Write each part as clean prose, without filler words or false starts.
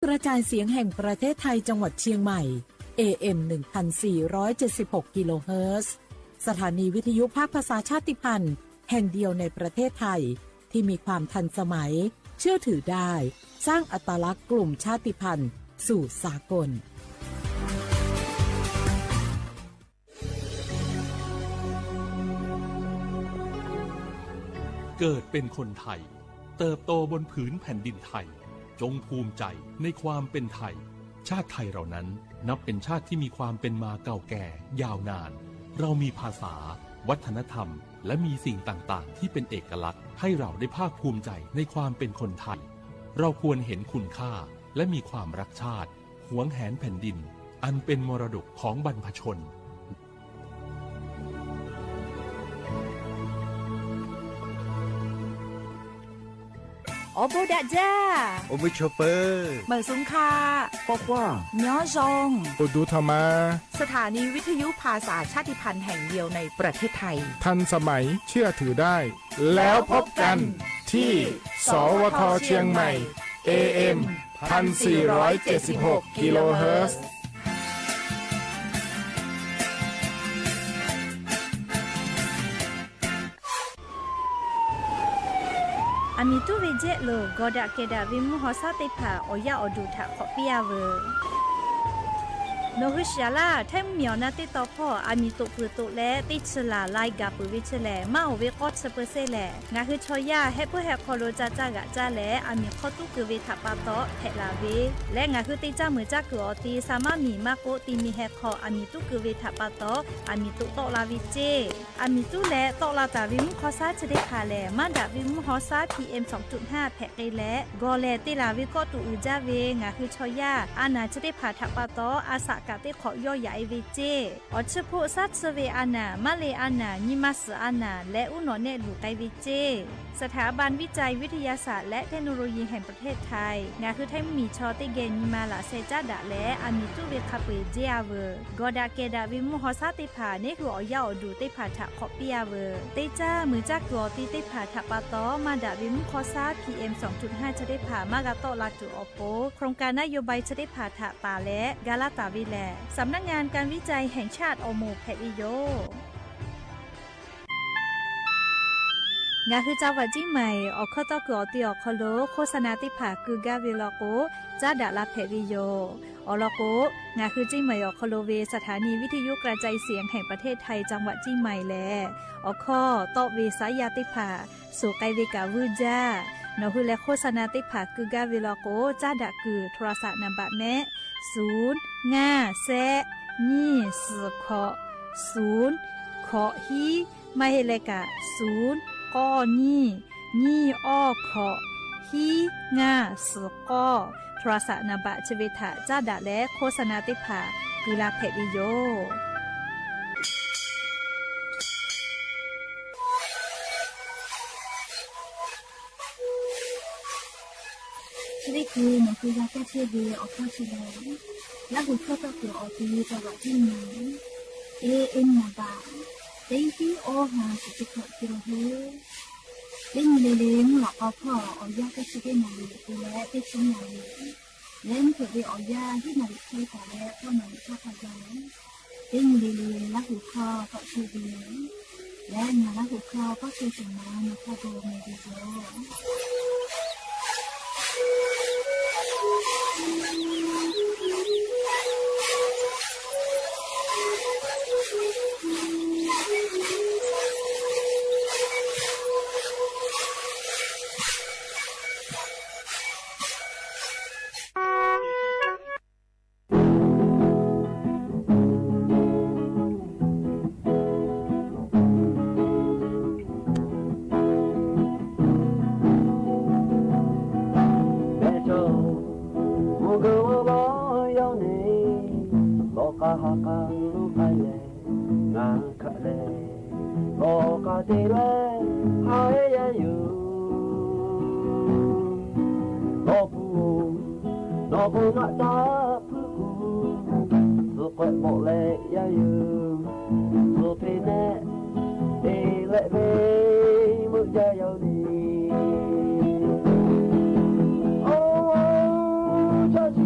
กระจายเสียงแห่งประเทศไทยจังหวัดเชียงใหม่ AM 1476 กิโลเฮิรตซ์สถานีวิทยุภาคภาษาชาติพันธุ์แห่งเดียวในประเทศไทยที่มีความทันสมัยเชื่อถือได้สร้างอัตลักษณ์กลุ่มชาติพันธุ์สู่สากลเกิดเป็นคนไทยเติบโตบนผืนแผ่นดินไทยจงภูมิใจในความเป็นไทยชาติไทยเรานั้นนับเป็นชาติที่มีความเป็นมาเก่าแก่ยาวนานเรามีภาษาวัฒนธรรมและมีสิ่งต่างๆที่เป็นเอกลักษณ์ให้เราได้ภาคภูมิใจในความเป็นคนไทยเราควรเห็นคุณค่าและมีความรักชาติหวงแหนแผ่นดินอันเป็นมรดกของบรรพชนโอโบดะจ้าโอมิชเปอร์เมืองสุงคาปอกว่าย้อซงอุดูธรรมาสถานีวิทยุภาษาชาติพันธุ์แห่งเดียวในประเทศไทยทันสมัยเชื่อถือได้แล้วพบกันที่สวทเชียงใหม่ AM 1476 กิโลเฮิรตซ์อามิตุเวเจโลกอดะเกดะวิมุหอซาติผาโอยะอดูทะขอปิยาเวโนฮุชยาลาไทมเมียวนาติตอพ่ออามิตุปุตุแลติชลาไลกาปุวิชแลมาโอเวกอดสเปเซแลงาคือชอยาเฮปุเฮคอโลจาจากะจาแลอามิขอตุกเวทะปาโตเทลาเวและงาคือติจามือจักอติสามามีมาโกติมีเฮคออามิตุกเวทะปาโตอามิตุโตลาวิเจอามิตุแลโตลาตาวิมุขอซาชเดคาแลมาดาวิมุขอซา PM 2.5 แพเกแลกอแลติลาวิกอตุอุจาเวงาคือชอยาอานาชเดผาทะปาโตอาสากะเตขอย่อใหญ่เวเจอชโพซัดเซเวอานามาเลอานานิมัสอานาและอุนอเนลูไกเวเจสถาบันวิจัยวิทยาศาสตร์และเทคโนโลยีแห่งประเทศไทยงาคือไทยมีชอติเกนิมาลาเซจาดะและอามิตุเวคาเปเจอาเวกอดาเกดาวิมุฮอซาติผาเนคืออยาอดูติผาทะขอปิยาเวเตจ้ามือจักกอติติผาทะปาตอมาดาวิมุขอซา PM 2.5 ชะเดผามากาโตลาตุอโปโครงการนโยบายชะเดผาทะตาและกาลาตาวิแลสำนักงานการวิจัยแห่งชาติอโมแพวิโยงาคือเจ้าวัดจิ้งใหม่ออกข้อต่อกือติออกคโลโฆษณาติผาคือกาเวลโกจ้าดาลาแพวิโยอลโกงาคือจิ้งใหม่ออกคโลเวสถานีวิทยุกระจายเสียงแห่งประเทศไทยจังหวัดจิ้งใหม่แลออกข้อต่อเวสายาติผาสู่ไกเวกาวูจ้านอคือและโฆษณาติผาคือกาเวลโกจ้าดาคือโทรศัพท์นำบัตรแนะ0 5 แซนี่สือขอ0ขอฮีไม่ให้เลกะ0ก้อนี่อ้อขอฮีงาสือก้อโทรศัพท์นบะชเวทะจ้าดะและโฆษณาติผากุลาเพวิโยนี่คือหนูคือยาแก้เชื้อดีออกข้าวชิลล์และบุตรเข้าตัวตัวออกทีจังหวัดที่ไหนAM มาบาเต็งที่โอหาสุดที่กิโลเฮิรตซ์เล่นเล่นหลอกเอาพ่อเอายาแก้เชื้อได้หน่อยดูแลได้ชิ้นหน่อยเล่นเผื่อไปเอายาที่หน่อยใช้แต่แล้วก็หน่อยชอบพยายเล่นเล่นและหูคอก็ช่วยดีและงานและหูคอก็ช่วยสมานในข้อโบในดีโยCha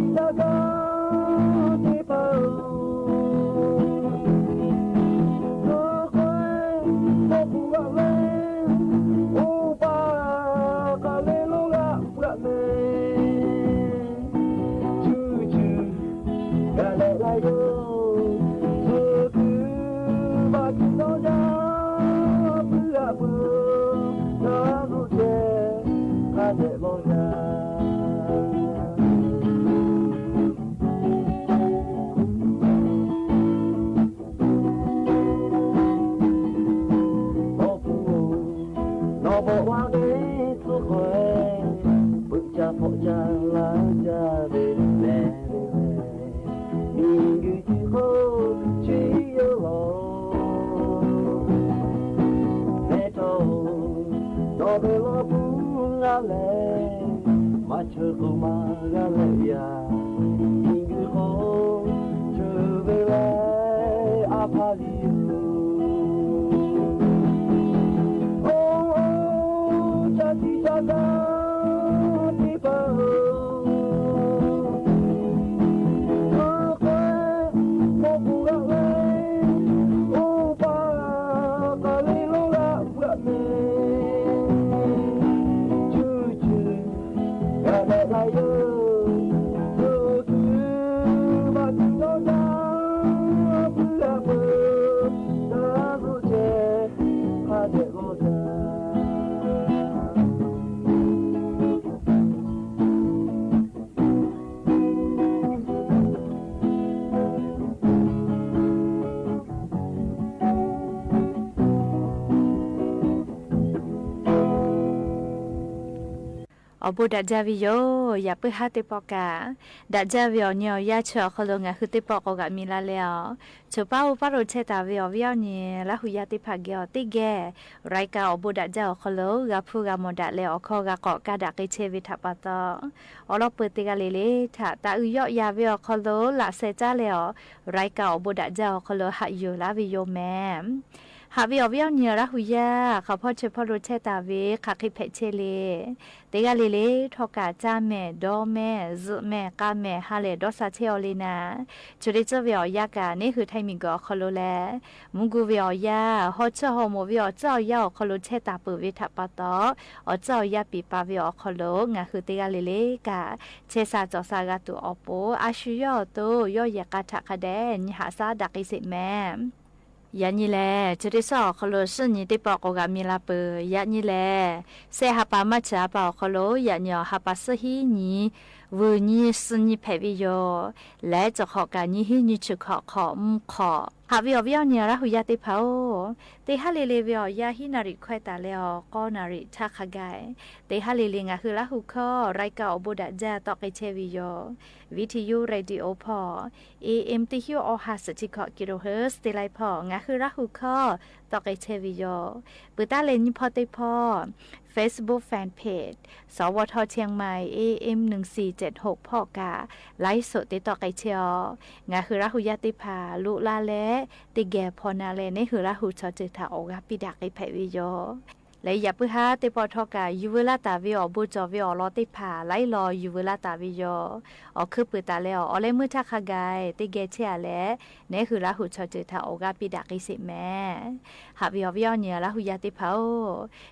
อบูดัจจาวิโยอย่าเปิดหาติปอกาดัจจาวิโอเนี่ยยาเชื่อเขาลงอ่ะคือติปอกกะมีละแล้วชูป้าอุปารุเชตาวิโอวิโอเนี่ยละหุยาติภาเกอติแกรายกาอบูดัจจาเขาลงกะพูกะมดะแล้วขอกะเกาะกะดักเชวิทัปตออลอเปิดติกะเลถ้าตาอุยอยาวิโอเขาลงละเซจาแล้วรายกาอบูดัจจาเขาลงหะอยู่ละวิโยแม่หาวิอวิอเนี่ยละหุยาเขาพ่อเชพอรุเชตาเวขาคิเพเชเลเตกาเลทอกาจาแม่ดอแม่ซึแม่กาแม่ฮาเลดอซาเชอเลนาจุดิเจวิอยากานี่คือไทมิงกอคอโลแลมุกูวิอยาฮอเชฮอโมวิอเจ้ายาคอโลเชตาปุวิทัปตออเจ้ายาปีปาวิอคอโลงาคือเตกาเลกาเชซาจอซากาตุออโปอาชุยอโตยอยากาทะคะแดนหาซาดักอิสิแม่ยันนี่แหละจะได้สอเขาโลซึ่งนี่ได้บอกกับมีลาเปยันนี่แหละเสหาปามาจะบอกเขาโลยันยอหาปาสฮีนี่วูนี่ซึ่งนี่เผยโยและจะขอการนี่ฮีนี่จะขอขอหาวิอวิอเนี่ยละหุยาติเผาเตหาเลเลวิอยาฮินาริควายตาแล้วก็นาริทักขกายเตหาเลเลงะคือละหุข้อไรเก่าบุดะจาตอกเชวิโยวิทยุเรดิโอพอ AM ติฮิโออหาสติขอกิโลเฮิรตซ์เตไลพองะคือละหุข้อตอกเชวิโยปุตตาเลนิพอติพอ Facebook Fanpage สวทเชียงใหม่ AM 1476พ่อกาไลฟ์สดติดต่อไกเชียวงาคือราหุยาติภาลุลาและติแกพอนาเลนี่คือราหุชอจิตาโอกาปิดักไอไผวิโยและอย่าเพิ่งหาติปอทอกายูเวลาตาวิออบูจอวิออลอติภาไลรอยูเวลาตาวิโยออคือปืตาแล้วออเลมือทักขกายติแกเชียและนี่คือราหุชอจิตาโอกาปิดักไอสิแม่หาวิอวิอเนี่ยราหุยาติภา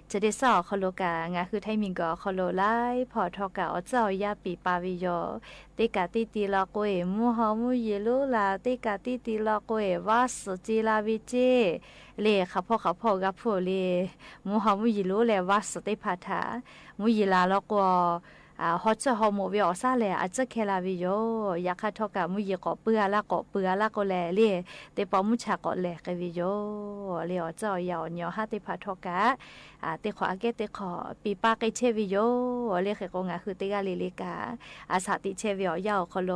จะได้สอคอโลกางาคือไทมิงกอคอโลไลพอทอกาอเจ้ายาปีปาวิโยติกาติติลาโกเอมูฮามูเยโลลาติกาติติลาโกเอวาสจิลาวิเจเลขะพ่อกับพ่อเลมูฮามูยิโลเลวาสติพาทามูยิลาแล้วก็ฮอตจะฮอโมวิอซาเลอาจจะเคลาวิโยอยากคาทอกามุยก็เปื้อละก็แลเลเตปอมุชาก็แลกวิโยเลอเจ้ายาวเหนียวหาติพาทอกาเตขออาเกเตขอปีปาไกเชวิโยเลขก็งาคือเตกาลิลิกาอาสาติเชวิอยาวคโล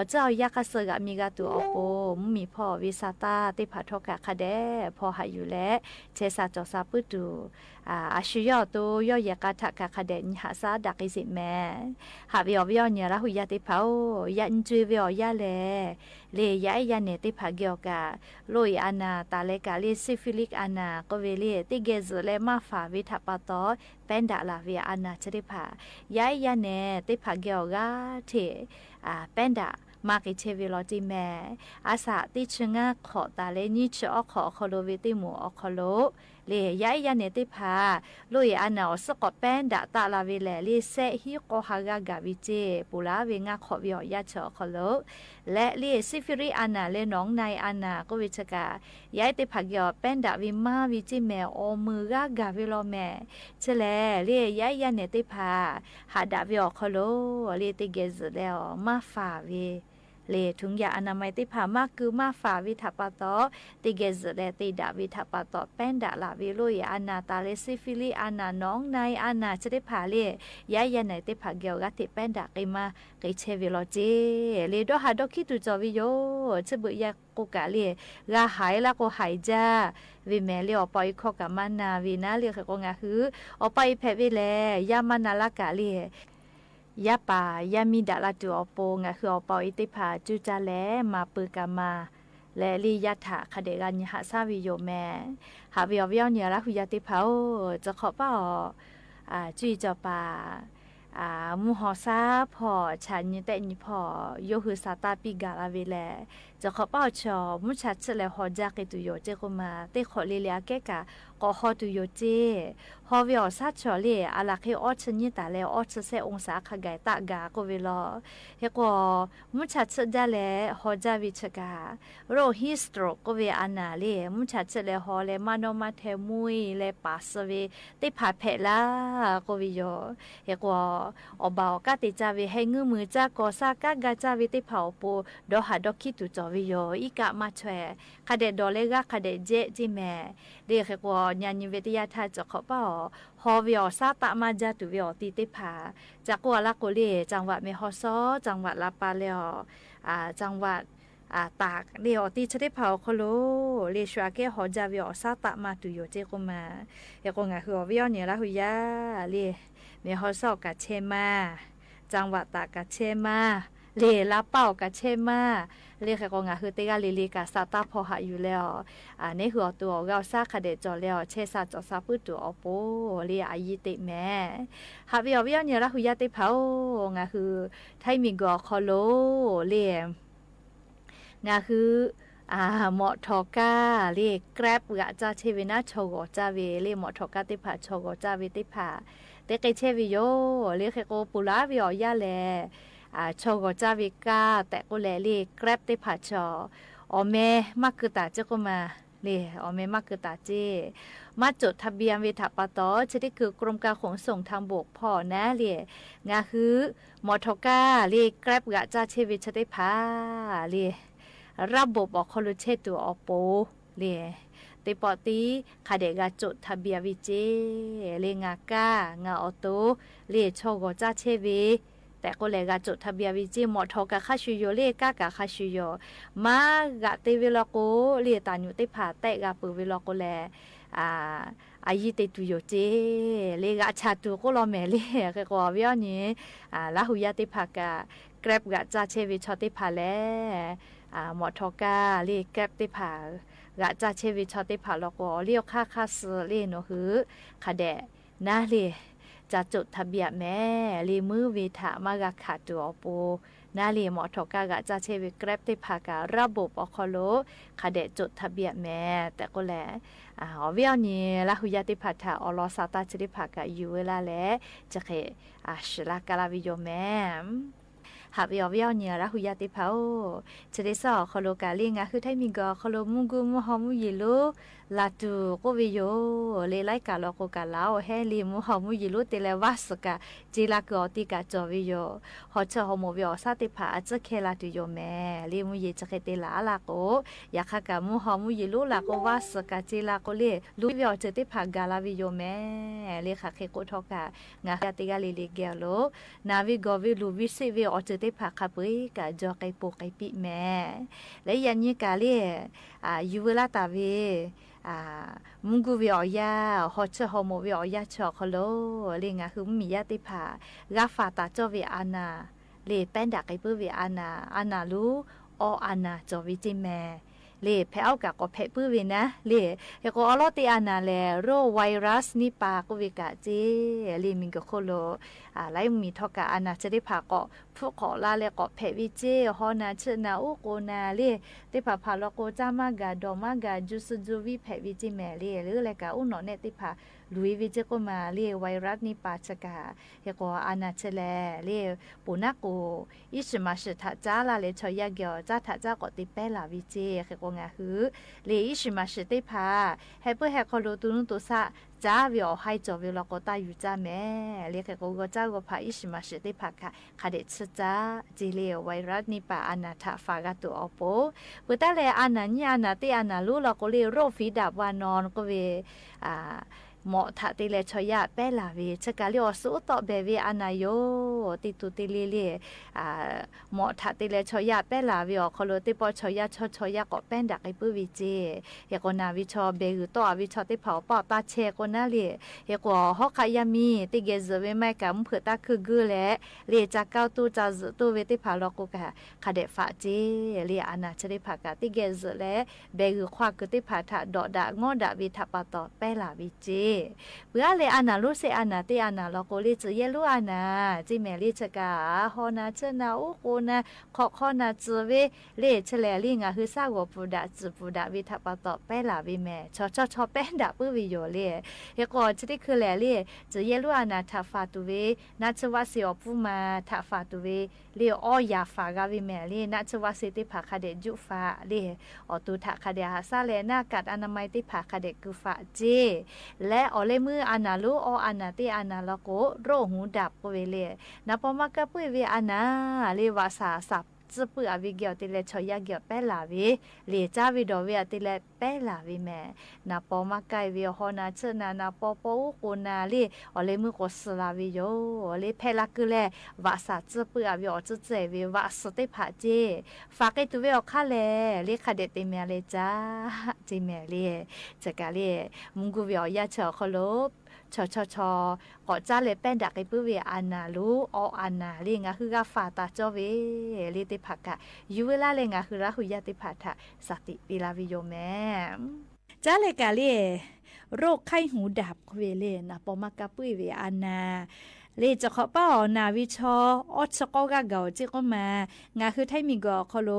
เจ้ายากาเสกมีกาตัวอโปมุมีพ่อวิสาตาติพาทอกาคาเดพอหาอยู่และเชซาจอซาปุตู อาชิยอตัวยอยากาทักกะคเดนหาซาดักอิสิแม่หาวิอวิอเนี่ยละหุยาติเผายันจุยวิอยาเลยยายยันเนติผาเกียวกะลุยอานาตาเลกาลีซิฟิลิกอานาก็เวลีติเกซเลมาฟาวิทัปตอเป็นดาลาวิอานาชริผายายยันเนติผาเกียวกะเทเป็นดามากิเชวิโลจิแม่อาสาติชงะขอตาเลนิชอขอคอโลวิติหมูอคอโลเลยยายยันเนติผาลุยอานาสกอเป็นดาตาลาวิเลลีเซฮิโกฮากากาวิเจปุลาเวงะขอวิอยาชอคอโลและลีซิฟิริอานาเลน้องนายอานาก็วิชกายายติผาเกียวเป็นดาวิมาวิจิแม่โอมือกากาวิโลแม่เชเลลียายยันเนติผาหาดาวิอคอโลลีติเกซแล้วมาฟาวิเลทุงยาอนามัยติผามากคือมาฝาวิทัปตอติเกซเลติดาวิทัปตอเป็นดาลาวิลุยอานาตาเลซิฟิลิอานาน้องนายอานาจะได้ผาเลยยายยันไหนติผาเกียวกัติเป็นดากิมากิเชวิโลเจเลดอหาดอคิตุจอวิโยจะบุยากุกะเลยกาหายละก็หายจ้าวิเมลีอปอยขอกะมันนาวินาเรียกก็งาคืออปอยเพวิเลยยามานาละกะเลยยาป่ายามีดาลาตัวอโปงะคืออปออิติผาจุจาแลมาปืกามาและลียัตถะคเดกัญหาซาวิโยแมหาวิอวิอเนี่ยละหุยาติผาจะขอป้าจุยจอปามูหอซาพอฉันนี่แต่นี่พอโยคือซาตาปิกาลาเวแลจะขอป้าชอมุชัดเสลหอจากตุโยเจกุมาเตขอเลเลียแกกะก็ฮอตุโยเจฮอวิอซาชอเลอาลาเคออชนี่ตาเลออชเซองศาขกายตากาโกเวลอเฮก็มุชัดเสดาเลฮอจาวิชกาโรฮิสโตรโกเวอานาเลมุชัดเสเลฮอเลมานอมาเทมุยเลปาสเวติผาเพลาโกวิโยเฮก็อบาวกาติจาวิให้งือมือจากอซากากาจาวิติเผาปูดอหาดอคิตุจอวิโยอีกะมาแชคเดดอเลกาคเดเจจิแมเรียกว่าญาณิเวทยาทาจะขอเป้าฮอวิอซาตะมาจาตุวิอติติผาจากกัวลาโกเลจังหวัดเมฮอซอจังหวัดลาปาเลอจังหวัดตากเดียวตีชได้เผาโคโลเลชัวเกฮอจาวิอซาตะมาตุโยเจกุมาเฮกงะคือวิอเนี่ยละหุยาเลเมฮอซอกะเชมาจังหวัดตากะเชมาเลลาเป้ากะเชมาเรียกก็งาคือเตกาลิลิกาซาตาพอหาอยู่แล้วในหัวตัวเราซาคเดจอแล้วเชซาจอซาปุตัวอโปเรียอายิติแม่หาวิอวิอเนี่ยละหุยาติเผางาคือไทมีกอคอโลเรียงาคือหมอทอกาเรียกแกร็บกะจาเชวินาโชโกจาเวเรียหมอทอกาติผาโชโกจาเวติผาเตกเชวิโยเรียกโกปุลาวิอยาแลโชโกจาวิกาแต่ก็แลเรียกแกร็บติผาชอเมมักคือตาเจก็มาเรียอเมมักคือตาเจมาจดทะเบียนเวทปตชนิดคือกรมการขนส่งทางบกพ่อนะเรียงาคือมอทอกาเรียกแกร็บกะจาเชวิชติผาเรียระบบอคอลเชตัวอโปเรียติปอตีคาเดกาจดทะเบียนวิเจเรียงากางาออโตเรียโชโกจาเชวิแต่ก็เลยกาจดทะเบียนวิจิมอทอกะคาชิโยเลกากะคาชิโยมากะเตวิลโกเลียตานุติผาแต่กะปุวิลโกแลอายิเตตุโยเจเลกะชาตุโกลอเมเลกะกอวิอนี่ลาหุยาติผากะแกร็บกะจาเชวิชอติผาแลมอทอกะเลแกร็บติผากะจาเชวิชอติผาลโกเลียวค่าสเลโนหือคาเดนะเลจะจดทะเบียนแม่ลีมือวิถามากะขาดตัวปูนาลีหมอทอกากะจะเชวิแกร็บติพาการะบบอคอโลคาเดจดทะเบียนแม่แต่ก็แลวิอนี้ละหุยาติพัทธาอลอซาตาจิริภากะอยู่เวลาแลจะเคชลากาลาวิโยแม่หาวิอเนี่ยละหุยาติพาจะได้สอคอโลกาลิงะคือไทมิกอคอโลมุกุมุฮอมุยิโลลาตูโกวิโยเลไลกาลโกกาลาเฮลิมุฮอมุยิโลเตเลวัสกาจิลากอติกาจอวิโยฮอชอฮโมวิอซาติพาจะเคลาตุโยแม่ลิมุยิจะเคเตลาลาโกยาคากามุฮอมุยิโลลาโกวัสกาจิลาโกเลลุวิอจะติพากาลาวิโยแม่เลคาเคโกทอกางาติกาลิลิเกโลนาวิกอวิลูวิซิวิอจะติพาคาปุยกาจอไกโปไกปิแม่และยันยิกาเลยูเวลาตาเว มุงกูวิออยาฮอเชฮอโมวิออยาชอคโลเลงาคือมียาติผากาฟาตาจอวิอานาเลแป้นดักไอปื้อวิอานาลูออานาจอวิจิแมเลแพ้เอากะก็แพ้ปื้อวินะเลเฮก็อลอติอานาแลโรไวรัสนี่ปาก็วิกะเจเลมิงก็โคโลไลมีทอกะอานาจะได้ผาก็พวกขอลาเลก็แพ้วิเจฮอนาเชนาอุโกนาเลติผาพาลโกจามากาดอมากาจุสจูวิแพ้วิจิแมเลหรือเลกะอุนอเนติผาลุยวิเจก็มาเลไวรัสนี่ปาชกาเฮก็อานาเชเลเลปูนักโกอิชมาชทะจาลาเลชอยาเกียวจาทะจาก็ติเปลาวิเจเฮก็งาหือเลอิชมาชติผาเฮเปเฮคอโลตุนุตุซะจ้าวิอให้จอวิลก็ตาอยู่จ้าแม่เรียกก็จ้าก็พาอิชมาชติผาค่ะเดชจ้าจิเลไวรัสนี่ปาอานาทะฟากาตุอโปปุตะเลอานาญานาติอานาลูลก็เลโรฟีดาบวานอนก็เวหมอทะติเลชอยะเปลาเวชกะลิอสุตอเบเวอานาโยติตุติเลเลหมอทะติเลชอยะเปลาเวอคโลติปอชอยะชอยะก็แป้นดักไอปื้อวิเจยะก็นาวิชอเบกุตอวิชอติเผาปอตาเชก็นาเลยะก็ฮอกขายามีติเกซเวไมกะมเผตาคือกือแลเลจากเก้าตูจาซตูเวติผาลอกกะคาเดฟาเจเลอานาชติภากะติเกซแลเบกุควากติผาทะดอดะงอดะวิทะปะตอเปลาวิเจเพื่อเลยอานาลูเซอานาติอานาลโกลิจืเยลูอานาจิเมลิชกาฮอนาเชนาอุโกนาขอนาจืเวเลเชเลลิงาฮือซากวปุดะจืปุดะวิทัปตอเปลาวิแม่ชอเปนดะปื้อวิโยเลเฮกอจิติคือแลเลจืเยลูอานาทาฟาตุเวนาชวาสิอปุมาทาฟาตุเวเลออยาฟากาวิแม่เลนาชวาสิติภาคาเดจุฟาเลอตุทะคาเดหาซาเลนากัดอนามัยติภาคาเดกุฟาเจและอเลมืออานาลูออานาติอานาลโกโรหูดับก็เวเลนะปมากะปุยเวอานาเลวาสาสับจะปืออวิเกียวติเลชอยาเกียวเปลาเวเลจาวิดอเวติเลเปลาเวแม่นะปมากะเวฮอนาเชนานะปปอุโกนาเลอเลมือก็สลาวิโยเลเพลาคือเลวาสาจะปืออวิอจะเจเววาสติผาเจฝากไอตัวเวอคาเลคาเดติเมเลจ้าจิเมเลจะกะเลมุงกูเวอยาเชอคโลชก็จ้าเลยแป้นดักไอปื้อเวอานาลูออานาเลงาคือกาฟาตาจอเวเลติผักะยูเวลาเลงาคือราหุยาติผัทะสติปิลาวิโยแม่จ้าเลยกาเลโรคไข้หูดับเวเลนะปอมากะปุ้ยเวอานาเลจะขอป้านาวิชออชกกะเกาจิก็มางาคือไทมีกอคโล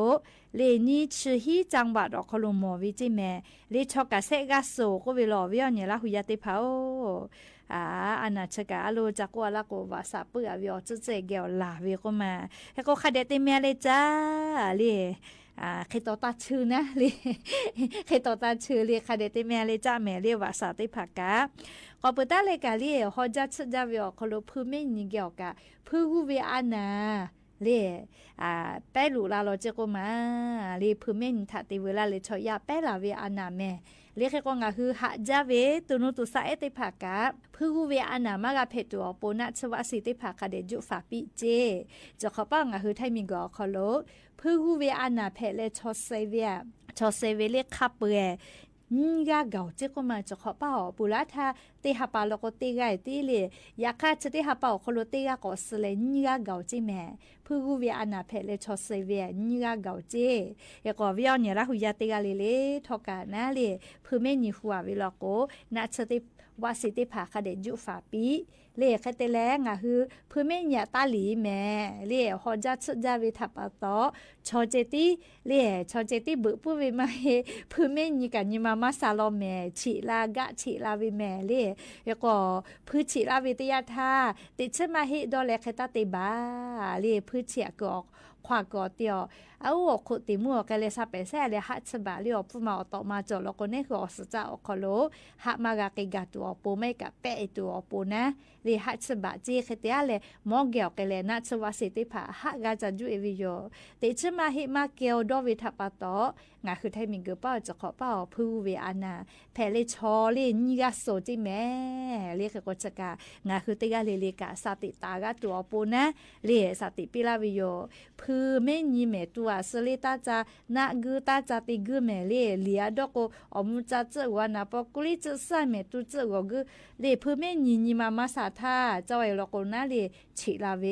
เลนี่ชื่อฮีจังหวัดอคโลมอวิจิแมเลชอกะเซกะโซก็เวลอเวียเนี่ยละหุยาติเผาอันน่ะชะกะโลจักว่าละก็ว่าสะปื้อวิอจะเจเกวลาเวก็มาแล้วก็คาเดติเมเลยจ้าเลใครต่อตาชื่อนะเลใครต่อตาชื่อเลคาเดติเมเลยจ้าแม่เลว่าสาติภากะก็ปุตตะเลกะเลฮอจัดจะวิอคโลพื้เมนิเกวกะพื้หูเวอานาเลแป้ลูลาโลเจก็มาเลพื้เมนทัติเวลาเลชอยาแป้ลาเวอานาแม่เรียกก็งาคือหะจาเวตุนุตุสะเอติภากะพื้หูเวอานามากะเพตัวโปนะชวะสิติภากะเดจุฝาปิเจจะขอป้างาคือไทมิงกอคโลพื้หูเวอานาเพเลชอเซเวเลคับเปยาเก่าเจ้าก็มาจะขอเป่าปุระทาตีหาปาลก็ตีไงตีเลยยาคาจะตีหาเป่าคนตีกาก็สเลยยาเก่าจีแม่ผู้กูเวียอานาเพลชอเซเวียยาเก่าเจยก็วิญญาณละหุยาตีกาเลยทอกานะเลยผู้ไม่มีหัววิลโกนัชติวาสิติภาคเดจุฝาปีเล่แค่แต่แรงคือผู้ไม่เนี่ยตาหลีแม่เล่ฮอจัดจะวิทับต่อชอเจติเล่ชอเจติบุผู้วิมาเฮผู้ไม่เนี่ยกันยิมาซาลอแม่ฉีลากะฉีลาวิแม่เล่แล้วก็ผู้ฉีลาวิทยาธาติดเชมาเฮดอเลแค่ตาติบาเล่ผู้เฉียกอกขวากอเตียวเอาขุดติมัวกันเลยซาเปแซ่เลยฮัตสบาเลียวผู้มาต่อมาจอแล้วก็เนี่ยคืออสจ้าอคโลฮัมากาเกกาตัวปูไม่กับเปะตัวปูนะเลยฮัตสบาจีเคเตียเลยมองเกี่ยวกันเลยนัทสวัสดิภาฮักกาจันจูเอวิโยติชมาฮิมาเกียวดอวิทัปโตงาคือไทยมิงเกอร์เป้าจะขอเป้าผู้เวอานาแพเลชอเลนิกาโซจิแม่เรียกก็จะกางาคือติกาเลกาสติตากาตัวปูนะเรียสติปิลาวิโยผู้ แม่นีแม่ตัวสเลตาจานากูตาจาติกูแม่เลเลียดอกอมุจาเจวานาปกุลิจะใส่แม่ตุเจวกูเลเพื่อแม่นีมาสาธาเจ้าไอ้ลอกนาเลฉิลาเว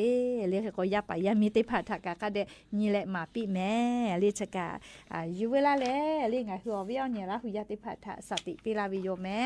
เลก็ยาปายามีติผาถักกะเดนี่แหละมาปีแม่เลชกาอยู่เวลาแลเลไงหัวเวียวเนี่ยละหุยาติผาถะสติปิลาวิโยแม่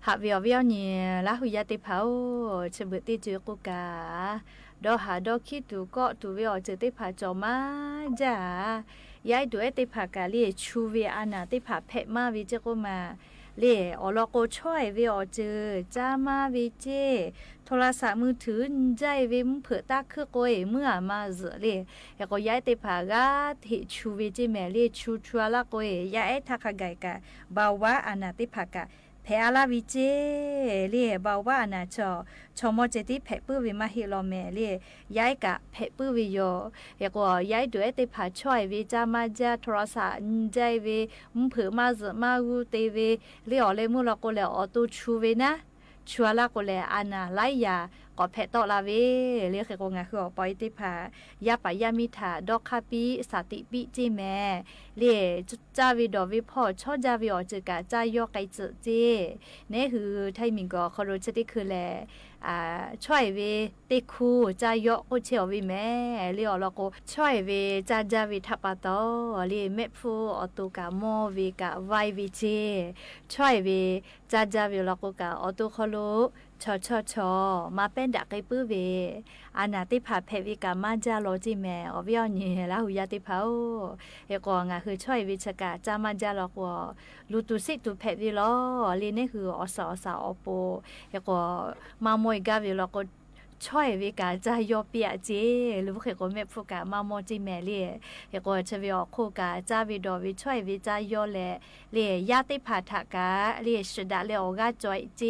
หาเวียวเนี่ยละหุยาติเผาเฉบุติจือกุกาดอหาดอคิดดูก็ดูเวียวจือติผาจอมาจ้ายายดูไอติผากาเลีชูเวอานาติผาเพมาวิจกุมาเล่อลอโกช่วยเวียวจือจ้ามาวิเจโทรศัพท์มือถือใจเวมเผือตาคือโกยเมื่อมาเจอเล่แล้วก็ย้ายติผากาที่ชูเวจิแม่เล่ชูชัวละโกยย้ายทักไกกะบาวะอานาติผากาเพอาลาวิเจเล่บาวะอานาชอมอเจติเพปื้อวิมาฮิโลเมเล่ย้ายกะเพปื้อวิโยแล้วก็ย้ายด้วยติผาช่วยวิจามาจาโทรศัพท์ใจวิมเผือมาเจอมาอูเตวิเล่อเลมุลก็เลออตูชูเวนะชัวละก็เลอานาไลยาก็เพตอลาเวเรียกก็งาคือปอยติผายาปายามิถาดอกคาปิสติปิจิแม่เล่จาวิดอวิพ่อชอจาวิออจกะจายอไกเจเจเนี่ยคือไทยมิงก็คอโรชติคือแลช่วยเวติคูจายอก็เชียววิแม่เรียแล้วก็ช่วยเวจาวิทัปตอเรียเมฟูอตุกะโมวิกะไววิเจช่วยเวจาวิแล้วก็กะอตุคโลชอมาเป็นดักไกปื้อเวอานาติผาเพวิกามาจาโลจิแม่อวิอนี่ละหุยาติเผาเอกองคือช่วยวิชกะจามาจาลอกวลูตุสิตุเพวิลอลีนี่คืออสอสาอโปเอกมามวยกาวิลอก ช่วยวิกาจะยอเปียเจหรือว่าเขาก็ไม่พูดกามาโมจิแม่เล่เขาก็จะวิออกคู่กาจะวิดอวิช่วยวิจะยอแลเล่ยาติผาทากาเล่สุดาเล่ออกาจอยเจ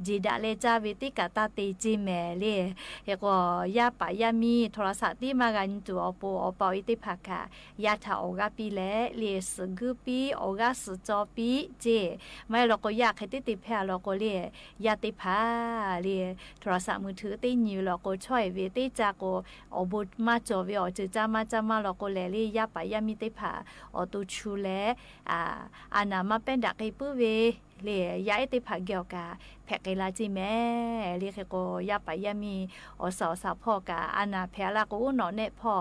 จีดาเล่จะวิติกาตาตีจิแม่เล่เขาก็ยาปะยามีโทรศัพท์ที่มากันตัวอปอปอิติผากายาถาออกาปีเล่เล่สกุปีออกาสจอปีเจไม่เราก็อยากให้ติแพรเราก็เล่ยาติผาเล่โทรศัพท์มือถือตีนิวเราก็ช่วยเวติจาก็อบุตมาจอวิอจือจามาเราก็เล่ยาปะยามีติผาอตุชูเล่อานามาเป็นดักให้ปื้อเวเล่ยาติผาเกี่ยวกาแพกไกลาจิแม่เรียกก็ยาปะยามีอสาวสาวพ่อกาอานาแพละก็นอเนพ่อ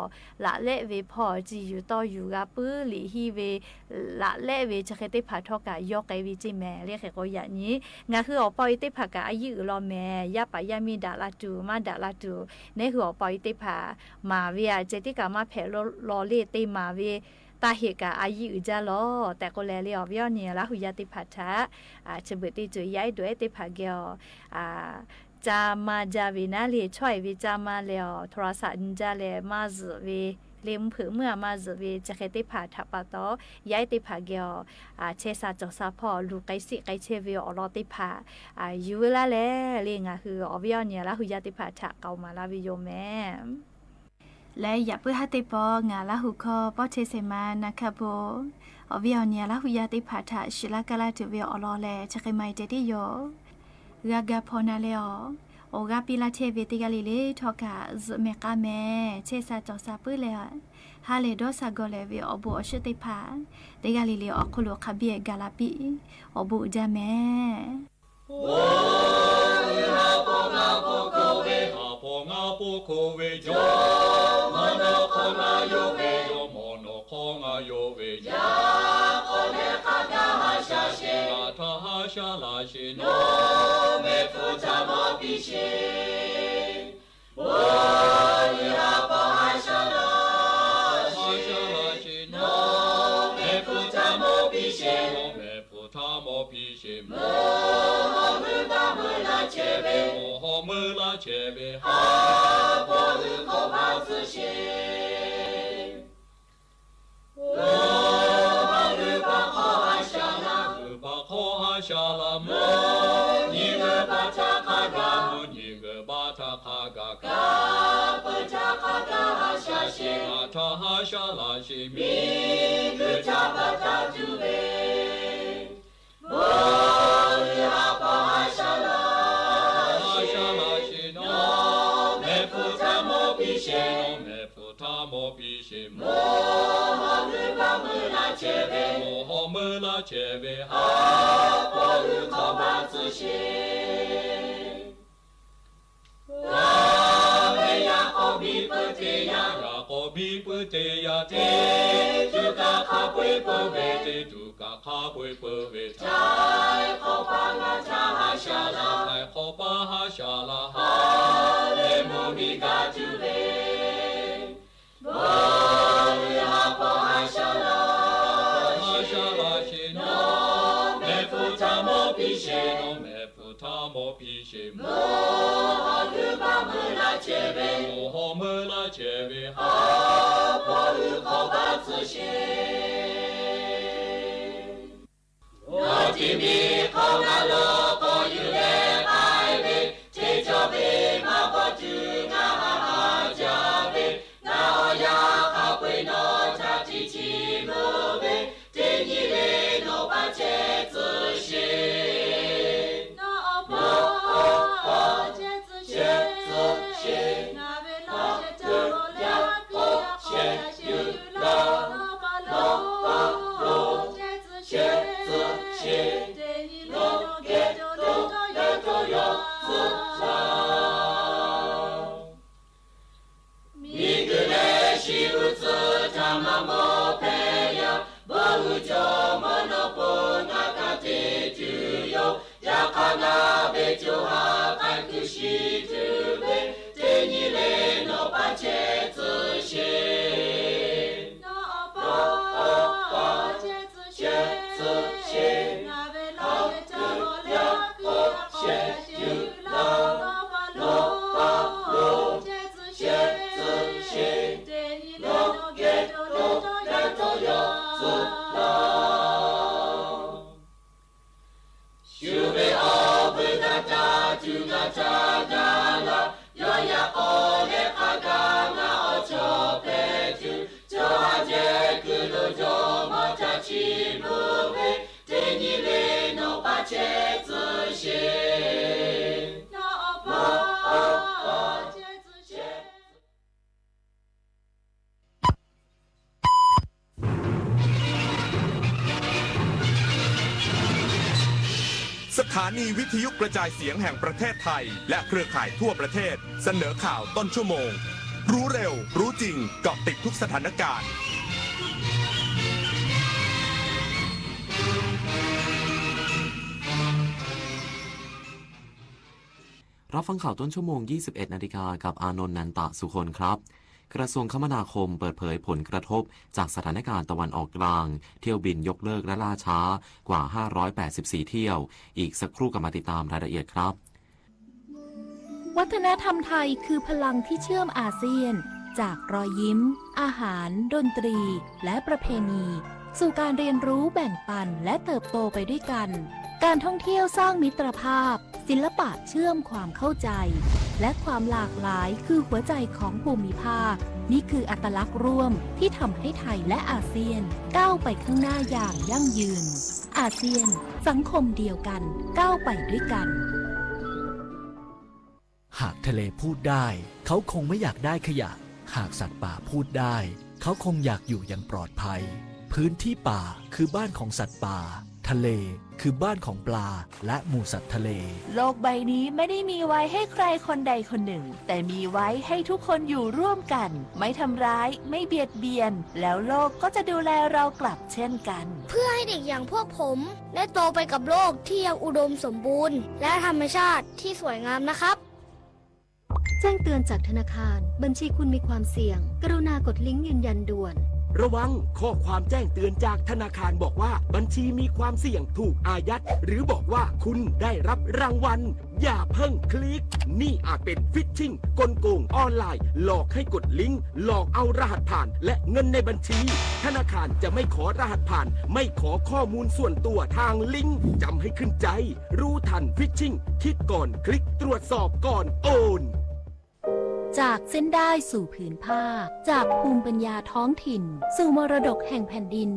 ละเละเวพ่อจีอยู่ต่ออยู่กาปื้อหลีฮีเวละเละเวจะเคติผาทอกายอกไกวิจิแม่เรียกก็อย่างนี้งาคืออปอยติผากาอายุรอแม่ยาปะยามีดาลาตูมาดาลาตูในหัวปอยติผามาเวียเจติกามาแพลอเลติมาเวตาเหกาอายุจะรอแต่ก็แลเลียววิอเนี่ยละหุยาติพัทธะฉบติจุยายด้วยติผาเกียวจามาจาวินาเลียช่วยวิจามาเลียวโทรศัพท์จะเลมาซวิเลี้ยงผือเมื่อมาซวิจะเคติผาทับปะโตยายติผาเกียวเชซาจอซาพอลูกไกสิไกเชวิอรอติผาอยู่เวลาแลเลียงคืออวิอเนี่ยละหุยาติผาทะเกามาลาวิโยแม่และอย่าเพื่อให้ติปองาละหุคอปอเชเซมานะคะโบอวิอเนี่ยละหุยาติผาทะชิลากาลาติวิอรอแลจะเคยไม่เจติโยรากาพอนาเลอโอกาปิลาเทเวติกาลิเลทอกาซเมกาเมเชซาจอซาปืเลฮาเลโดซากอเลวิอบุอชติพาเดกาลิเลอคุโลคาเบียกาลาปิอบุจาเมโอ้ยฮาปงาปโกเวฮาปงาปโกเวโยมโนโคนาโยเวโยมโนโคนาโยเวยาโอเนคากาฮาชาเชกาทาฮาชาลาเชโนเมฟุจามอปิเชโอ้ยฮาปฮาชาลาเชโนเมฟุจามอปิเชโนเมฟุทามอปิเชโมเชเบโมโหมือลาเชเบฮาโพลือโคภาซึเชโอมาลือปะโคฮาชาลาลือปะโคฮาชาลาโมนิเกบาทาคากาโมนิเกบาทาคากากาปะทาคากาฮาชาเชกาทาฮาชาลาเชมิกุจาบาทาจูเบโมลิฮาปะฮาชาลาโมโหมือบ้ามือลาเชเบโมโหมือลาเชเบฮาโพลือโคบาซึเชลาเวยาโอบิปเตยายาโอบิปเตยาเตจุกาคาปุยปเวเตจุกาคาปุยปเวชายโคปางาชาฮาชาลาไอโคปาฮาชาลาฮาเลโมมิกาจูเบโอ้ยฮาปฮาชาลาเชโนเมฟุทามอปิเชโนเมฟุทามอปิเชโมโหลือบามือลาเชเบโมโหมือลาเชเบฮาโพลือโคบาซึเชโอจิมิโคนาโลโกยูเลไอเบเทจอเบมาโกจูงาฮาจาเบนาโอยาคาปุยโนชาจิจิโมเบเตนิเลโนปาเจซึเชโนโอโอเจซึเชนาเวโลเจโรเลปิยาโคยาเชยุโลโนปาโลโอเจซึเชเตนิเลโนเกโจโลโตโยโตโยซึชามิกุเลชิอุซึธรรมโมเปยะบะหุโจมโนปุณกติจุโยยะคานาเบจุหะไคคุชิตุเบเตนิเลโนปะเจซึเชโนโอโอเจซึเชนาเวโลเจโรเลปิยาโคยาเชยุโลโนปะโล juga jagalah yo ya oleh agama ojo peju jo aje kulo jo mocha chibuwe tenile no pache zixie na opa pache zixieสถานีวิทยุกระจายเสียงแห่งประเทศไทยและเครือข่ายทั่วประเทศเสนอข่าวต้นชั่วโมงรู้เร็วรู้จริงเกาะติดทุกสถานการณ์รับฟังข่าวต้นชั่วโมง 21 นาฬิกากับอานนท์ นันตะสุคนครับกระทรวงคมนาคมเปิดเผยผลกระทบจากสถานการณ์ตะวันออกกลางเที่ยวบินยกเลิกและล่าช้ากว่า584เที่ยวอีกสักครู่กลับมาติดตามรายละเอียดครับ วัฒนธรรมไทยคือพลังที่เชื่อมอาเซียนจากรอยยิ้มอาหารดนตรีและประเพณีสู่การเรียนรู้แบ่งปันและเติบโตไปด้วยกันการท่องเที่ยวสร้างมิตรภาพศิลปะเชื่อมความเข้าใจและความหลากหลายคือหัวใจของภูมิภาคนี่คืออัตลักษณ์ร่วมที่ทำให้ไทยและอาเซียนก้าวไปข้างหน้าอย่างยั่งยืนอาเซียนสังคมเดียวกันก้าวไปด้วยกันหากทะเลพูดได้เขาคงไม่อยากได้ขยะหากสัตว์ป่าพูดได้เขาคงอยากอยู่อย่างปลอดภัยพื้นที่ป่าคือบ้านของสัตว์ป่าทะเลคือบ้านของปลาและหมู่สัตว์ทะเลโลกใบนี้ไม่ได้มีไว้ให้ใครคนใดคนหนึ่งแต่มีไว้ให้ทุกคนอยู่ร่วมกันไม่ทำร้ายไม่เบียดเบียนแล้วโลกก็จะดูแลเรากลับเช่นกันเพื่อให้เด็กอย่างพวกผมได้โตไปกับโลกที่ยังอุดมสมบูรณ์และธรรมชาติที่สวยงามนะครับแจ้งเตือนจากธนาคารบัญชีคุณมีความเสี่ยงกรุณากดลิงก์ยืนยันด่วนระวังข้อความแจ้งเตือนจากธนาคารบอกว่าบัญชีมีความเสี่ยงถูกอายัดหรือบอกว่าคุณได้รับรางวัลอย่าเพิ่งคลิกนี่อาจเป็นฟิชชิ่งกลโกงออนไลน์หลอกให้กดลิงก์หลอกเอารหัสผ่านและเงินในบัญชีธนาคารจะไม่ขอรหัสผ่านไม่ขอข้อมูลส่วนตัวทางลิงก์จำให้ขึ้นใจรู้ทันฟิชชิ่งคิดก่อนคลิกตรวจสอบก่อนโอนจากเส้นได้สู่ผืนผ้าจากภูมิปัญญาท้องถิ่นสู่มรดกแห่งแผ่นดิน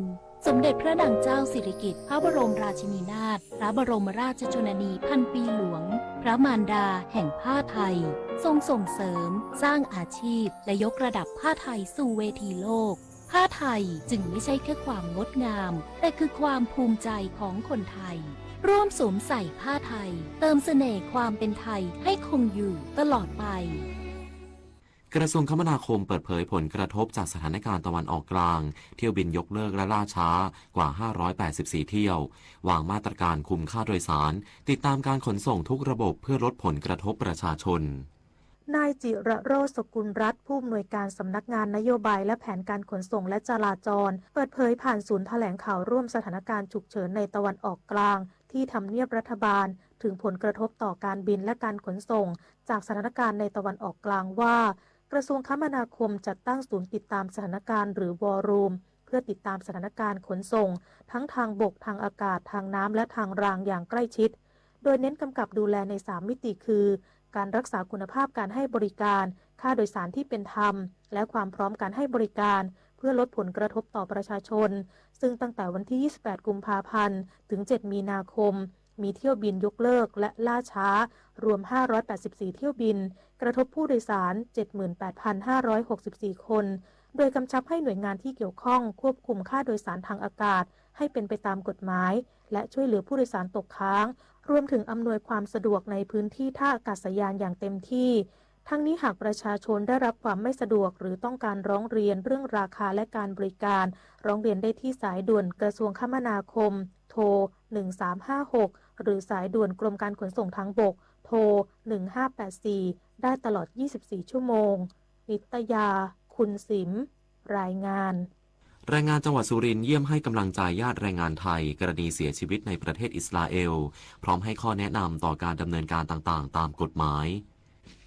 สมเด็จพระนางเจ้าสิริกิติ์พระบรมราชินีนาถพระบรมราชชนนีพันปีหลวงพระมารดาแห่งผ้าไทยทรงส่งเสริมสร้างอาชีพและยกระดับผ้าไทยสู่เวทีโลกผ้าไทยจึงไม่ใช่แค่ความงดงามแต่คือความภูมิใจของคนไทยร่วมสวมใส่ผ้าไทยเติมเสน่ห์ความเป็นไทยให้คงอยู่ตลอดไปกระทรวงคมนาคมเปิดเผยผลกระทบจากสถานการณ์ตะวันออกกลางเที่ยวบินยกเลิกและล่าช้ากว่า584เที่ยววางมาตรการคุมค่าโดยสารติดตามการขนส่งทุกระบบเพื่อลดผลกระทบประชาชนนายจิระโรจน์ สกุลรัตน์ผู้อำนวยการสำนักงานนโยบายและแผนการขนส่งและจราจรเปิดเผยผ่านศูนย์แถลงข่าวร่วมสถานการณ์ฉุกเฉินในตะวันออกกลางที่ทำเนียบรัฐบาลถึงผลกระทบต่อการบินและการขนส่งจากสถานการณ์ในตะวันออกกลางว่ากระทรวงคมนาคมจัดตั้งศูนย์ติดตามสถานการณ์หรือวอร์รูมเพื่อติดตามสถานการณ์ขนส่งทั้งทางบกทางอากาศทางน้ำและทางรางอย่างใกล้ชิดโดยเน้นกำกับดูแลใน3มิติคือการรักษาคุณภาพการให้บริการค่าโดยสารที่เป็นธรรมและความพร้อมการให้บริการเพื่อลดผลกระทบต่อประชาชนซึ่งตั้งแต่วันที่28กุมภาพันธ์ถึง7มีนาคมมีเที่ยวบินยกเลิกและล่าช้ารวม584เที่ยวบินกระทบผู้โดยสาร 78,564 คนโดยกำชับให้หน่วยงานที่เกี่ยวข้องควบคุมค่าโดยสารทางอากาศให้เป็นไปตามกฎหมายและช่วยเหลือผู้โดยสารตกค้างรวมถึงอำนวยความสะดวกในพื้นที่ท่าอากาศยานอย่างเต็มที่ทั้งนี้หากประชาชนได้รับความไม่สะดวกหรือต้องการร้องเรียนเรื่องราคาและการบริการร้องเรียนได้ที่สายด่วนกระทรวงคมนาคมโทร1356หรือสายด่วนกรมการขนส่งทางบกโทร1584ได้ตลอด24ชั่วโมงนิตยาคุณสิมรายงานแรงงานจังหวัดสุรินทร์เยี่ยมให้กำลังใจญาติแรงงานไทยกรณีเสียชีวิตในประเทศอิสราเอลพร้อมให้ข้อแนะนำต่อการดำเนินการต่างๆตามกฎหมาย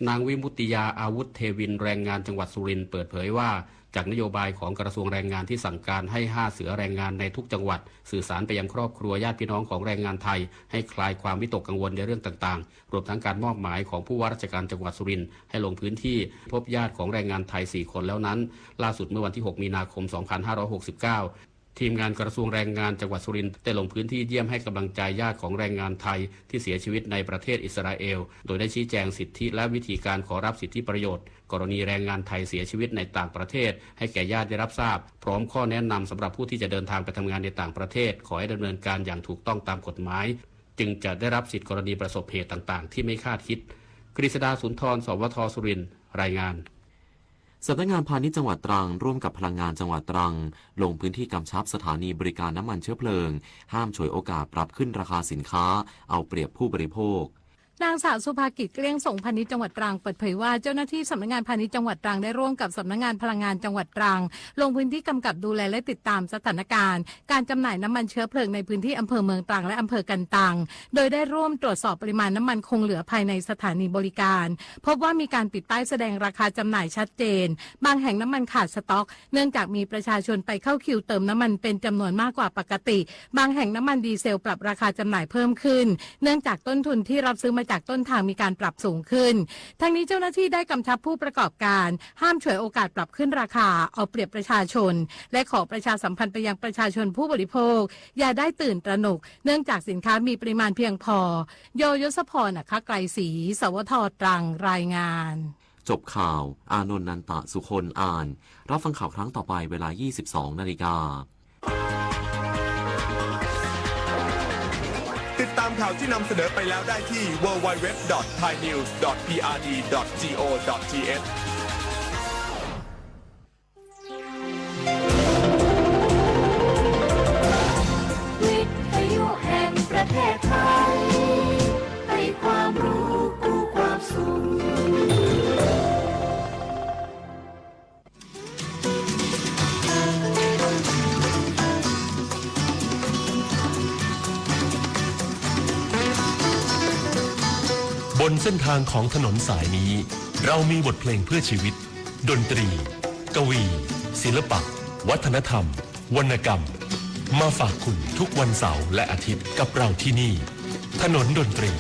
นางวิมุตติยาอาวุธเทวินแรงงานจังหวัดสุรินทร์เปิดเผยว่า จากนโยบายของกระทรวงแรงงานที่สั่งการให้5เสือแรงงานในทุกจังหวัดสื่อสารไปยังครอบครัวญาติพี่น้องของแรงงานไทยให้คลายความวิตกกังวลในเรื่องต่างๆรวมทั้งการมอบหมายของผู้ว่าราชการจังหวัดสุรินทร์ให้ลงพื้นที่พบญาติของแรงงานไทย4คนแล้วนั้นล่าสุดเมื่อวันที่6มีนาคม2569ทีมงานกระทรวงแรงงานจังหวัดสุรินทร์ได้ลงพื้นที่เยี่ยมให้กำลังใจญาติของแรงงานไทยที่เสียชีวิตในประเทศอิสราเอลโดยได้ชี้แจงสิทธิและวิธีการขอรับสิทธิประโยชน์กรณีแรงงานไทยเสียชีวิตในต่างประเทศให้แก่ญาติได้รับทราบพร้อมข้อแนะนำสำหรับผู้ที่จะเดินทางไปทำงานในต่างประเทศขอให้ดำเนินการอย่างถูกต้องตามกฎหมายจึงจะได้รับสิทธิกรณีประสบเหตุต่างๆที่ไม่คาดคิดกฤษดาสุนทรสวทสุรินทร์รายงานสำนักงานพาณิชย์จังหวัดตรังร่วมกับพลังงานจังหวัดตรังลงพื้นที่กำชับสถานีบริการน้ำมันเชื้อเพลิงห้ามฉวยโอกาสปรับขึ้นราคาสินค้าเอาเปรียบผู้บริโภคนางสาวสุภากิจเกลี้ยงส่งพาณิชย์จังหวัดตรังเปิดเผยว่าเจ้าหน้าที่สำนักงานพาณิชย์จังหวัดตรังได้ร่วมกับสำนักงานพลังงานจังหวัดตรังลงพื้นที่กำกับดูแลและติดตามสถานการณ์การจำหน่ายน้ำมันเชื้อเพลิงในพื้นที่อำเภอเมืองตรังและอำเภอกันตังโดยได้ร่วมตรวจสอบปริมาณน้ำมันคงเหลือภายในสถานีบริการพบว่ามีการปิดป้ายแสดงราคาจำหน่ายชัดเจนบางแห่งน้ำมันขาดสต็อกเนื่องจากมีประชาชนไปเข้าคิวเติมน้ำมันเป็นจำนวนมากกว่าปกติบางแห่งน้ำมันดีเซลปรับราคาจำหน่ายเพิ่มขึ้นเนื่องจากต้นทุนที่รับซื้อมาจากต้นทางมีการปรับสูงขึ้นทั้งนี้เจ้าหน้าที่ได้กำชับผู้ประกอบการห้ามฉวยโอกาสปรับขึ้นราคาเอาเปรียบประชาชนและขอประชาสัมพันธ์ไปยังประชาชนผู้บริโภคอย่าได้ตื่นตระหนกเนื่องจากสินค้ามีปริมาณเพียงพอโยยศพรไกรศรีสวทตรังรายงานจบข่าวอานนท์นันตะสุคนอ่านรับฟังข่าวครั้งต่อไปเวลา 22:00 น.ติดตามข่าวที่นำเสนอไปแล้วได้ที่ www.thainews.prd.go.th วิทยุแห่งประเทศไทยให้ความรู้กู้ความสุขบนเส้นทางของถนนสายนี้เรามีบทเพลงเพื่อชีวิตดนตรีกวีศิลปะวัฒนธรรมวรรณกรรมมาฝากคุณทุกวันเสาร์และอาทิตย์กับเราที่นี่ถนนดนตรี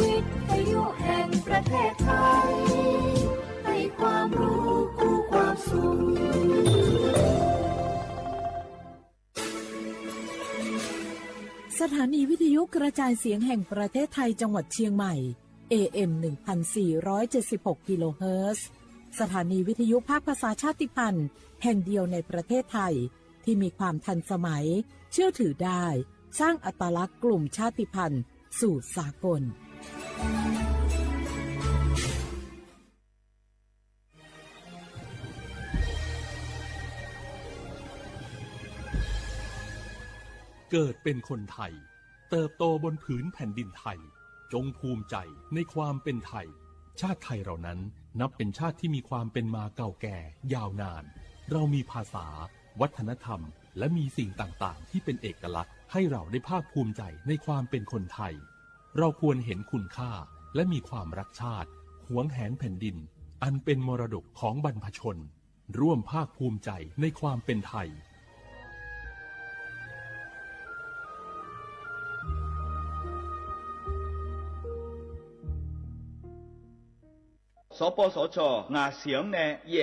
วิทยุแห่งประเทศไทยให้ความรู้กู้ความสุขสถานีวิทยุกระจายเสียงแห่งประเทศไทยจังหวัดเชียงใหม่ AM 1476 กิโลเฮิรตซ์สถานีวิทยุภาคภาษาชาติพันธุ์แห่งเดียวในประเทศไทยที่มีความทันสมัยเชื่อถือได้สร้างอัตลักษณ์กลุ่มชาติพันธุ์สู่สากลเกิดเป็นคนไทยเติบโตบนผืนแผ่นดินไทยจงภูมิใจในความเป็นไทยชาติไทยเรานั้นนับเป็นชาติที่มีความเป็นมาเก่าแก่ยาวนานเรามีภาษาวัฒนธรรมและมีสิ่งต่างๆที่เป็นเอกลักษณ์ให้เราได้ภาคภูมิใจในความเป็นคนไทยเราควรเห็นคุณค่าและมีความรักชาติหวงแหนแผ่นดินอันเป็นมรดกของบรรพชนร่วมภาคภูมิใจในความเป็นไทยสปสชงาเสียงเนเย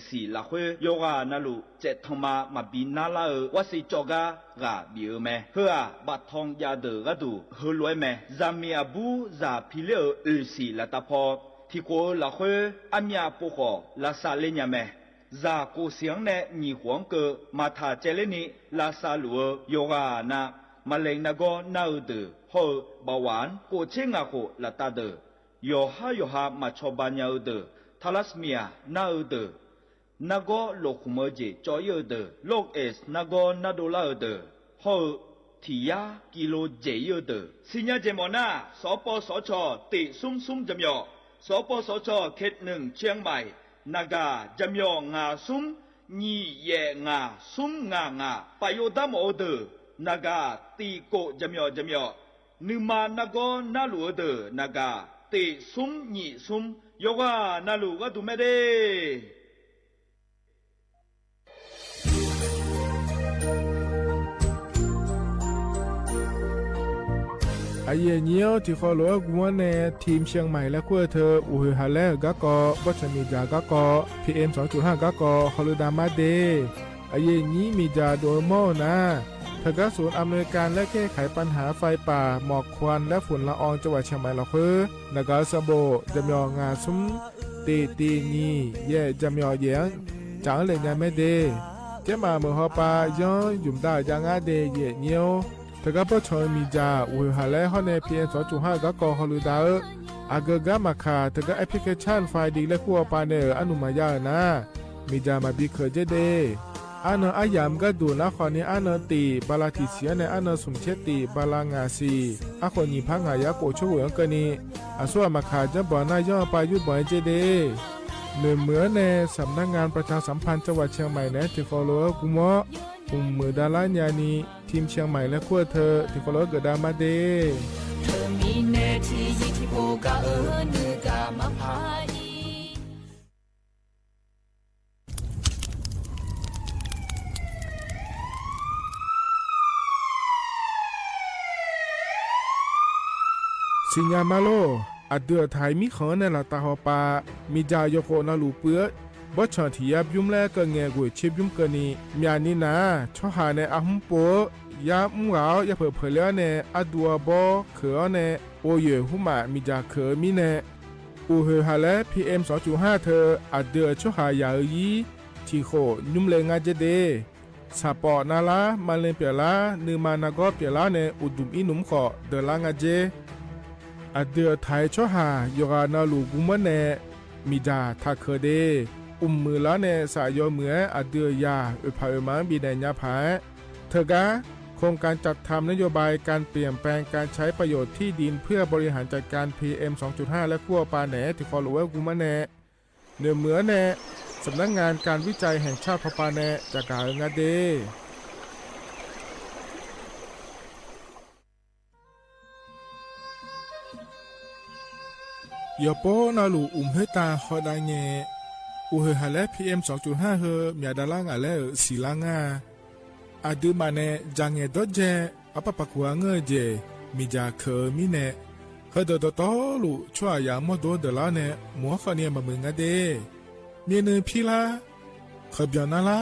สีละเฮโยกานาลุเจทมาบินนาลาวสิจกากาบิเมเฮอบัดทองยาเดกดูเฮลวยเมซามีอาบูซาพิเลอสีละตาพอที่โกละเฮอามีอาปุโคลาซาเลญเมซาโกเสียงเนนีหวงเกมาทาเจเลนีลาซาลัวโยกานามาเลงนาโกนาเดเฮบาวานโกเชงาโคละตาเดโยฮามาชอบานยาเดทาลัสเมียนาเดนาโกโลคุมเจจอยเดโลกเอสนาโกนาโดลาเดฮอทียากิโลเจยเดสิญญาเจมอนาสปสชติซุมจำยอสปสชเขตหนึ่งเชียงใหม่นากาจำยองาซุมนีเยงาซุมงาปายโยดามโอเด那个地国这么这么，你妈那个那路的那个地松你松，有个那路个都没得。ไอเยี่ยวที่ขอหลวงกัวเนทีมเชียงใหม่และขั้วเธออุหฮาเลกะกอบัชมีจากะกอ PM 2.5 กะกอฮอลดามาเดไอเยี่นี้มีจาโดยโมนะเธอก็ศูนย์อำนวยการและแก้ไขปัญหาไฟป่าหมอกควันและฝุ่นละอองจังหวัดเชียงใหม่ละคือนกาสโบจำยองาซุ้มตีนีเย่จำยอเยียงจางเลยงานไม่เดเจ้ามาเมื่อฮอปาย้อนยุ่มได้จางอาเดเย่เนียวเธอก็พอชอยมีจาอุหาเลฮอนใน PM 2.5 กะกอฮอลดาอากกะมาคาเธอก็แอปพลิเคชันไฟดีและขั้วปาเนออนุมายานะมีจามาบีเคเจเดอันอายามก็ดูนะคนนี้อันตีบาลาติเสียในอันสมเชติบาลางาซีอาคนนี้พังหายาโกช่วยกันนี้อาส่วนมาขาจะบ่อน่าย่อไปยุบบ่อยเจเดเหมือนในสำนักงานประชาสัมพันธ์จังหวัดเชียงใหม่นะที่ฟอลโล่กุมะมือดาลานยานีทีมเชียงใหม่และขั้วเธอที่ฟอลโล่เกิดดามาเดเธอมีเนที่ยิที่โบกาเนือกามาพายสิญญามาโลอัดเดือไทยมีขอในละตาหอปามีจายโคนาลูเปื้อบ่ชอนที่ยับยุ่มแลก็แงกวยเชฟยุ่มเกนีมีอันนี้นะช่อหาในอาหุมโปยาอุ้งเหลาอย่าเผลอเผลอในอดัวบอเขือในโอเยหุมามีจาเขือมีในอูเฮฮาและ PM 2.5 เธออัดเดือช่อหายายีที่โคยุ่มเลงาเจเดสาปอนาลามาเลเปียลานือมานากอเปียลาในอุดุมอินุมขอเดลางาเจอเดือไทยช่อหายกานาลูกุมะเนมีดาทาเคเดมือละเนสายเหมืออเดือยาอุปาอุมังบีแดญญาภาเธอกะโครงการจัดทำนโยบายการเปลี่ยนแปลงการใช้ประโยชน์ที่ดินเพื่อบริหารจัดการ PM 2.5 และขั้วปาแหนที่ฟอลโลเวอร์กุมะเนเนื้อเหมือเนสำนักงานการวิจัยแห่งชาติพปาแหนจากการงาเดยอโปนาลูเฮตาฮอดาเงอูเฮฮาเล PM 2.5 เฮมีดาลางาเลสีลางาอาดูมาเนจังเงดเจอปะปะกัวเงเจมีจาเคมีเนเฮดดตอลูชัวยามอดดลาเนมัวฟาเนียมามึงาเดมีเนพิลาขบยานาลา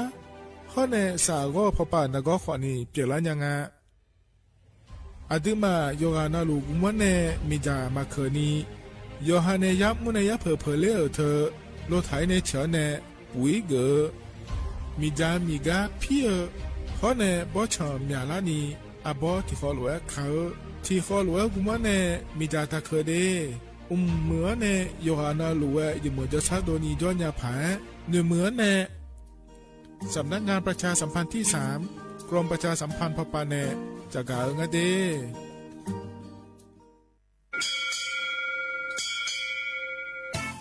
ฮอเนสากอพปานากอขอนีเปลายังาอาดูมาโยกานาลูกุมะเนมีจามาเคนีโยฮาเนยับมุนยับเผลอเธอโลไถในเฉเนปุยเกมีจามีกาพี่ฮอเนบอชอมีอาลานีอาบอที่ฟอลโลเขาที่ฟอลโลกุมะเนมีจาตาเคเดเหมือเนโยฮานาลูเวอยู่เหมือนจะซาโดนีจอนยาผาเนื้อเหมือเนสำนักงานประชาสัมพันธ์ที่3กรมประชาสัมพันธ์พปาเนจากกาเงเด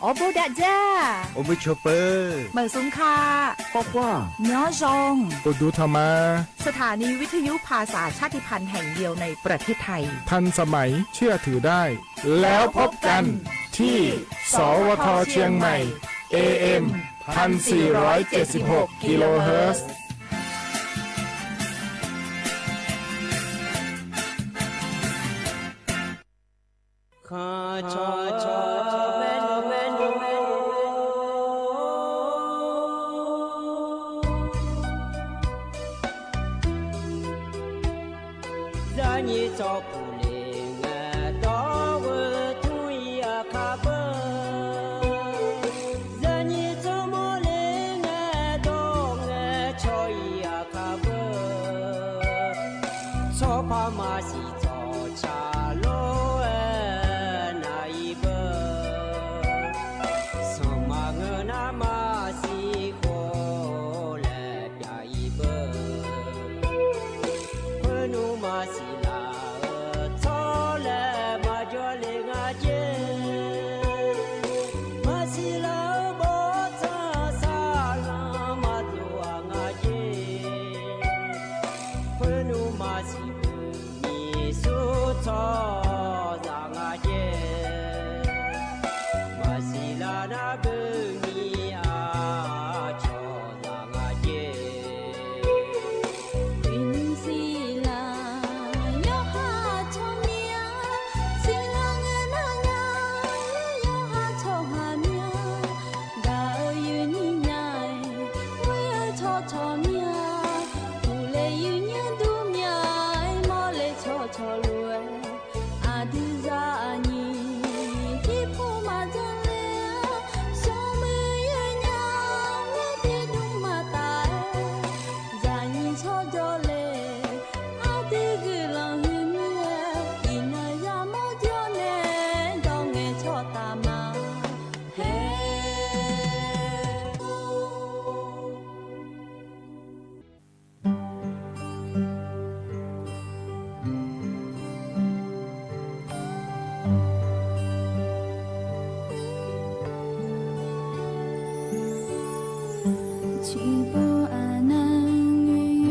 โอโบดะจ้าโอมิชเปอร์เหมือซุงคาบอกว่าเนื้อจงปดูธรรมาสถานีวิทยุภาษาชาติพันธุ์แห่งเดียวในประเทศไทยทันสมัยเชื่อถือได้แล้วพบกันที่สวทเชียงใหม่ AM 1476 กิโลเฮิรตซ์ข้าชอชอแม่นแม่นแม่นจะนี่จอผู้เลี้ยงดอกทุยคาเบจะนี่จอมเลี้ยงดอกชอยคาเบชอบพามาสิจอชาโลส悄面，不来有年度面，莫来悄悄来，阿杜扎尼，地铺马真来，小妹爷娘我地东马大，扎尼悄悄来，阿地个浪鱼面，伊那呀毛叫呢，当爱悄大马，嘿。起波阿南月月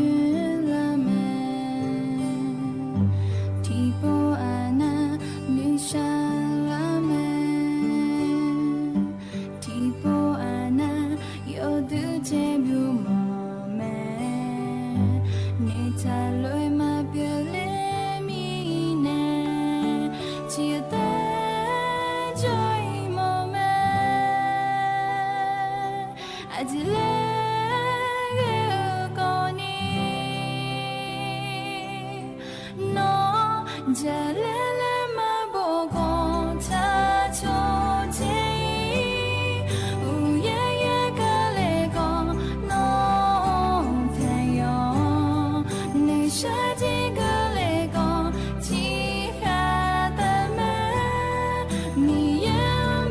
拉美，提波阿南女山拉美，提波阿南有的节表莫美，你才来嘛别来米呢，记得就莫美，阿吉来。这来来嘛不讲他秋季，乌夜夜个来讲侬太阳，你设计个来讲其他的美，你也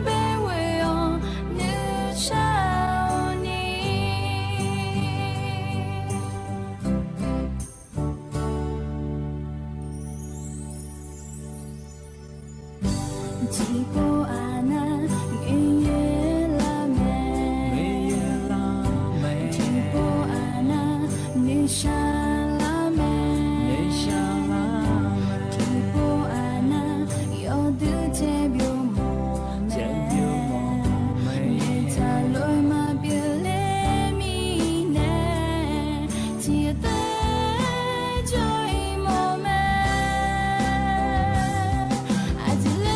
被为我女少你。起波阿南月月拉美，起波阿南女山拉美，起波阿南有的节表莫美，你才来嘛别来米呢，记得就莫美，阿吉来。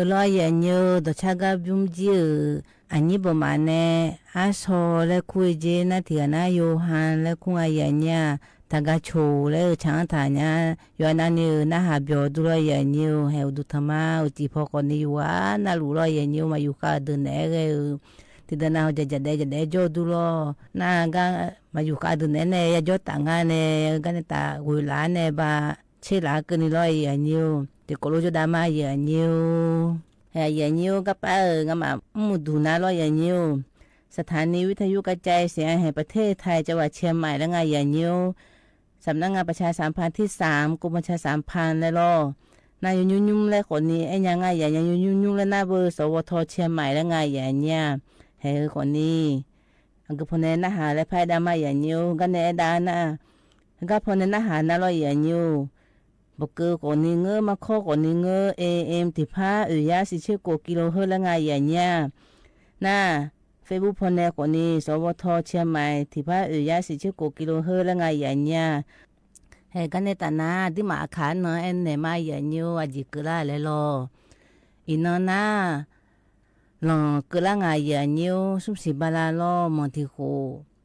lo ya nyo do chaga byum ji ani bo mane aso le kuije na tiana yohan le kunga yanya taga cho le chang ta nya yo na ni na ha byo du lo ya nyo he du tama uti pho ko ni wa na lu lo ya nyo ma yu ka de ne ge ที่เดินเอาจะได้โจดูโลน่าก็มาอยู่กับดูเนี่ยยาโจต่างกันเนี่ยกันตากุยล้านเนี่ยบาเชื่อหลักกันนี่ร้อยอย่างนิ้วที่โคโลจะได้มาอย่างนิ้วอย่างนิ้วก็ไปงั้นมามุดูน่าร้อยอย่างนิ้วสถานีวิทยุกระจายเสียงแห่งประเทศไทยจังหวัดเชียงใหม่และงานอย่างนิ้วสำนักงานประชาสัมพันธ์ที่3กรมประชาสัมพันธ์และล่อนายยุ่งและคนนี้ไอ้ยังไงอย่างยุ่งและหน้าเบอร์สวทเชียงใหม่และงานอย่างเนี้ยให้คนนี้อันก็พนนะหาและพายดามาอย่างนิ้วกันในดานะก็พนนะหาน่าร้อยอย่างนิ้วบกเกอคนนี้เงื้อมาข้อคนนี้เงื้อAM ที่พายา17กิโลเฮิรตซ์และงานอย่างเนี้ยน่ะเฟซบุ๊กพนคนนี้สวทเชียงใหม่ที่พายา17กิโลเฮิรตซ์และงานอย่างเนี้ยให้กันในตานาที่มาขานเนาะเอ็นเนี่ยมาอย่างนิ้วอจิกละเลยรออีนอนะลองกละงายอย่างนิ้วสุสิบาลาลอมอนติโค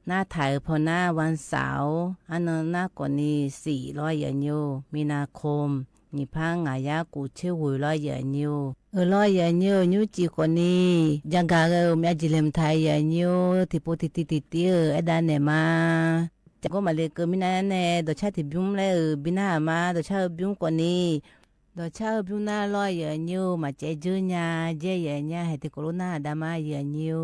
หน้าถ่ายพอหน้าวันเสาร์อันนั้นหน้าก่อนนี้400อย่างนิ้วมีนาคมนิพังงายากูเชื่อหุย100อย่างนิ้ว100อย่างนิ้วนิ้วจีคนนี้ยังกาเอมีจิเลมไทยอย่างนิ้วที่โปติติไอ้ด้านเนี่ยมาก็มาเลยก็มีนั่นแน่ดอกชาติบิวเลยบินามาดอกชาติบิวกว่านี้ดอกชาติบิวน่าร้อยอย่างนิ้วมาเจจูญาเจอย่างเนี้ยให้ที่โคโรนาดามาอย่างนิ้ว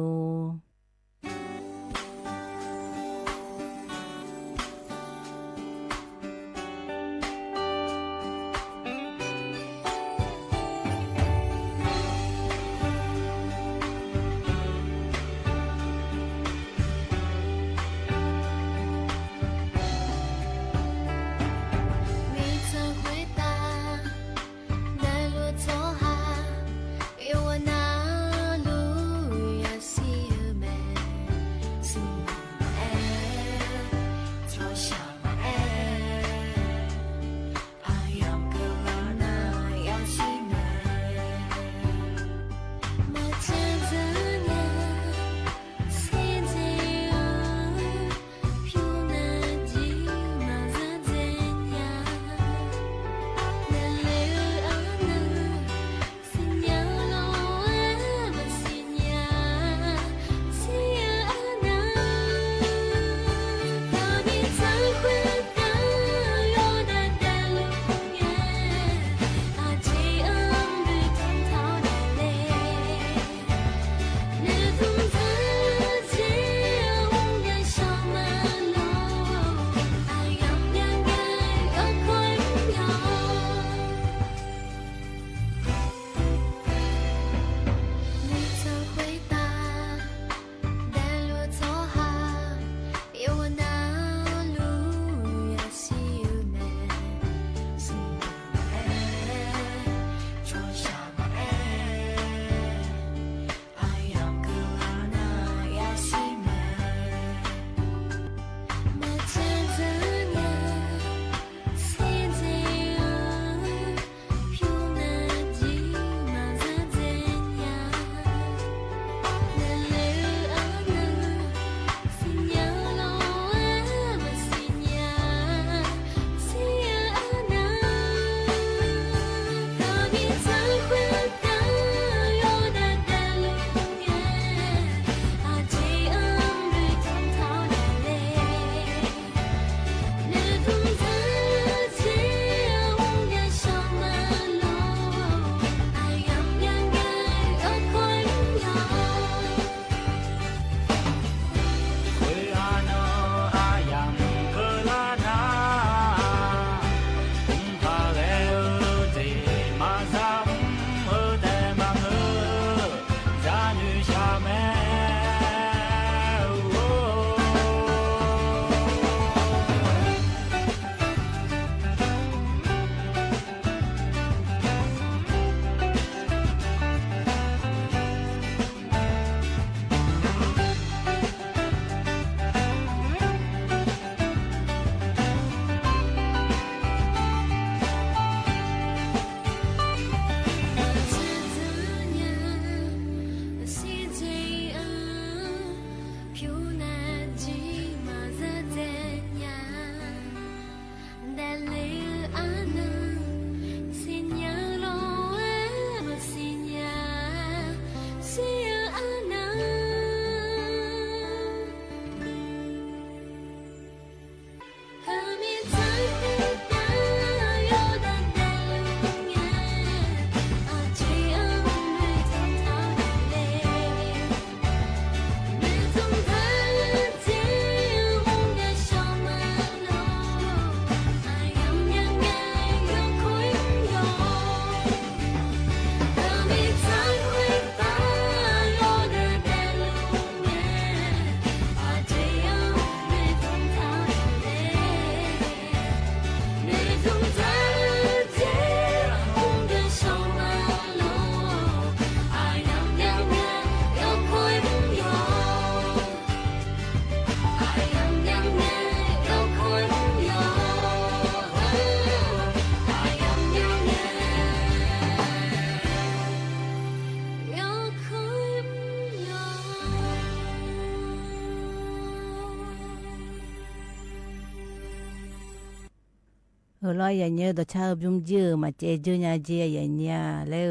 lo ya nhớ đó cha bùm dưa mà chế dưa nhà chế ya nhà lẽ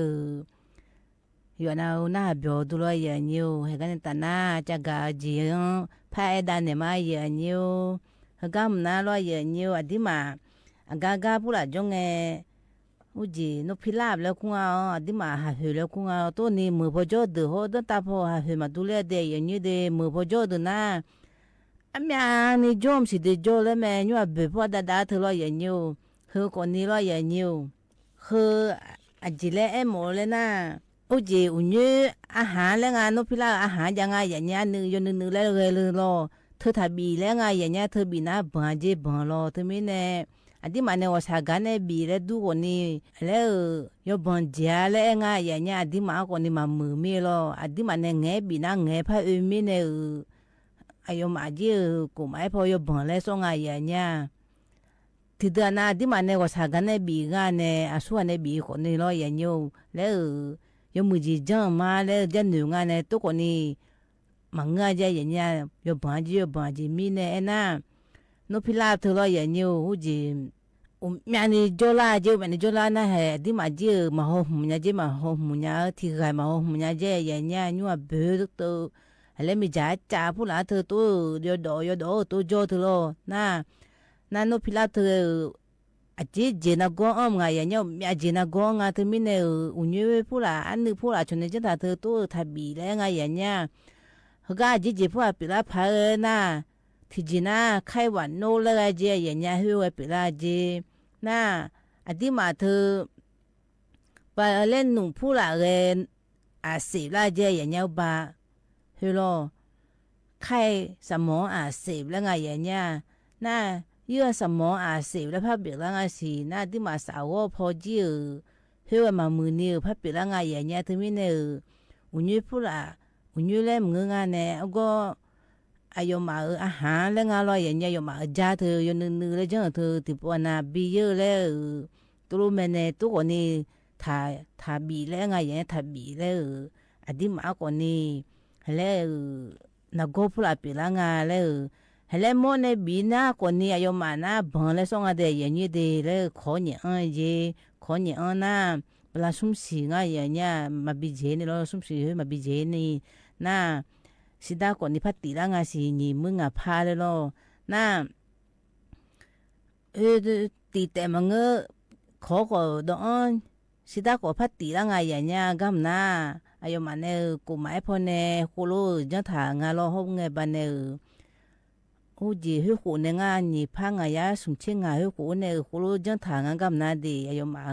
yo nào na biểu đồ lo ya nhiều hay cái ta na cha gà gì phải đàn này mà ya nhiều gam na lo ya nhiều à đi mà gà bula trong nghe uji nó phi lạpแล้วcũng à đi mà hà hừแล้วcũng à tôi ni mưa bao giờ được ho đó ta po hà hừ mà tu lệ để ya như để mưa bao giờ được na mẹ ni jom si de jo le mẹ nhua bề po đã thưa lo ya nhiều hư còn ni lo ya nhiều hư à chỉ lẽ em mồ lên na uji unyu à hà lên à nó phi lạp à hà chẳng à ya nhà nữ yo nữ le le lo thưa thà bì lên à ya nhà thưa bì na bang je bang lo thưa mi nè à đi mà nè wa sa ga nè bì le du còn ni le yo bang je le nga ya nhà đi mà còn ni mà mừ mi lo à đi mà nè nghe bì na nghe pha mi nè ayo mà chứ cũng ai phải yo bang le so nga ya nhà thì đó na đi mà nè wa sa ga nè bì ga nè à su nè bì còn ni lo ya nhiều le yo mù gì chẳng mà le dân nữ nga nè tôi còn ni mà nga ja ya nhà yo bang ji mi nè na nó phi la thưa lo ya nhiều hu gì mẹ ni jola na he đi mà chứ mà ho mu nhà chứ mà ho mu nhà thì gai mà ho mu nhà ja ya nhà nhưng mà bự tôi lấy mi giá trả phụ lá thưa tôi yo do tôi jo thưa lo na nó phi la thưa à chỉ na go nga ya nhau mẹ chỉ na go nga thưa mi nè unyu phụ la ăn nữ phụ la cho nên chứ ta thưa tôi thà bì lấy nga ya nhà ga chỉ phụ la bị la phá na thì chỉ na khaiวันโนเลยเจียอย่างเงี้ยหัวไปละเจน่ะอดีมาเธอไปเล่นหนุ่มผู้ละเรนอาศิละเจียอย่างเงี้ยบาฮัลโหลไข้สมองอาศิแล้วไงอย่างเงี้ยน่ะเยื่อสมองอาศิแล้วพับเบียแล้วไงสิน่ะที่มาสาวพอจีหัวมามือนิ้วพับเบียแล้วไงอย่างเงี้ยถึงไม่เนออุ่นยี่ผู้ละอุ่นยี่เล่มเงื้องเนี่ยก็อายุมาอาหารแล้วงาลอยอย่างเงี้ยอยู่มาจ้าเธออยู่นึกเลยจังเธอที่ปวนาบีเยอะแล้วตัวแม่เนี่ยตัวคนนี้ทาบีแล้วไงอย่างเงี้ยทาบีแล้วอดีมาคนนี้แล้วนักกอล์ฟละปีละงาแล้วแล้วโมเนี่ยบีน่าคนนี้อายุมาน่าบังแล้วส่งอะไรอย่างเงี้ยเดแล้วขอเนี่ยขอเนี่ยน่าเวลาสุ่มสี่งอย่างเงี้ยมาบีเจนี่เราสุ่มสี่มาบีเจนี่น่าสิดาก่อนนี่พัดตีละงาสินี่มึงอ่ะพาเลยโลน่ะตีแต่มังเงขอก็ดอนสิดาก่อพัดตีละงาอย่างเงี้ยกำน่ะอายุมันเนี่ยกูหมายพอเนี่ยกูรู้จะถ่างาลอห้องไงบ้านเนี่ยโอ้จีให้กูเนี่ยงานนี่พังอายาสุ่มเชิงงาให้กูเนี่ยกูรู้จะถ่างากำน่ะดีอายุมา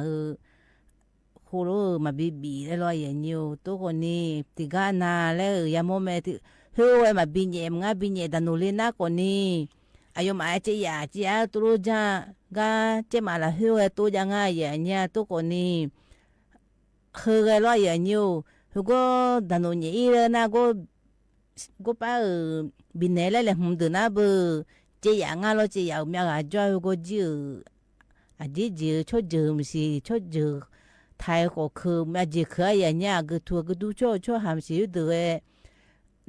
กูรู้มาบีแล้วลอยอย่างเงี้ยตัวคนนี้ตีกานาแล้วยามโมเมติเฮ้ยมาบินเย่มงาบินเย่ดันนูลีน่าคนนี้อายุมาเจียตัวจ้ากาเจมาละเฮ้ยตัวจ้างาอย่างเงี้ยตัวคนนี้เฮ้ยลอยอย่างเงี้ยเฮ้ยก็ดันนูเนี่ยอีเลยนะก็ป้าบินเน่เลยหุ่นเดินนะเบอเจียงาลอยเจียมีอะไรจ้าก็จื้ออ่ะจื้อชดจื้อมิสิชดจื้อไทยก็คือแม่จีเคยอย่างเงี้ยก็ทัวก็ดูชั่วหามสิอยู่ด้วย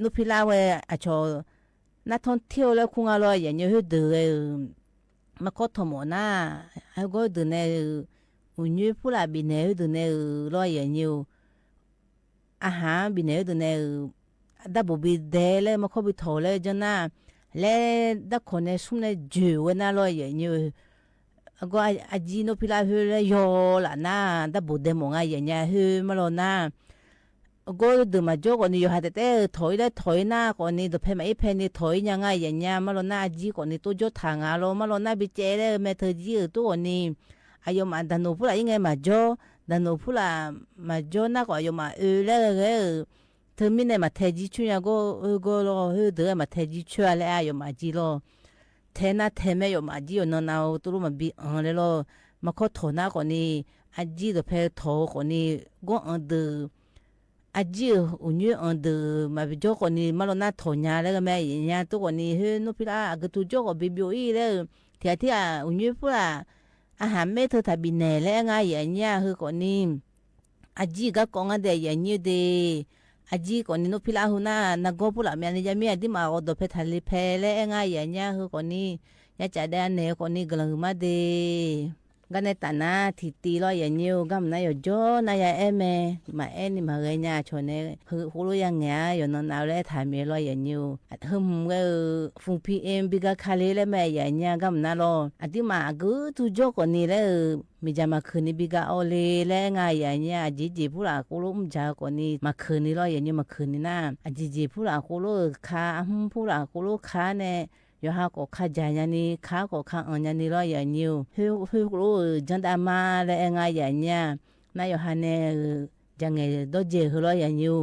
นุพิลาเวอชอนักท่องเที่ยวแล้วคงอร่อยอย่างเงี้ยอยู่ด้วยมาก็ทมน่ะไอ้ก็ดูเนี่ยอุ่นยี่ผู้ละบินเนี่ยดูเนี่ยรอยอย่างเงี้ยอาหารบินเนี่ยดูเนี่ยดับบุบิเดเลยมาเข้าไปถอเลยจนน่ะแล้วดักคนเนี่ยสุ่มเนี่ยจู่วันน่ะรอยอย่างเงี้ยก็อาจีนุพิลาเฮเลยยอละน่ะดับบุเดมงไงอย่างเงี้ยเฮมาแล้วน่ะก็ดูมาจ่อคนนี้อยู่หาแต่ถอยได้ถอยหน้าคนนี้ตัวเพมาอีเพนี่ถอยยังไงอย่างเงี้ยมาแล้วน่ะจีคนนี้ตัวจ่อทางอ่ะแล้วมาแล้วน่ะบิเจเลยแม่เธอจีตัวคนนี้อายุมาดันโนพูดอะไรยังไงมาจ่อดันโนพูดละมาจ่อน่ะก็อายุมาเลยเธอมีเนี่ยมาเทจีช่วยก็รอเดือมาเทจีช่วยแล้วอายุมาจีรอเทน่ะเทไม่อยู่มาจีอยู่นั่นเอาตัวมาบีเลยรอมาขอถอหน้าคนนี้อาจีตัวเพถอคนนี้ก็เดืออาจีอุ่นยี่เดือมาไปจ่อคนนี้มาแล้วน่าถอนยาแล้วก็แม่อย่างเงี้ยตัวคนนี้เฮ้ยนุพิลาก็ตัวจ่อก็บีบีอีแล้วที่อุ่นยี่พูดละอาหารไม่เธอทำบินเน่แล้วไงอย่างเงี้ยคือคนนี้อาจีก็กองอะไรอย่างเงี้ยเดอาจีคนนี้นุพิลาหัวหน้านักก็พูดละแม่นี่จะมีอะไรมาเอาดอกเพชรทะเลเพลแล้วไงอย่างเงี้ยคือคนนี้ ยาจะได้เนคนนี้กลังมาเดกันในตาหน้าที่ตีร้อยอย่างเดียวก็ไม่อยู่โจ้นายเอ็มมาเอ็นนี่มาเรียนชนเนี่ยคือหูรู้ยังไงอยู่นอนเอาเลยถ่ายมีร้อยอย่างเดียวฮึมก็ฟุ้งพีเอ็มบิกาคาเลเลยแม่อย่างเงี้ยก็ไม่น่ารอที่มากูทุกโจ้คนนี้เลยมีจะมาคืนนี้บิกาเอาเลยแล้วไงอย่างเงี้ยจีพูดอะกูรู้มันจะคนนี้มาคืนนี้ร้อยอย่างเงี้ยมาคืนนี้นะจีพูดอะกูรู้ขาพูดอะกูรู้ขาเนี่ยยาก็ข้าใจยันนี่ข้าก็ข้าอันยันนี่ร้อยอย่างนี้ฮิวรู้จันดามาเลยไงอย่างเงี้ยนายฮันเนี่ยจังไงดเจฮร้อยอย่างนี้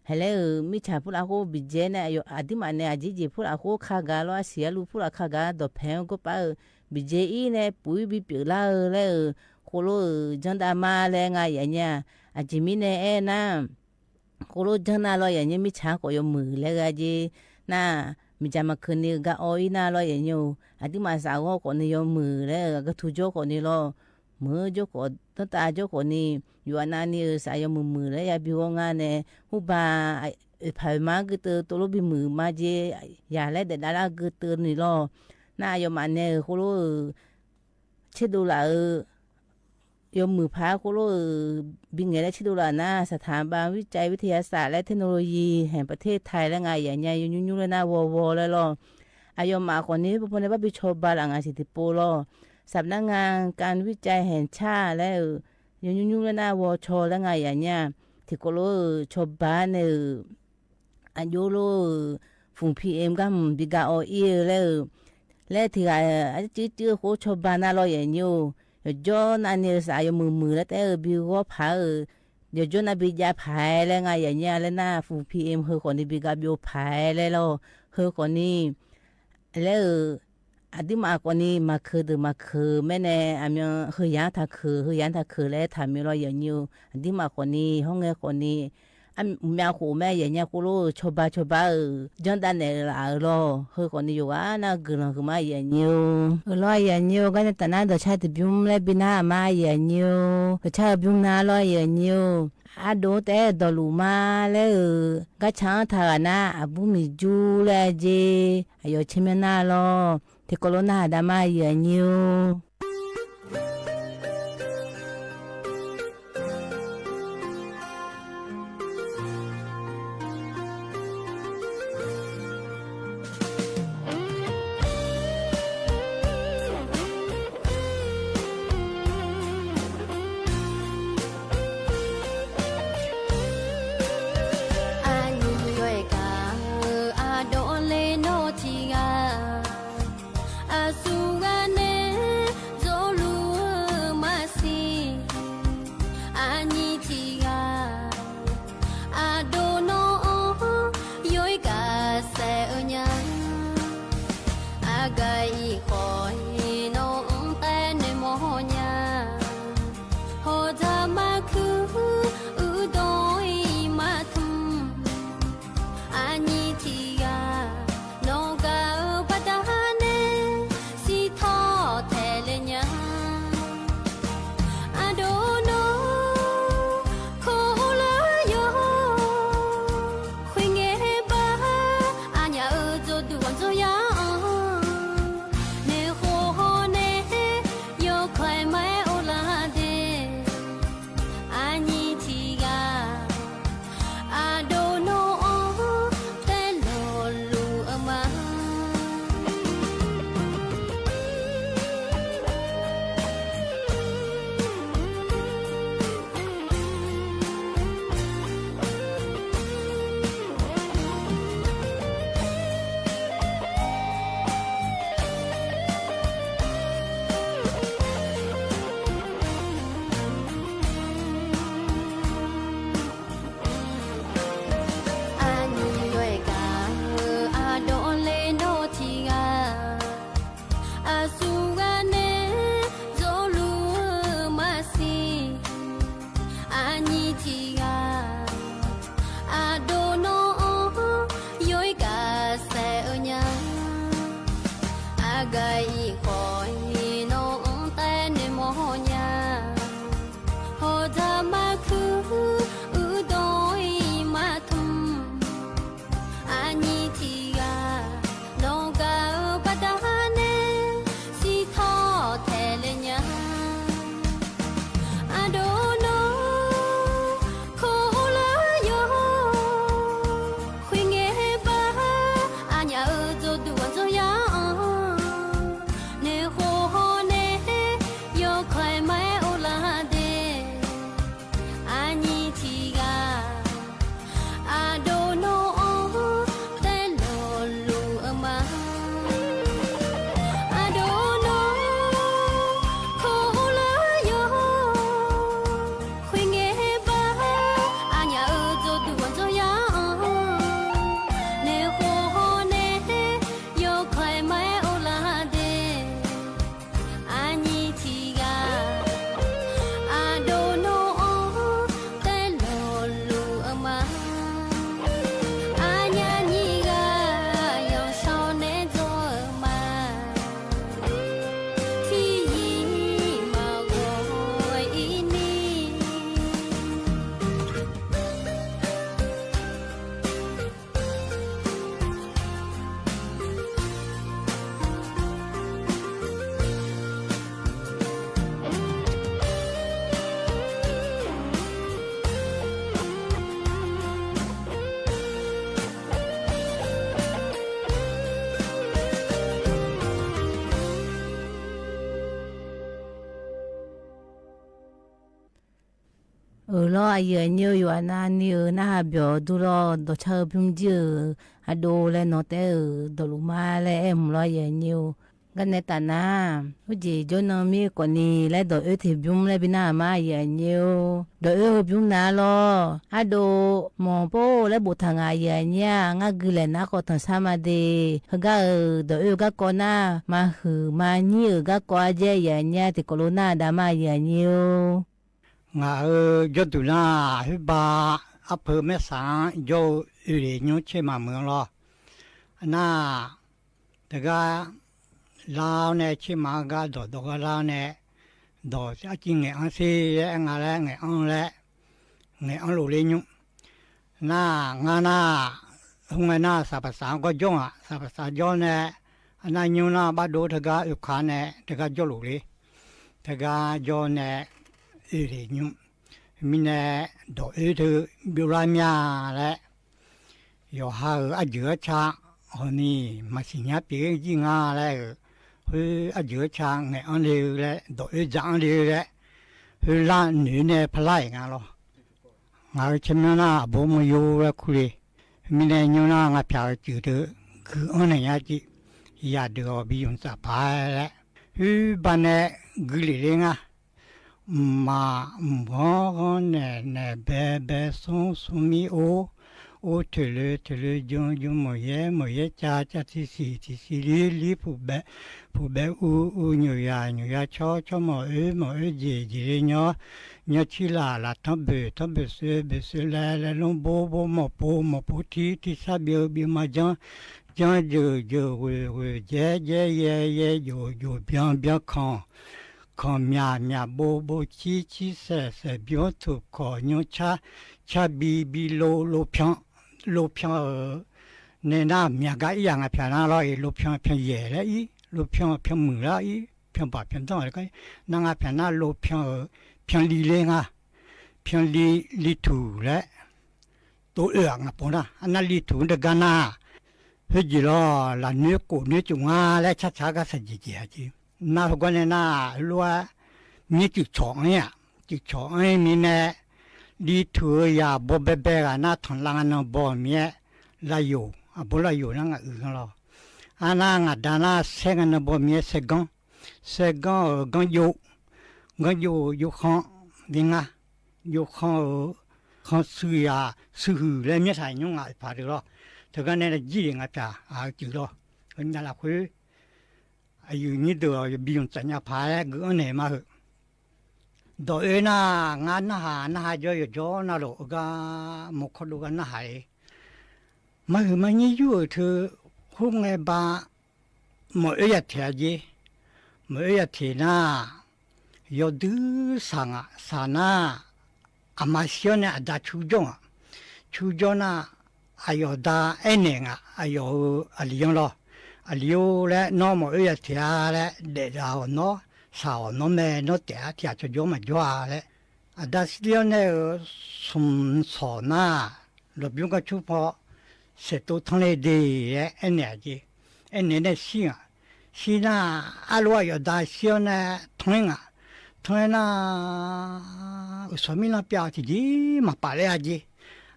เฮ้ยมิชาพูดอะกูบิเจเนี่ยอยู่อดีมันเนี่ยจีพูดอะกูข้ากาล้อเสียลูพูดอะข้ากาดอกแพงก็ไปบิเจอีเนี่ยปุยบิเปล่าเลยกูรู้จันดามาเลยไงอย่างเงี้ยจีมิเนี่ยนะกูรู้จันดาร้อยอย่างเงี้ยมิชาก็ยอมมือเลยก็จีน่ะมีจะมาคืนนี้ก็อ้อยน่าร้อยอย่างนี้ที่มาสาวคนนี้ยอมมือเลยก็ทุจโจคนนี้ล้อมือโจคนตั้งตาโจคนนี้อยู่อันนั้นนี่สายมือเลยอย่าบิวงานเนี่ยหูบ้าผ่านมาก็ตัวรูปมือมาเจอย่าเล่นแต่ดาราก็ตัวนี่ล้อน่ายอมอันเนี่ยเขารู้เชื่อดูละยอมมือพาเขารู้บินไงแล้วเชื่อดูละนะสถาบันวิจัยวิทยาศาสตร์และเทคโนโลยีแห่งประเทศไทยและไงอย่างเงี้ยยุ่งเลยนะวอเลยล้ออายมาคนนี้พวกนี้ว่าไปโชว์บาลังอาสิติโปล้อสำนักงานการวิจัยแห่งชาติและยุ่งเลยนะวอโชว์และไงอย่างเงี้ยที่ก็รู้โชว์บาเนี่ยอายุรู้ฝุ่น PM ก็บิกาโอเอและที่จื้อโคโชว์บาน่าล้ออย่างนี้จอนอันนี้สายมือแล้วแต่บิวว่าผาเดี๋ยวจนบิจาผายแล้วไงอย่างเงี้ยแล้วน่าฟูพีเอ็มเฮอคนนี้บิกาบิวผายแล้วเฮอคนนี้แล้วที่มาคนนี้มาคือแม่เนี่ยอันยังเฮยันทักคือแล้วทำมีรอยอย่างนี้ที่มาคนนี้ห้องเงคนนี้อันแม่หูแม่อย่างเงี้ยกูรู้ชอบบ้าจังดันเนี่ยละรอเฮอคนนี้อยู่ว่าน่าเกินคือมาอย่างนี้รออย่างนี้ก็จะแต่น่าจะใช้ที่บิวเลยบินามาอย่างนี้ก็ใช้บิวน่ารออย่างนี้ดูแต่ดอลูมาเลยก็ช่างทานะบุมีจูเลยเจอายุชิมน่ารอที่โคโรนาดามาอย่างนี้เ lo ai nhiều yo na nhiều na biểu du lo đồ chơi bún dừa à đồ lên nó té đồ lù ma lên em lo ai nhiều cái này ta na cái gì cho nó mi còn đi lấy đồ ớt thì bún lấy bên nào mà ai nhiều đồ ớt bún na lo à đồ mò bố lấy bột thằng ai nha ngã gửi lên na có thằng sao mà đi cái đồ ớt cái con na mà hử mà nhiều cái con ai nha thì có na đã mà ai nhiều ngà do tụi na hư ba ấp hư mẹ sáng do ưu nhớ chơi mà mượn lo na thế cái lao này chơi mà cái đồ đồ cái lao này đồ sẽ chỉ nghe ăn xí ngà lẽ nghe ăn lù lên nhung na ngà na hôm nay na sắp sáng có giống à sắp sáng giống này na nhiều na bắt đầu thế cái ưu khá này thế cái do lù lên thế cái do này ưu nhung mình đồ ưu thứ biểu làm nhà đấy, giờ ở giữa cha hồi này mà sinh nhật bị gì ngà đấy, ở giữa cha ngày ăn liều đấy, đồ ưu dạng liều đấy, làm nữ này phải lại ngà lo, ngà chém na bố mày yêu là khui, mình nhiều na ngà phải chịu được, cứ ăn này nhá chị, giờ được bị dùng sạp phải đấy, ban này gửi lên ngà. Mà con nè bé son mi ô thử lư dùng mồi cha thì li phụ bé u nhiều ya cho mồi gì nhớ chỉ là thằng bự sữa là lông bố mò tí sa biểu mà giờ bien còn nhà bố chi sẽ biểu thủ có nhau cha bi lô phiang nên là nhà cái dạng phiang nào rồi lô phiang dễ đấy lô phiang mưa đấy phiang bạc phiang tao cái nàng phiang nào lô phiang li lên phiang li thủ đấy tôi ở ngã bốn à anh li thủ được cái nào hết gì lo là nước cổ nước chúng lấy cha cái gì chứ na hôm qua này na lúa mi chịu chọn ấy mi nè đi thưa ya bố bé à na thằng lang nó bò mi la yêu bố la yêu na ngã lo na ngã đa na xe ngã bò mi xe găng yêu khang đi ngã yêu khang sư hử lên mi sai nhung ngã phải được lo thế cái này là gì ngã cha chịu lo cái này là khuya yêu như được bị dùng chăn nhà phá cái này mà đội na ngán na hà cho na lộ cái một con đồ cái na hải mà như vậy thì hôm nay ba mỗi ngày thì na yêu đứa sang mà xíu này đã chú trọng na ayo đã anh ayo aliong lo liu lẽ nó mỗi giờ thì lẽ để vào nó sao nó mẹ nó té thì cho gió mà gió lẽ đã liu này sum sọ na rồi bây giờ chú họ sẽ tổ thằng này đi anh này xin na alo giờ đã xin na thằng na số mình là biểu thì gì mà bảo lẽ gì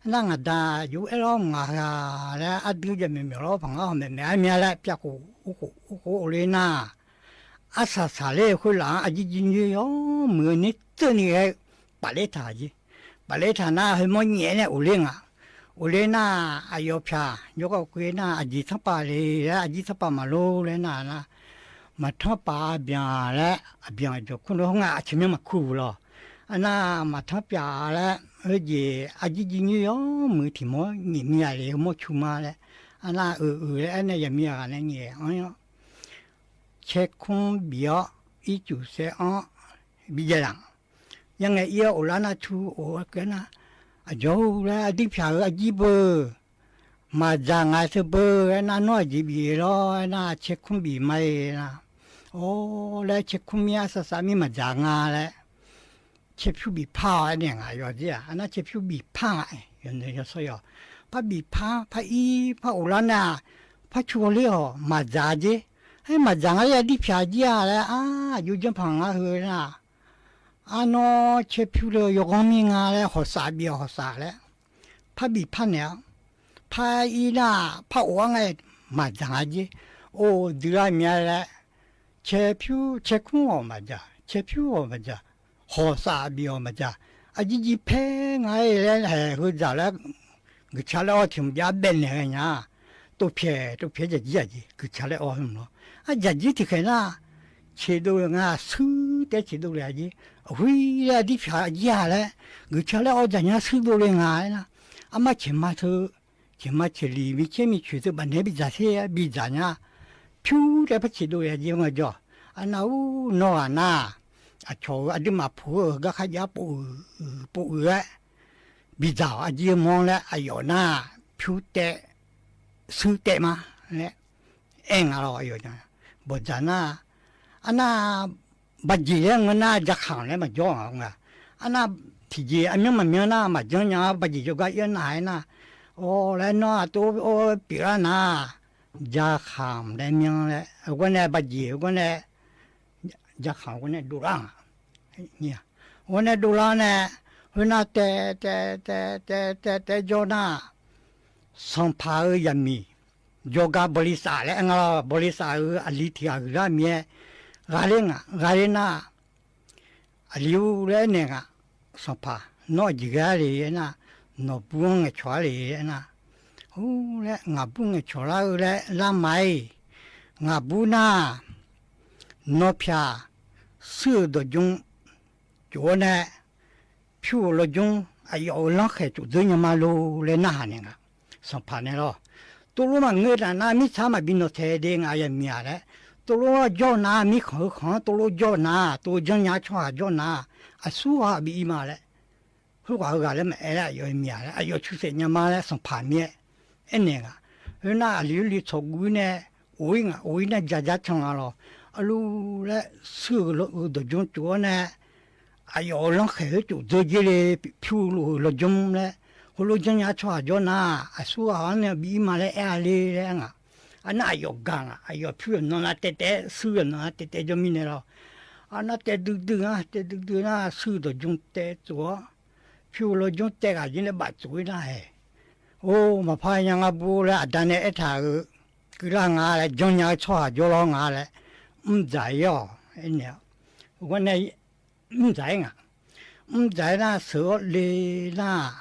nàng đã yêu em ngà là ăn được gì mình lo bằng ngà mình mẹ lại biết cô lên na sa lệ khối là ăn gì nhiều mười nít tên này bà lệ thà na hơi món nhẹ này lên na ayo pha nhớ có quê na ăn gì thắp bà lệ ăn gì thắp bà mà lô lên na mà thắp bà biển cho con nó ngà chỉ mình mà khu lo na mà thắp bà lệ ở gì ăn gì nhiều mười thì mỗi nhịn nhẹ để mỗi chú mà lệ na anh này làm gì này nhẹ anh chết không biểu ý chủ sẽ bây giờ rằng nhưng ngày yêu là na chú ở cái na dấu là đi phá ở gì bơ mà rằng ai sẽ bơ na nói gì bị lo na chết không bị mày na lại chết không mía sa mi mà rằng lại chết phiêu bị phá anh này rồi gì na chết phiêu bị phá ai hiện nay cho sao phá bị phá phá ở là na phá chua liao mà giá gì hay mà rằng ai đi phá gì là yêu dân phẳng hơi na 阿诺切皮了有光明啊嘞，好傻逼好傻嘞，怕比怕鸟，怕伊那怕王哎，嘛咋子？哦，对啦面嘞，切皮切空我嘛着，切皮我嘛着，好傻逼我嘛着，啊一拍哎嘞还会咋嘞？个车嘞我听不见别那个呀，都撇就子，个车嘞我什么？啊日子听看啦。chế độ nga sư để chế độ là gì huy là đi phải già đấy người cha là ở nhà sư đồ lên ngài na ama chỉ mà chỉ lý vì chế mi chuyện bản này bị giả nha phiêu để bắt chế độ là gì mà cho anh nào nó na chỗ anh đi mà phù cái khai giá bộ ấy bị giả anh đi mong là anh ở na phiêu để sư để mà nè em ở đó ở nhà bộ giả na anh na bắt gì anh na giặc hàng này mà cho ông anh na thì gì anh mà na cho nhà bắt gì cho cái yên này na ô lại nó tôi ô bị na giặc hàng này miếng này cái này bắt gì cái này giặc hàng cái này đủ lắm nhỉ cái này đủ lắm này cái này te cho na song phá ở nhà mi cho cái bồi sa này anh bồi sa ở ali thì ở ra mi gare na aliu le ne ga sopa no jigare na no buong chwa le na hu le nga buong chwa le la mai nga bu na no phya su do jung jo ne phu lo jung ayo lo khe chu de nya ma lo le na ne ga sopa ne lo to lo ma nge na mi cha ma bin no the de nga ya mi ya le tôi lo cho na mi khó khó tôi lo cho na tôi dân nhà cho cho na à su ha bị mà đấy không có cái là mẹ là yêu mẹ là yêu chú sẽ nhà mà là sống phản mẹ anh này cái na liu cho gu này ôi này giá chăng là alu là sư lo đồ chung chúa này yêu lắm khế chủ tôi chỉ là phiêu lo chung này lo dân nhà cho na à su ha này bị mà là đấy anh ayo gang ayo phiêu nó là tê sư nó tê cho mình này rồi anh tê được na sư đồ chung tê chúa phiêu lo chung tê cái gì này bắt chúa na hè ô mà phải nhà bố là đàn này thà cứ là ngà là trong nhà cho lo ngà là giải yo anh nhớ cái này giải ngà giải na sửa lê na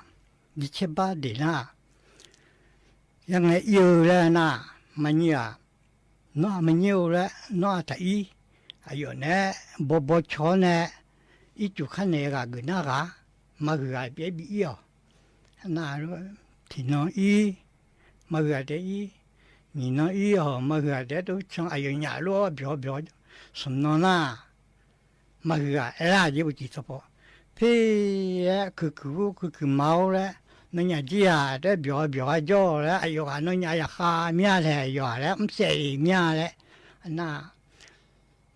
đi chơi ba đi na yang này yêu là na mà nhiều nó mà nhiều đấy nó thấy ayo nè bố chó nè ít chút khăn này cả người na cả mà người bé bị yêu na rồi thì nó y mà người đấy y nhìn nó y mà người đấy tôi trong ayo nhà luôn biểu sum nó na mà người là gì cũng chỉ thôi thì cứ máu đấy nó nhà gì à để biểu cho đấy ayo nó nhà khá mía này rồi đấy sẽ mía đấy na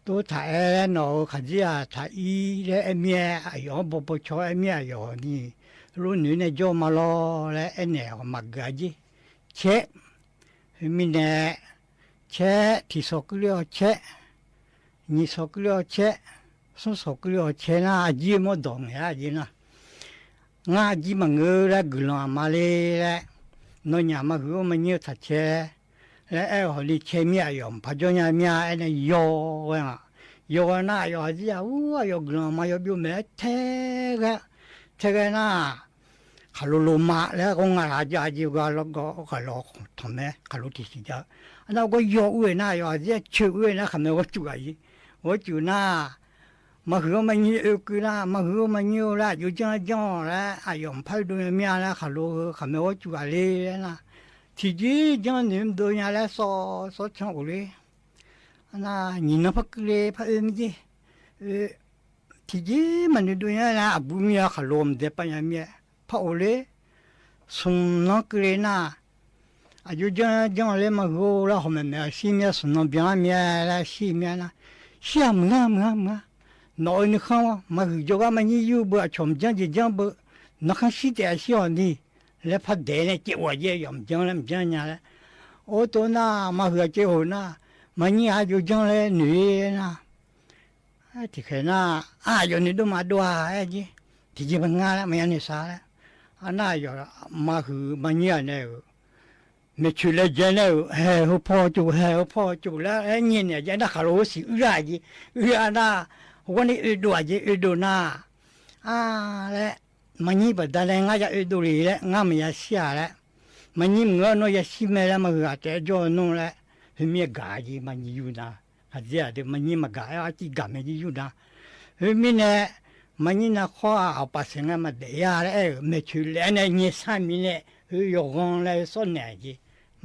tôi thấy nó cái gì à thấy đấy mía ayo bố cho mía rồi đi lúc nữa này cho mà lo đấy anh này mà cái gì chết mình này chết thì số cái liệu chết như số cái liệu chết số cái liệu chết na gì mà đồng hết gì na nga ji mà ngơ ra gửi mà lên nó nhà mà gửi mà nhiều thật chế lại họ đi chơi mía yom phải cho nhà mía anh này yo na yo gì à yo gửi mà yo biểu mẹ thế cái na kalau mà lại con ngài aja gì cái lo thằng mẹ kalau thì gì đó nó có yo uế na yo gì chịu uế na không có chịu cái gì có chịu na mà hứa mà nhiều cứ là mà hứa mà nhiều làอยู่จังlà ayom phải đôi mía là khalo không có chú cái này là thì chỉ chẳng niệm đôi nhà là so trong cái là nhìn nó phát cái phát âm gì thì chỉ mà đôi nhà là abu mía khalo mà để bao nhiêu mía phát cái sum nó cái naอยู่จังเลยmà hứa là hôm nay xí mía sum nó bien mía là xí mía na xí mà nói nữa không mà giờ cái mà như bữa chồng chẳng gì chẳng bữa nó không xí để xí ở đi lấy phát để này chịu ở dưới yểm chẳng làm chẳng nhà đấy ô tô na mà hứa chịu na mà như ai chịu chẳng lấy nữ na ที่เคยน่าอยู่นี่ดูมาดูจีที่จีบังงาแล้วไม่ยันนี่สาแล้วน่าอยู่มาคือมันเนี่ยเนี่ยไม่ช่วยเลยเจเนี่ยเขาพอจูเขาพอจูแล้วเนี่ยเจน่าขลุ่ยสิจีน่าวันนี้ดูจีดูน่าแล้วมันนี่บัดแต่งงานจะดูเลยแล้วงานไม่ยากเสียแล้วมันนี่เงินน้อยสิไม่แล้วมันก็จะจอนู่นแล้วมีกาจีมันอยู่นะอาจจะเดี๋ยวมันนี่มากาจีกาไม่อยู่นะมีเนี่ยมันนี่นะข้อเอาภาษามาเดียร์ไม่ช่วยเลยเนี่ยสามีเนี่ยยกงเลยส่วนเนี่ยจี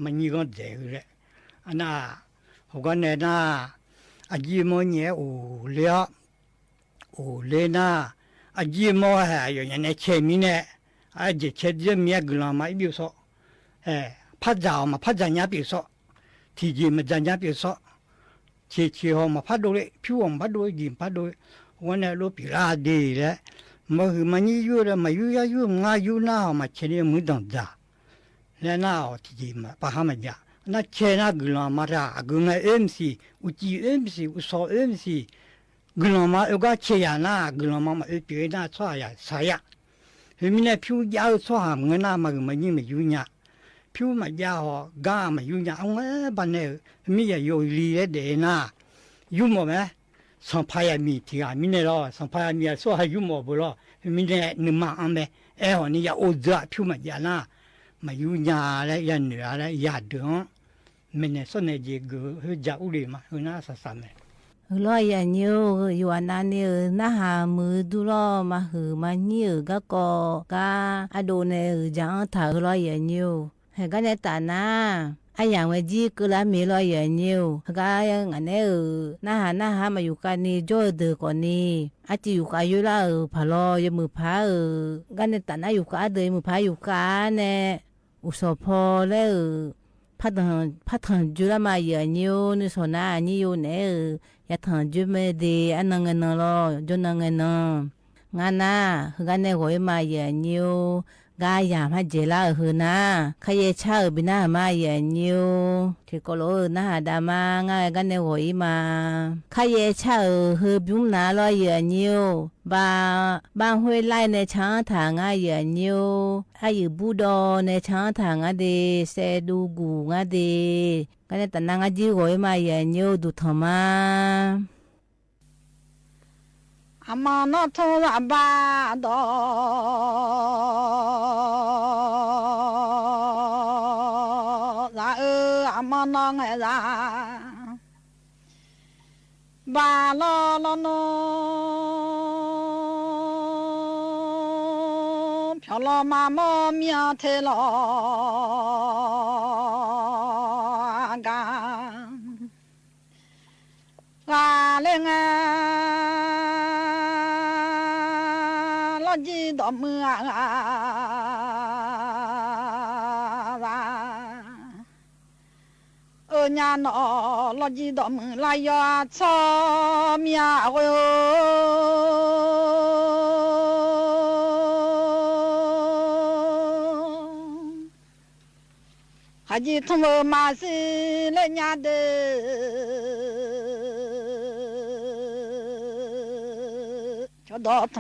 มันนี่ก็เดือดเลยน่ะเขาก็เนี่ยนะอาจีมันเนี่ยโอ้เลี้ยนะอาจีมันอยู่เนี่ยเชื่อมีเนี่ยอาจีเชื่อจะมีกลุ่มมาอีกส่วนพัดจ่าเนี่ยอีกส่วนที่จีมันจ่าเนี่ยอีกส่วนเชี่ยวมาพัดดูเลยผิวมาพัดดูจีพัดดูวันนี้เราพิลาดีเลยมันนี่อยู่เลยมาอยู่งาอยู่น่ามาเชื่อมือดังจ้าแล้วน่าที่จีมาพามาจ้าน่าเชื่อน่ากลุ่มมาละกลุ่มMC อุจิ MC อุศ MC กลุ่มมาอุกาเชียน่ากลุ่มมาเปลี่ยนน่าช่วยสายมีเนี่ยผิวยาวช่วยเงินน่ามันนี่ไม่อยู่เนี่ยผิวมันยาวก้ามันอยู่เนี่ยบ้านเนี่ยมีอยู่ลีเดน่าอยู่มั้ยสัมภาระมีที่มีเนี่ยล่ะสัมภาระมีส่วนอยู่มั้ยบ่ล่ะมีเนี่ยนึกมาอันเบ้วันนี้อย่าโอดะผิวมันยาน่ามาอยู่เนี่ยแล้วยันเหนือแล้วยาดงมีเนี่ยส่วนเนี่ยจีกูจะอุลิมาน่าสัสๆเนี่ยลอยอย่างนี้อยู่อันนั้นเนี่ยน่าหามือดูล้อมาหือมาเนี่ยก็อโดนเนี่ยจังถ้าลอยอย่างนี้เห็นกันเนี่ยตาหน้าไอ้อย่างว่าจีก็ละมีลอยอย่างนี้ก็ยังอันนี้น่าหามาอยู่กันนี่จ่อเดือก่อนนี่อาจจะอยู่กันอยู่ละพะลอยมือพากันเนี่ยตาหน้าอยู่กันเดือมือพาอยู่กันเนี่ยอุศพอแล้วพัดจุลมาอย่างนี้นี่ส่วนหน้านี่อยู่เนี่ยอย่าทำจุไม่ดีอันนั้นเงินรอจนนั้นเงินงานน่ะกันเนี่ยหอยมาอย่างนี้กายามให้เจล่านะขยเช่าบินามาอย่างนี้ที่ก็รู้นะดามาง่ายกันเนี่ยหอยมาขยเช่าบิวนาลอยอย่างนี้บางห้วยไล่ในช้างทางอย่างนี้อายุบูดอในช้างทางเดเสดูกูเดกันเนี่ยแต่นางจีหอยมาอย่างนี้ดูทำมาอามาโนโทระบาดอละอามาโนไงละบาลอลโนพลอมาโมมีเทลกาเลงจีดอมือญาณลอจีดอมือลายชอมีโอหาจีทุ่มมาสิเลญาเดชดอท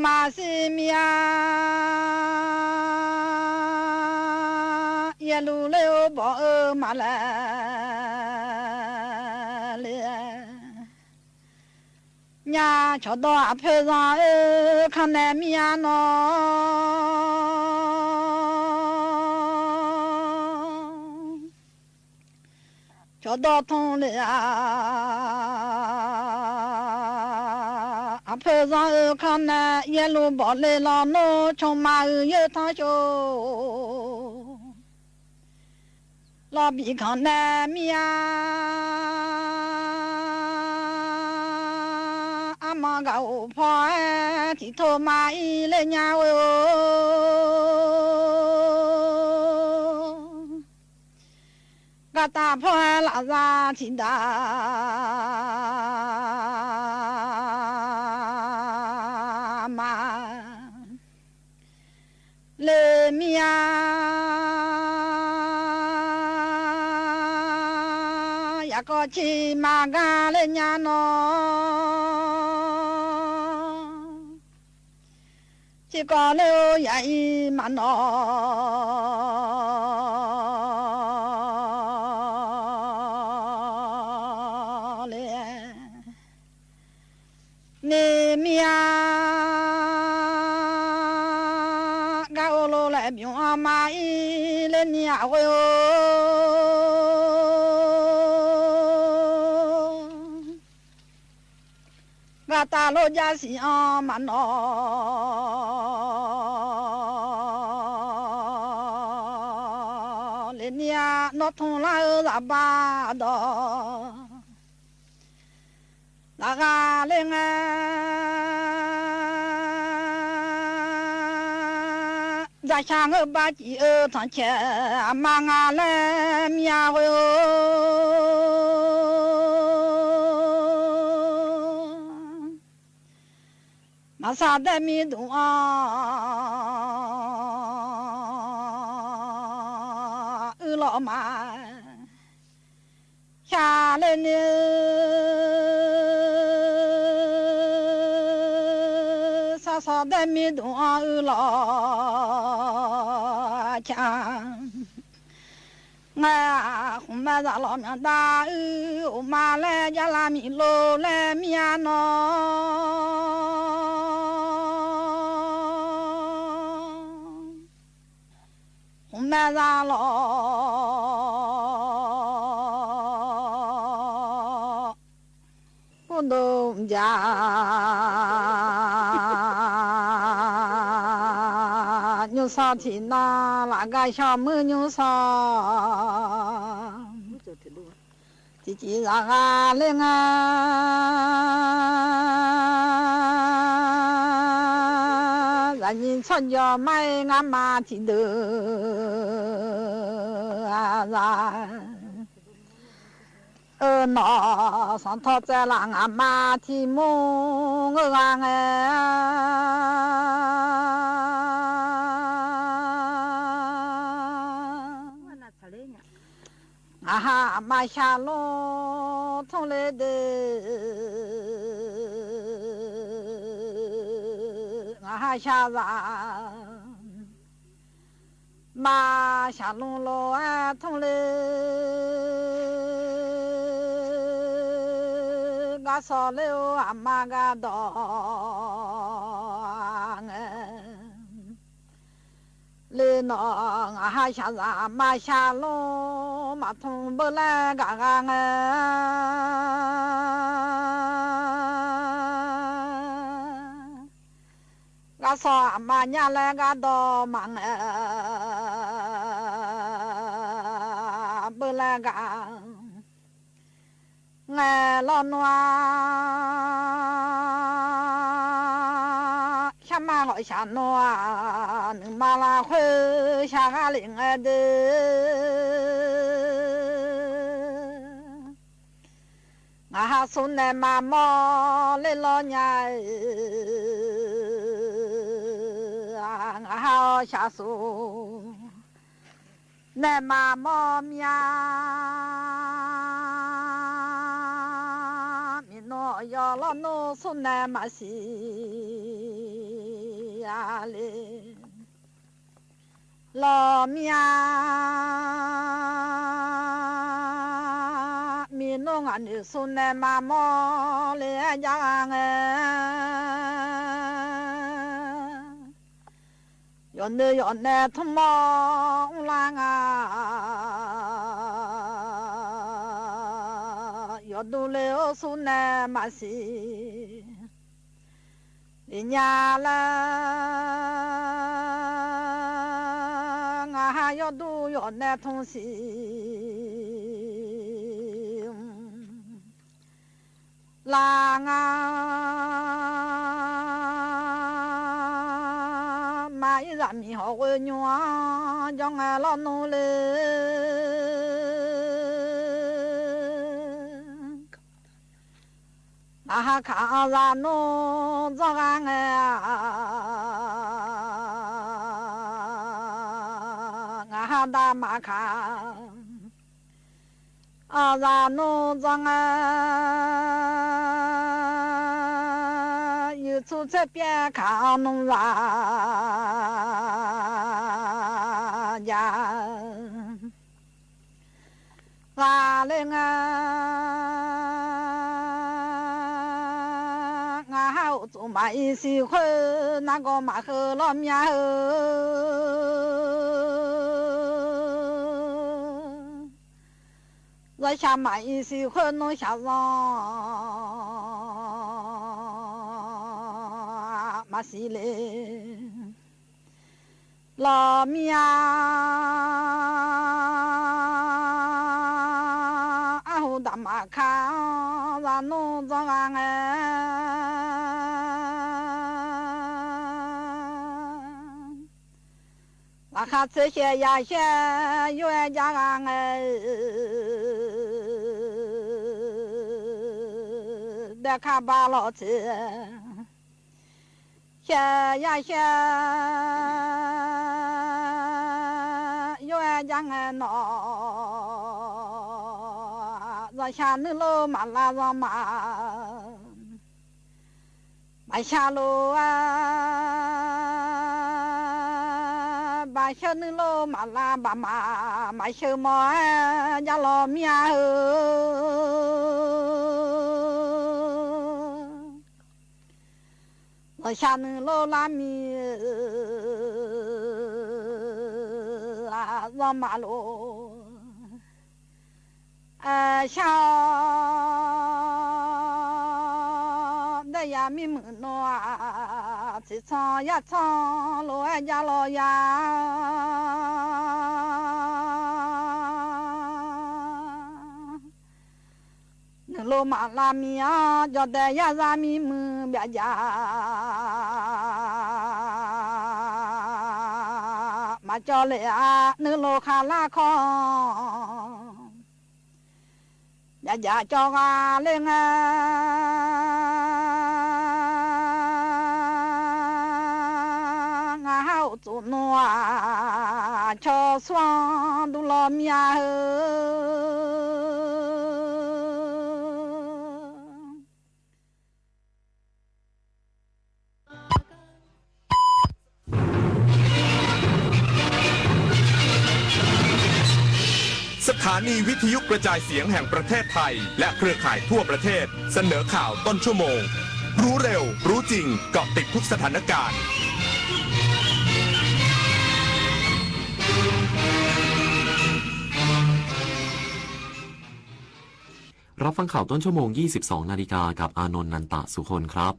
มาสิมียาลูเลวบ่มาเลยญาชดอเพซาคันแนมียานอชดอทงเลยเพซาคันแนยาลูบ่เลลอโนชงมาเยทาโชลาบีคันแนมียาอามากาพอที่โทมาอีเลญาโอกาตาพอลาซาชิดามาเลมียาย呀个去马干了伢喏，这个了呀一嘛喏嘞，你命ga ô lô lại biểu mà y lên nhà ôi ga ta lô gia sĩ mà nó lên nhà nó thùng la ra ba đó la ga lên ra sang ở ba chị ở thằng trẻ mà ngà lên nhà ơi mà sao để mi đúng lọ mà cha lên sao để mi đúng lọ cha nghe không bao giờ lo miệng ta mà lẽ ra làm mi lô lẽ miệng nó không bao giờ lo đông già nhung sao thì na là gai sao mưa nhung sao chỉ ra lên là nhìn chân gió mai ngắm mà thì được ra nó sáng thoát ra là ngắm mà thì mua ngơ ngang à mà xa lô thông lệ de à xa ra mà xa lô lô thông lệ ga so leo à mà ga đỏ lên nó hai xa ra mà xa lô mà thông bơ la gà gà gà so mà nhà la gà đỏ mà bơ la gà nghe lo noa mà gọi xa noa nhưng mà là khuê xa gà liền đê ngà hà xuân này mà mò lên lo nhai ngà hà xa xuân này mà mò mía nó giờ lo nó xuân này mà xì à lê lo mía mi nó ngàn nữ xuân này mà mò lê giang yon nè thăm mò lang đu leo xuân nè mà xì đi nhà là ngà ha yo đu yo nè thông xì là ngà mà ý ra mi họ quê nhua cho ngà lo nô lê à khá ra nó cho ra nghe ngà đa mà khá 啊咱农庄啊，有处这边看农啥呀？啊嘞啊，好做嘛一喜欢那个嘛喝了面喝。我想买一些活弄下上，马西嘞，老面啊，好大马看，咱弄着那看这些呀些原家的看把老子，些呀些原家喏，让下你路马拉让马，马下路啊。把小女老马拉把马小毛家老面我下女老拉面啊让马路小的呀咪么喏啊，只唱呀唱，老呀老呀，那老马拉米啊，叫的呀拉米么别家，马叫嘞啊，那老哈拉康。呀呀叫啊嘞啊好做喏啊，敲霜都老面สถานีวิทยุกระจายเสียงแห่งประเทศไทยและเครือข่ายทั่วประเทศเสนอข่าวต้นชั่วโมงรู้เร็วรู้จริงเกาะติดทุกสถานการณ์รับฟังข่าวต้นชั่วโมง 22 นาฬิกากับอานนท์ นันตะสุคนครับ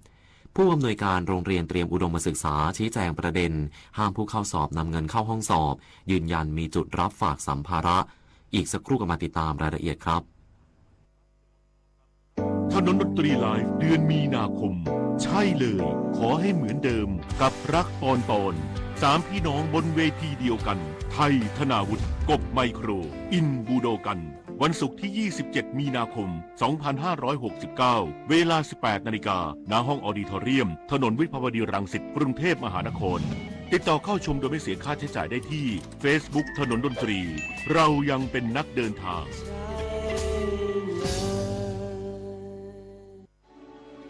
ผู้อำนวยการโรงเรียนเตรียมอุดมศึกษาชี้แจงประเด็นห้ามผู้เข้าสอบนำเงินเข้าห้องสอบยืนยันมีจุดรับฝากสัมภาระอีกสักครู่ก็มาติดตามรายละเอียดครับถนนดนตรีไลฟ์เดือนมีนาคมใช่เลยขอให้เหมือนเดิมกับรักปอนสามพี่น้องบนเวทีเดียวกันไทยธนาวุฒิกบไมโครอินบูโดกันวันศุกร์ที่ 27 มีนาคม 2569 เวลา 18 นาฬิกาณห้องออดิทอเรียมถนนวิภาวดีรังสิตกรุงเทพมหานครติดต่อเข้าชมโดยไม่เสียค่าใช้จ่ายได้ที่ Facebook ถนนดนตรีเรายังเป็นนักเดินทาง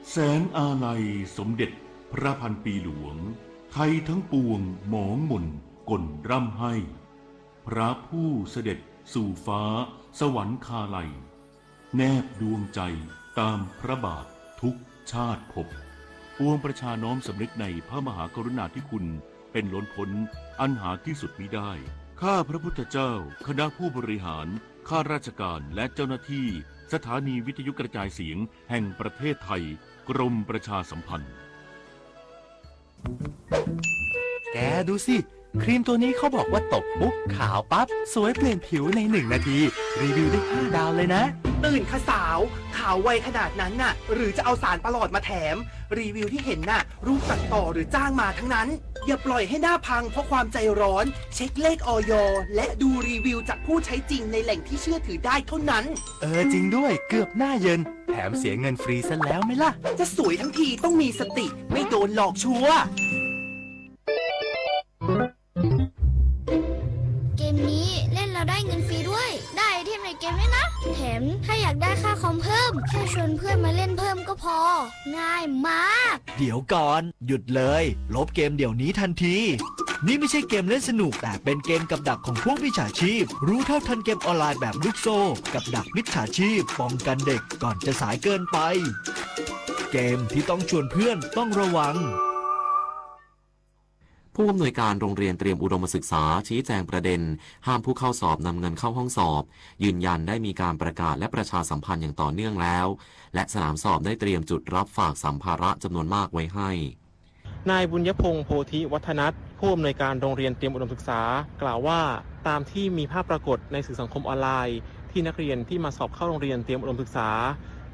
แสนอาลัยสมเด็จพระพันปีหลวงไทยทั้งปวงหมองหม่นก่นร่ำให้พระผู้เสด็จสู่ฟ้าสวรรคาลัยแนบดวงใจตามพระบาททุกชาติภพปวงประชาน้อมสำนึกในพระมหากรุณาธิคุณเป็นล้นพ้นอันหาที่สุดมิได้ข้าพระพุทธเจ้าคณะผู้บริหารข้าราชการและเจ้าหน้าที่สถานีวิทยุกระจายเสียงแห่งประเทศไทยกรมประชาสัมพันธ์แกดูสิครีมตัวนี้เขาบอกว่าตบปุ๊บขาวปั๊บสวยเปลี่ยนผิวใน1 นาทีรีวิวได้5 ดาวเลยนะตื่นค่ะสาวขาวไวขนาดนั้นน่ะหรือจะเอาสารประหลอดมาแถมรีวิวที่เห็นน่ะรูปตัดต่อหรือจ้างมาทั้งนั้นอย่าปล่อยให้หน้าพังเพราะความใจร้อนเช็คเลขอย.และดูรีวิวจากผู้ใช้จริงในแหล่งที่เชื่อถือได้เท่านั้นจริงด้วยเกือบหน้าเยินแถมเสียเงินฟรีซะแล้วไหมล่ะจะสวยทั้งทีต้องมีสติไม่โดนหลอกชัวร์เกมนี้เล่นเราได้เงินฟรีด้วยได้ไอเทมในเก มด้วยนะแถมถ้าอยากได้ค่าคอมเพิ่มแค่ชวนเพื่อนมาเล่นเพิ่มก็พอง่ายมาก เดี๋ยวก่อนหยุดเลยลบเกมเดี๋ยวนี้ทันทีนี่ไม่ใช่เกมเล่นสนุกแต่เป็นเกมกับดักของพวกมิจฉาชีพรู้เท่าทันเกมออนไลน์แบบลูกโซ่กับดักมิจฉาชีพป้องกันเด็กก่อนจะสายเกินไปเกมที่ต้องชวนเพื่อนต้องระวังผู้อำนวยการโรงเรียนเตรียมอุดมศึกษาชี้แจงประเด็นห้ามผู้เข้าสอบนำเงินเข้าห้องสอบยืนยันได้มีการประกาศและประชาสัมพันธ์อย่างต่อเนื่องแล้วและสนามสอบได้เตรียมจุดรับฝากสัมภาระจำนวนมากไว้ให้นายบุญยพงษ์โพธิวัฒนัทผู้อำนวยการโรงเรียนเตรียมอุดมศึกษากล่าวว่าตามที่มีภาพปรากฏในสื่อสังคมออนไลน์ที่นักเรียนที่มาสอบเข้าโรงเรียนเตรียมอุดมศึกษา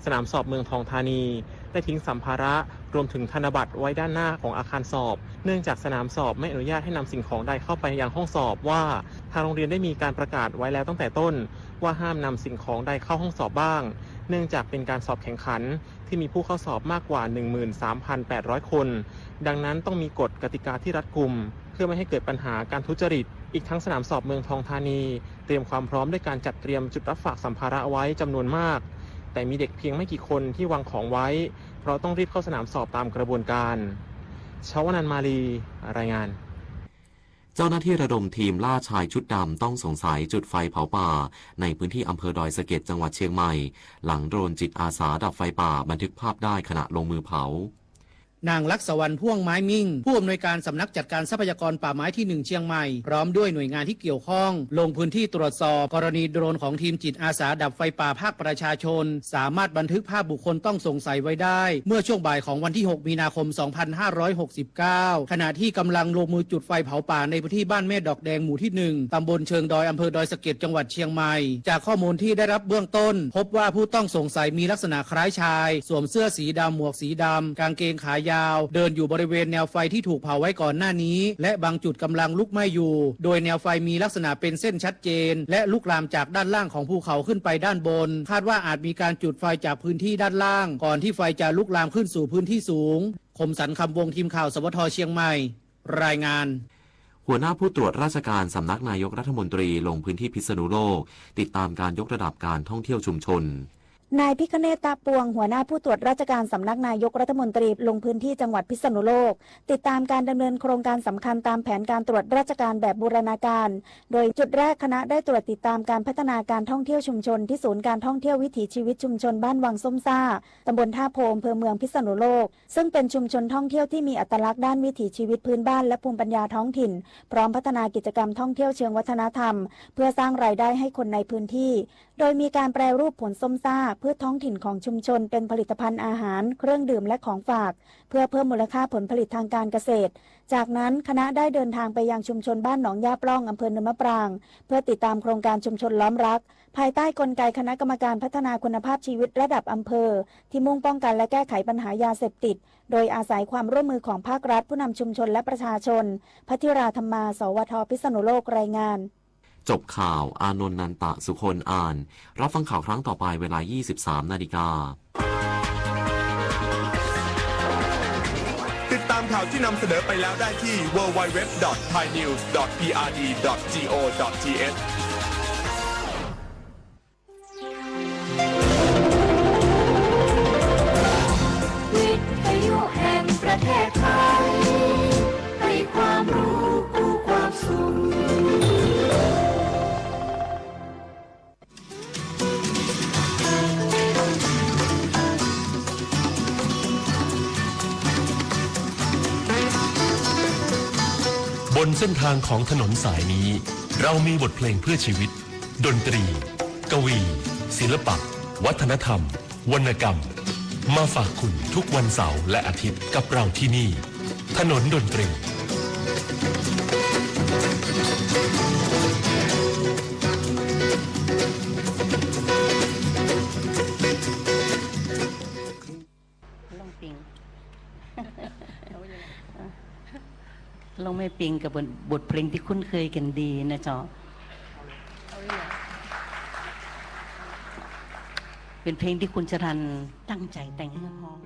สนามสอบเมืองทองธานีได้ทิ้งสัมภาระรวมถึงธนบัตรไว้ด้านหน้าของอาคารสอบเนื่องจากสนามสอบไม่อนุญาตให้นำสิ่งของใดเข้าไปยังห้องสอบว่าทางโรงเรียนได้มีการประกาศไว้แล้วตั้งแต่ต้นว่าห้ามนำสิ่งของใดเข้าห้องสอบบ้างเนื่องจากเป็นการสอบแข่งขันที่มีผู้เข้าสอบมากกว่า 13,800 คนดังนั้นต้องมีกฎกติกาที่รัดกุมเพื่อไม่ให้เกิดปัญหาการทุจริตอีกทั้งสนามสอบเมืองทองธานีเตรียมความพร้อมด้วยการจัดเตรียมจุดรับฝากสัมภาระไว้จำนวนมากแต่มีเด็กเพียงไม่กี่คนที่วางของไว้เพราะต้องรีบเข้าสนามสอบตามกระบวนการชวนันท์มาลีรายงานเจ้าหน้าที่ระดมทีมล่าชายชุดดำต้องสงสัยจุดไฟเผาป่าในพื้นที่อำเภอดอยสะเก็ดจังหวัดเชียงใหม่หลังโดรนจิตอาสาดับไฟป่าบันทึกภาพได้ขณะลงมือเผานางลักษวรรณพ่วงไม้มิ่งผู้อำนวยการสำนักจัดการทรัพยากรป่าไม้ที่1เชียงใหม่พร้อมด้วยหน่วยงานที่เกี่ยวข้องลงพื้นที่ตรวจสอบกรณีโดรนของทีมจิตอาสาดับไฟป่าภาคประชาชนสามารถบันทึกภาพบุคคลต้องสงสัยไว้ได้เมื่อช่วงบ่ายของวันที่6มีนาคม2569ขณะที่กำลังลงมือจุดไฟเผาป่าในพื้นที่บ้านแม่ดอกแดงหมู่ที่1ตำบลเชิงดอยอำเภอดอยสะเก็ดจังหวัดเชียงใหม่จากข้อมูลที่ได้รับเบื้องต้นพบว่าผู้ต้องสงสัยมีลักษณะคล้ายชายสวมเสื้อสีดำหมวกสีดำกางเกงขายาวเดินอยู่บริเวณแนวไฟที่ถูกเผาไว้ก่อนหน้านี้และบางจุดกำลังลุกไหม้อยู่โดยแนวไฟมีลักษณะเป็นเส้นชัดเจนและลุกลามจากด้านล่างของภูเขาขึ้นไปด้านบนคาดว่าอาจมีการจุดไฟจากพื้นที่ด้านล่างก่อนที่ไฟจะลุกลามขึ้นสู่พื้นที่สูงคมสันต์คำวงทีมข่าวสวทเชียงใหม่รายงานหัวหน้าผู้ตรวจราชการสำนักนายกรัฐมนตรีลงพื้นที่พิษณุโลกติดตามการยกระดับการท่องเที่ยวชุมชนนายพิคเนศ ตาปวงหัวหน้าผู้ตรวจราชการสำนักนายกรัฐมนตรีลงพื้นที่จังหวัดพิษณุโลกติดตามการดำเนินโครงการสำคัญตามแผนการตรวจราชการแบบบูรณาการโดยจุดแรกคณะได้ตรวจติดตามการพัฒนาการท่องเที่ยวชุมชนที่ศูนย์การท่องเที่ยววิถีชีวิตชุมชนบ้านวังส้มซ่าตำบลท่าโพอำเภอเมืองพิษณุโลกซึ่งเป็นชุมชนท่องเที่ยวที่มีอัตลักษณ์ด้านวิถีชีวิตพื้นบ้านและภูมิปัญญาท้องถิ่นพร้อมพัฒนากิจกรรมท่องเที่ยวเชิงวัฒนธรรมเพื่อสร้างรายได้ให้คนในพื้นที่โดยมีการแปรรูปผลส้มซ่าพืชท้องถิ่นของชุมชนเป็นผลิตภัณฑ์อาหารเครื่องดื่มและของฝากเพื่อเพิ่มมูลค่าผลผลิตทางการเกษตรจากนั้นคณะได้เดินทางไปยังชุมชนบ้านหนองยาปล้องอำเภอเนินมะปรางเพื่อติดตามโครงการชุมชนล้อมรักภายใต้กลไกคณะกรรมการพัฒนาคุณภาพชีวิตระดับอำเภอที่มุ่งป้องกันและแก้ไขปัญหายาเสพติดโดยอาศัยความร่วมมือของภาครัฐผู้นำชุมชนและประชาชนพัทิราธรรมา สวท พิษณุโลกรายงานจบข่าวอานนท์ นันตะสุคนอ่านรับฟังข่าวครั้งต่อไปเวลา 23:00 น.ติดตามข่าวที่นำเสนอไปแล้วได้ที่ www.thainews.prd.go.th วิทยุแห่งประเทศไทยให้ความรู้กู้ความสุขบนเส้นทางของถนนสายนี้เรามีบทเพลงเพื่อชีวิตดนตรีกวีศิลปะวัฒนธรรมวรรณกรรมมาฝากคุณทุกวันเสาร์และอาทิตย์กับเราที่นี่ถนนดนตรีลงไม่ปิงกับบทเพลงที่คุ้นเคยกันดีนะจ๊ะเป็นเพลงที่คุณชรัญตั้งใจแต่งให้น้อง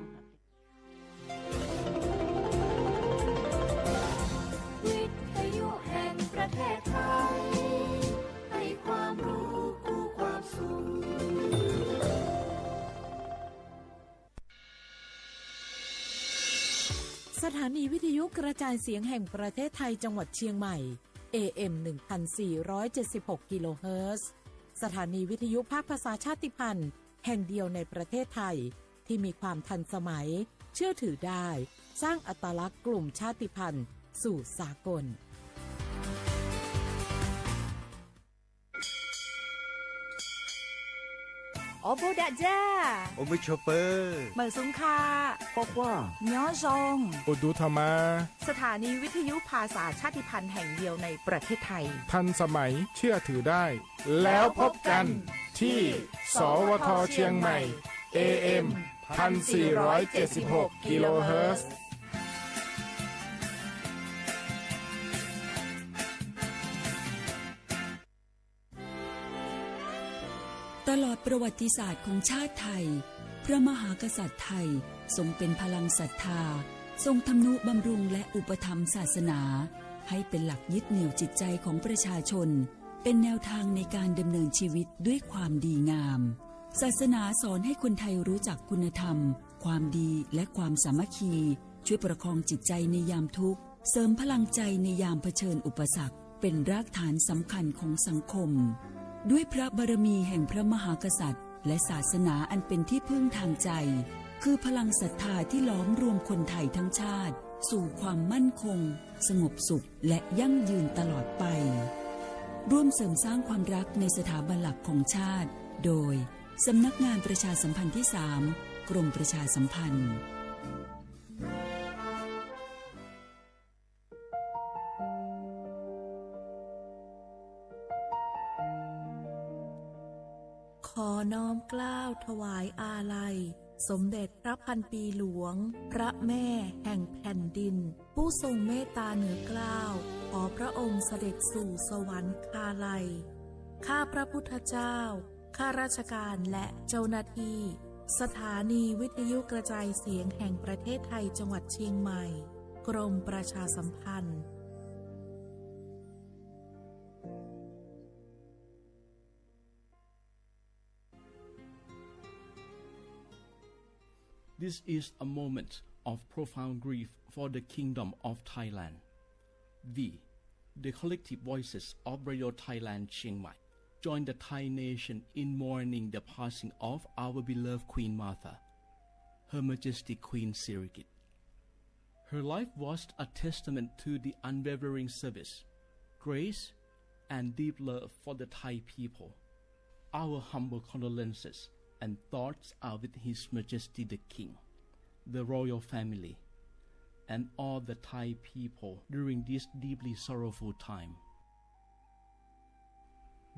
วิทยุแห่งประเทศไทยให้ความรู้กู้ความสุข ถานีวิทยุกระจายเสียงแห่งประเทศไทยจังหวัดเชียงใหม่ AM 1476 กิโลเฮิรตซ์สถานีวิทยุภาคภาษาชาติพันธุ์แห่งเดียวในประเทศไทยที่มีความทันสมัยเชื่อถือได้สร้างอัตลักษณ์กลุ่มชาติพันธุ์สู่สากลโอโบดะจ้า โอเมชอปเปอร์ เหมือซุงคา บอกว่า ย้อซง อุดูธรรมา สถานีวิทยุภาษาชาติพันธุ์แห่งเดียวในประเทศไทย ทันสมัยเชื่อถือได้ แล้วพบกันที่สวทเชียงใหม่ AM 1476 กิโลเฮิรตซ์ตลอดประวัติศาสตร์ของชาติไทยพระมหากษัตริย์ไทยทรงเป็นพลังศรัทธาทรงทำนุบำรุงและอุปถัมภ์ศาสนาให้เป็นหลักยึดเหนี่ยวจิตใจของประชาชนเป็นแนวทางในการดำเนินชีวิตด้วยความดีงามศาสนาสอนให้คนไทยรู้จักคุณธรรมความดีและความสามัคคีช่วยประคองจิตใจในยามทุกข์เสริมพลังใจในยามเผชิญอุปสรรคเป็นรากฐานสำคัญของสังคมด้วยพระบารมีแห่งพระมหากษัตริย์และศาสนาอันเป็นที่พึ่งทางใจคือพลังศรัทธาที่ล้อมรวมคนไทยทั้งชาติสู่ความมั่นคงสงบสุขและยั่งยืนตลอดไปร่วมเสริมสร้างความรักในสถาบันหลักของชาติโดยสำนักงานประชาสัมพันธ์ที่ 3 กรมประชาสัมพันธ์ขอน้อมเกล้าถวายอาลัยสมเด็จพระพันปีหลวงพระแม่แห่งแผ่นดินผู้ทรงเมตตาเหนือเกล้าขอพระองค์เสด็จสู่สวรรคาลัยข้าพระพุทธเจ้าข้าราชการและเจ้าหน้าที่สถานีวิทยุกระจายเสียงแห่งประเทศไทยจังหวัดเชียงใหม่กรมประชาสัมพันธ์This is a moment of profound grief for the Kingdom of Thailand. We, the collective voices of Radio Thailand Chiang Mai, join the Thai nation in mourning the passing of our beloved Queen Martha, Her Majesty Queen Sirikit. Her life was a testament to the unwavering service, grace, and deep love for the Thai people. Our humble condolences and thoughts are with His Majesty the King, the royal family, and all the Thai people during this deeply sorrowful time.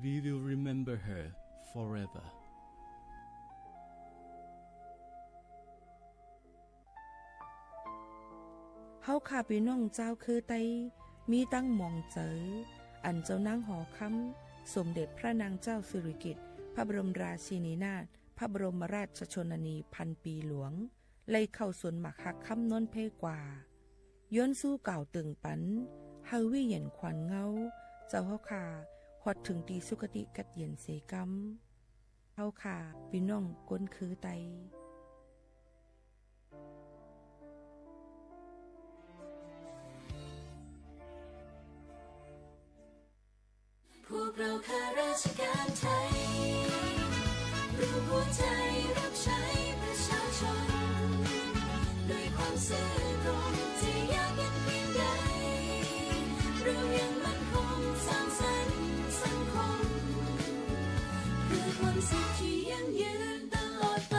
We will remember her forever. เฮาข้าพี่น้องเจ้าคือไตมีตั้งหม่องเจออันเจ้านางหอคำสมเด็จพระนางเจ้าสิริกิติ์พระบรมราชินีนาถพระบรมราชชนนีพันปีหลวงไล่เข้าสวนหมักหักคำนนเพกว่าย้อนสู้เก่าตึงปันเฮาวิเย็นขวัญเงาเจ้าเฮาขาหอดถึงตีสุคติกัดเย็นเสกำเฮาขาพี่น้องก้นคือไตพวกเราข้าราชการไทยรู้หัวใจรับใช้ประชาชนด้วยความซื่อตรงจะยากเย็นเพียงใดเรายังมั่นคงสร้างสรรค์สังคมเพื่อความสุขที่ยั่งยืนตลอดไป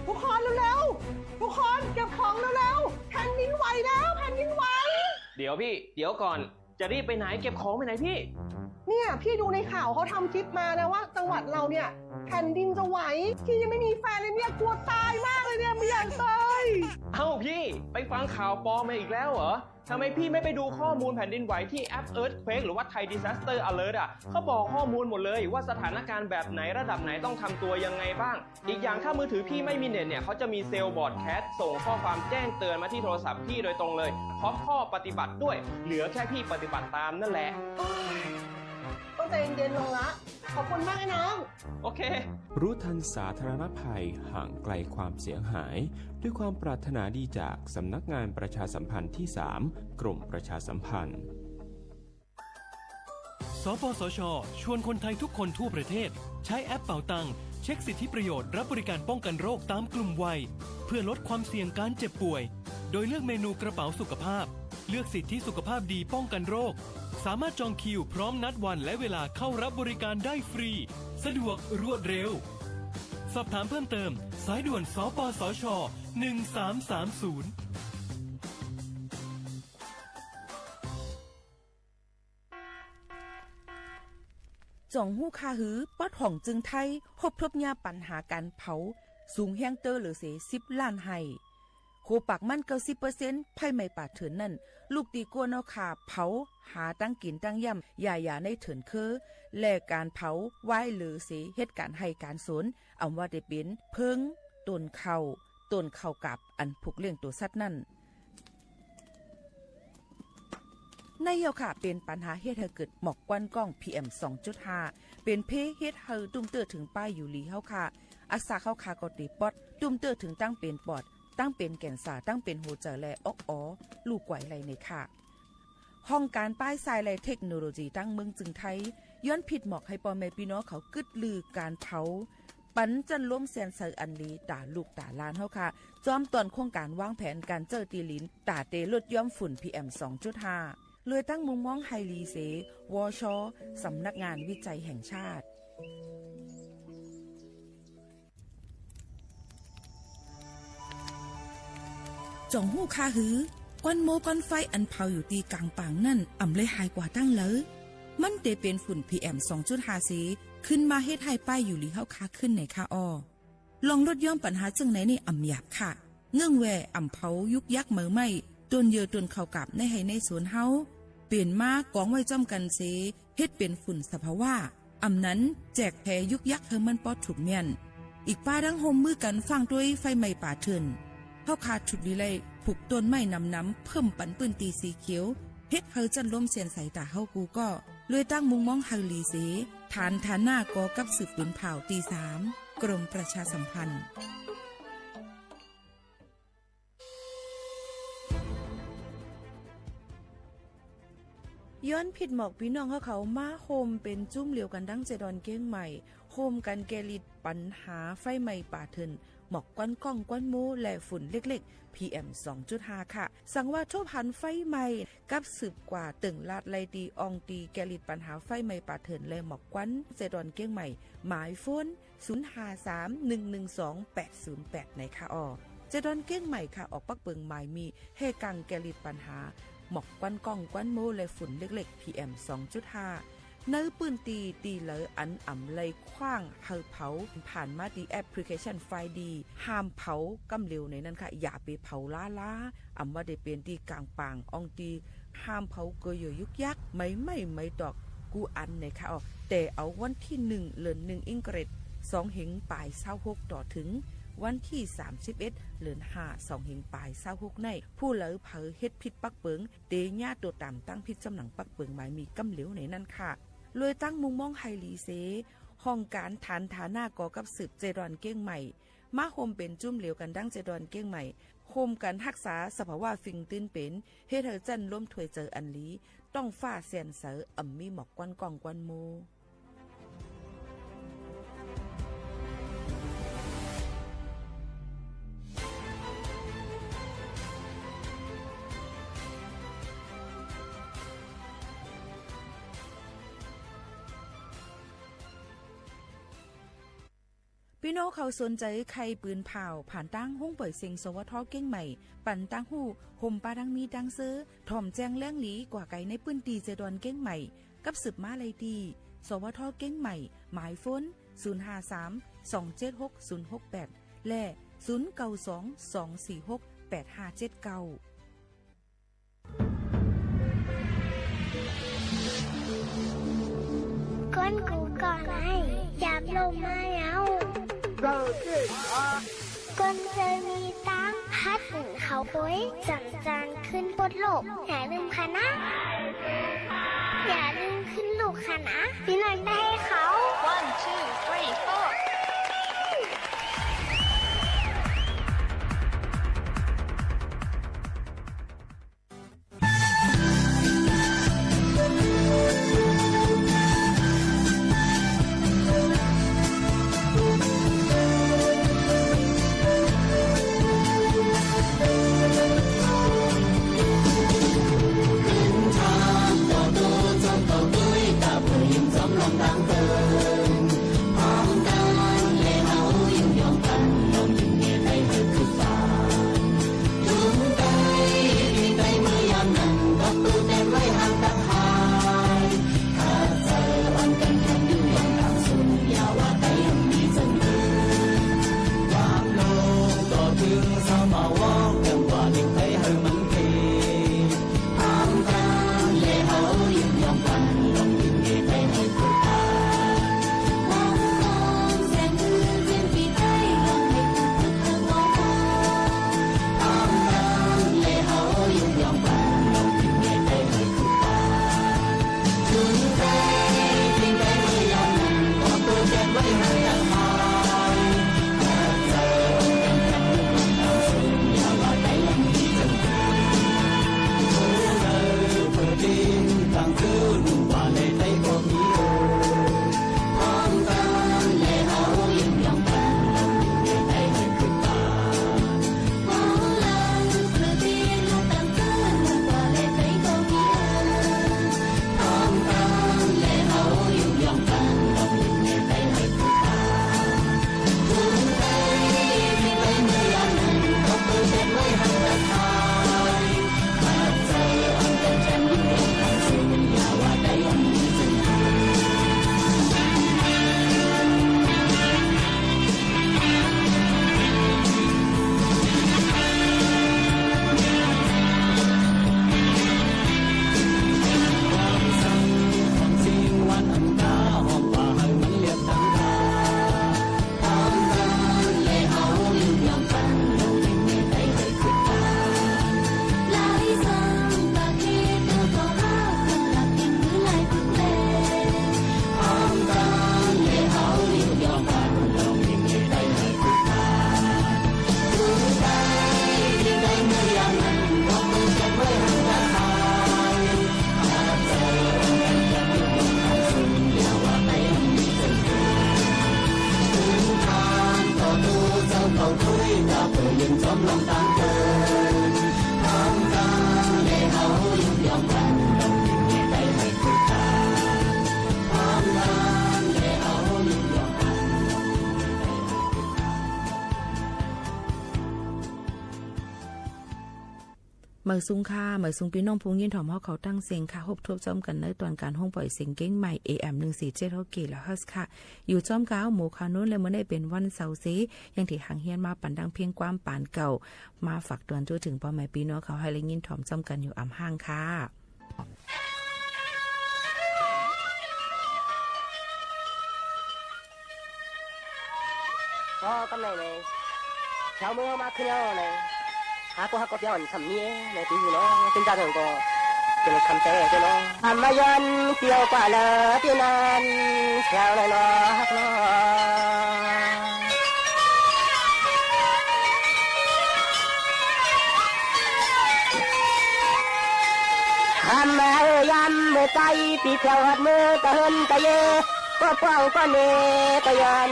ทุกคนเร็วๆทุกคนเก็บของเร็วๆแผ่นดินไหวแล้วแผ่นดินไหวเดี๋ยวพี่เดี๋ยวก่อนจะรีบไปไหนเก็บของไปไหนพี่เนี่ยพี่ดูในข่าวเขาทำคลิปมานะว่าจังหวัดเราเนี่ยแผ่นดินจะไหวพี่ยังไม่มีแฟนเลยเนี่ยกลัวตายมากเลยเนี่ยไม่อยากตายเอ้าพี่ไปฟังข่าวปลอมมาอีกแล้วเหรอทำไมพี่ไม่ไปดูข้อมูลแผ่นดินไหวที่แอป Earthquake หรือว่า Thai Disaster Alert อ่ะเขาบอกข้อมูลหมดเลยว่าสถานการณ์แบบไหนระดับไหนต้องทำตัวยังไงบ้างอีกอย่างถ้ามือถือพี่ไม่มีเน็ตเนี่ยเขาจะมีเซลล์บอร์ดแคสส่งข้อความแจ้งเตือนมาที่โทรศัพท์พี่โดยตรงเลยพร้อมข้อปฏิบัติด้วยเหลือแค่พี่ปฏิบัติตามนั่นแหละมัน ใจเย็นๆลงละขอบคุณมากไอ้น้อง โอเค รู้ทันสาธารณภัยห่างไกลความเสียหายด้วยความปรารถนาดีจากสำนักงานประชาสัมพันธ์ที่ 3 กรมประชาสัมพันธ์สปสช.ชวนคนไทยทุกคนทั่วประเทศใช้แอปเป๋าตังค์เช็คสิทธิประโยชน์รับบริการป้องกันโรคตามกลุ่มวัยเพื่อลดความเสี่ยงการเจ็บป่วยโดยเลือกเมนูกระเป๋าสุขภาพเลือกสิทธิสุขภาพดีป้องกันโรคสามารถจองคิวพร้อมนัดวันและเวลาเข้ารับบริการได้ฟรีสะดวกรวดเร็วสอบถามเพิ่มเติมสายด่วนสปสช1330จ่องหู้คาหือป๊อดห่องจึงไทยพบทบยาปัญหาการเผาสูงแห้งเตอร์หรือเส10 ล้านไห้โคปากมัน90%ไผ่ไม่ป่าเถินนั่นลูกตีกัวเนาขาเผาหาตั้งกินตั้งย่ำอย่าในเถินคือและการเผาไว้หรือเสเหตุการณ์ให้การสนอำว่าได้เป็นเพิงต้นเข้ากับอันผูกเลี้ยงตัวสัตว์นั่นในเฮาค่ะเป็นปัญหาเฮ็ดให้เกิดหมอกควันกล้อง PM 2.5 เป็นเพเฮ็ดให้ตุ้มเตอถึงป้ายอยู่ลีเฮาค่ะอักษาเฮาค่ะก็ติปอดตุ้มเตอถึงตั้งเป็นปอดตั้งเป็นแก่นสาตั้งเป็นหัวใจและออกอ๋อลูกไกวไหลในค่ะห้องการป้ายทรายและเทคโนโลยีตั้งเมืองจึงไทยย้อนผิดหมอกให้พ่อแม่พี่น้องเขากึดลือการเผาปันจันล้มแสนเซออันลีตาลูกตาลานเฮาค่ะจอมตอนโครงการวางแผนการเจอตีลินตาเตลดย่อมฝุ่น PM 2.5 เลยตั้งมุมมองไฮรีเสวชสำนักงานวิจัยแห่งชาติจ่องหู้คาหือก้อนโมก้อนไฟอันเผาอยู่ตีกลางป่างนั่นอ่ำเลยหายกว่าตั้งเลยมันเตเป็นฝุ่น PM 2.5 สีขึ้นมาเฮ็ดให้ป้ายอยู่ลีเฮาคาขึ้นในค่าอ้อลองลดย่อมปัญหาจังไหนในอ่ำหยาบค่ะเงื่องแวอ่ำเผายุกยักเหมือไม่ต้นเยอต้นเข้ากับในให้ในสวนเฮาเปลี่ยนมากองไว้จ้อมกันเสเฮ็ดเป็นฝุ่นสภาวะอ่ำนั้นแจกแพยุกยักเฮมันปอดถูกเมียนอีกป้าดังโฮมมือกันฟังด้วยไฟไหม้ป่าเถินเฮาคาชุดลีไลผูกต้นไม้น้ำเพิ่มปันปืนตีสีเขียวเฮ็ดเฮาจันล้มเสียนใส่ตาเฮากูก็เลยตั้งมุงมองเฮาลีเสฐานหน้ากอกับสืบปืนเผาตี3กรมประชาสัมพันธ์ย้อนผิดหมอกพี่น้องเขามาโฮมเป็นจุ้มเหลียวกันดั้งเจดอนเก้งใหม่โฮมกันแกลิดปัญหาไฟไหม้ป่าเถินหมอกควันก้องควันโมและฝุ่นเล็กๆ PM 2.5 ค่ะสั่งว่าทั่วพันไฟไหม้กับสืบกว่าตึงลาดไลตีอองตีแกลิดปัญหาไฟไหม้ป่าเถินและหมอกควันเจดอนเก้งใหม่หมายโฟน0531128808ในค่ะเจดอนเก้งใหม่ค่ะออกปักเปิงหมายมีเฮกังแกลิดปัญหาหมอกควันก้องควันโมและฝุ่นเล็กๆ PM 2.5 เนื้อปืนตีเหลออันอ่ำเลยคว้างเฮาเผาผ่านมาดีแอปพลิเคชันไฟดีห้ามเผากำเร็วในนั้นค่ะอย่าไปเผาล้าอ่ำว่าได้เป็นตีกลางปางอองตีห้ามเผาเกยยุกยักไม่ดอกกูอันในค่ะแต่เอาวันที่1เดือน1อิงเกรด2 เหงปลาย26ต่อถึงวันที่31เดือน5 2 เหงปลาย26ในผู้เหลอเผาเฮ็ดผิดปักเปิงเตญาตัวตามตั้งผิดจำหนังปักเปิงหมายมีกำเหลวในนั้นค่ะเลยตั้งมุมมองไฮลีเซห้องการฐานฐาหน้ากอกับสืบเจดอนเก้งใหม่มาโฮมเป็นจุ้มเหลียวกันดั้งเจดอนเก้งใหม่โฮมกันรักษาสภาวะฟิงตื้นเป็นเฮ็ดให้จันล้มถวยเจออันลีต้องฟ้าเสียนเสออ่ำมีหมอกควันกองควันโมพี่น้องเขาสนใจใครปืนเผาผ่านตั้งห้องปล่อยเสียงสวทเก้งใหม่ปั่นตั้งหูห่มปลาดังมีดังเซื้อถ่อมแจงแล้งหลีกว่าไก่ในปืนตีเจดอนเก้งใหม่กับสืบมาเลยดีสวทเก้งใหม่หมายโฟน0532760068และ0922468579ก้นกูก่อนไอ้จับลงมาแล้วก้นเธอมีตั้งพัดเขาโวยจังจานขึ้นบนโลกอย่าลืมค่ะนะอย่าลืมขึ้นโล นุกค่ะนะพี่หน่อยได้ให้เขา 1 2 3 4เมื่อซุงค่าเมื่อซุงพี่น้องพุงยินถ่อมเฮาเขาตั้งเสียงค่ะฮบทบจ้อมกันในตอนการห้องปล่อยเสียงเก้งใหม่ AM 147เฮาเกและเฮิสค่ะอยู่จ้อมก้าวหมู่คานู้นและมื้อได้เป็นวันเสาร์ซียังที่หางเฮียนมาปันดังเพียงความปานเก่ามาฝากเตือนถึงพ่อแม่พี่น้องเขาให้ได้ยินถ่อมจ้อมกันอยู่อ่ำห้างค่ะก็ไหนเลยแถวเมืองมาขึ้นแล้วเลย하고 배운 참미에 내 뒤로 진짜는 거 그는 참새도 한마연 뛰어가라 뛰난 세월로 하고 한마연 무까이 비평한 무까흔 까예 뽀뽀 꺼내 까연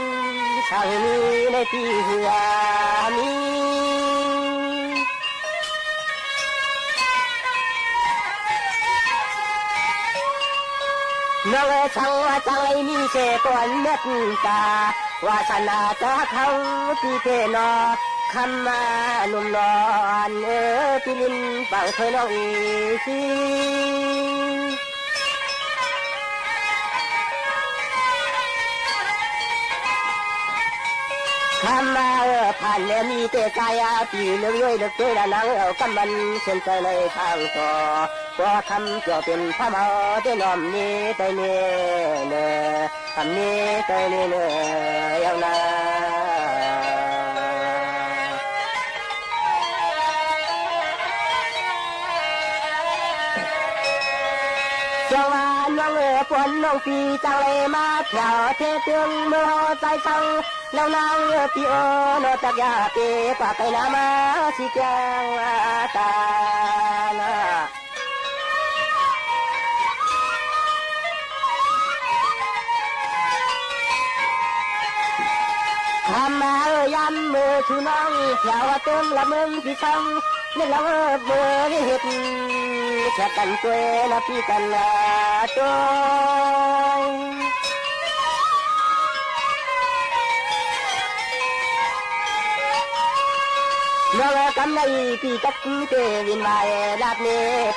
상미 내 뒤후아미น้องช่างว่าใจมีเสตัวเม็ดตาวาสนาจะเขาที่เทนอคำมาหนุ่มนอนที่ลินบางเคยน้องอีซีคำมาผ่านแล้วมีแต่กายปีเลื่อยเลือกเจอหนังเอากำมันเส้นใจในทางต่อว่าคำจะเป็นพระมาได้นอมนี้ใจนี้เนอคำนี้ใจนี้เนออย่างนั้นจังหวะน้อง ปวนน้องปีจังเลยมาแถวเทตึงเมื่อใจฟังแล้วนางปีโอนอจักยาเปกว่าไก่น้ำมาสิแกงตาละทำมาย้ำมือชูน้องแถวเติมละมึงที่ช่องเล่นแล้วเบอร์เห็ดแค่กันตัวละพี่กันละตัวเมื่อกำในพี่จักเตวินไว้ลาบเน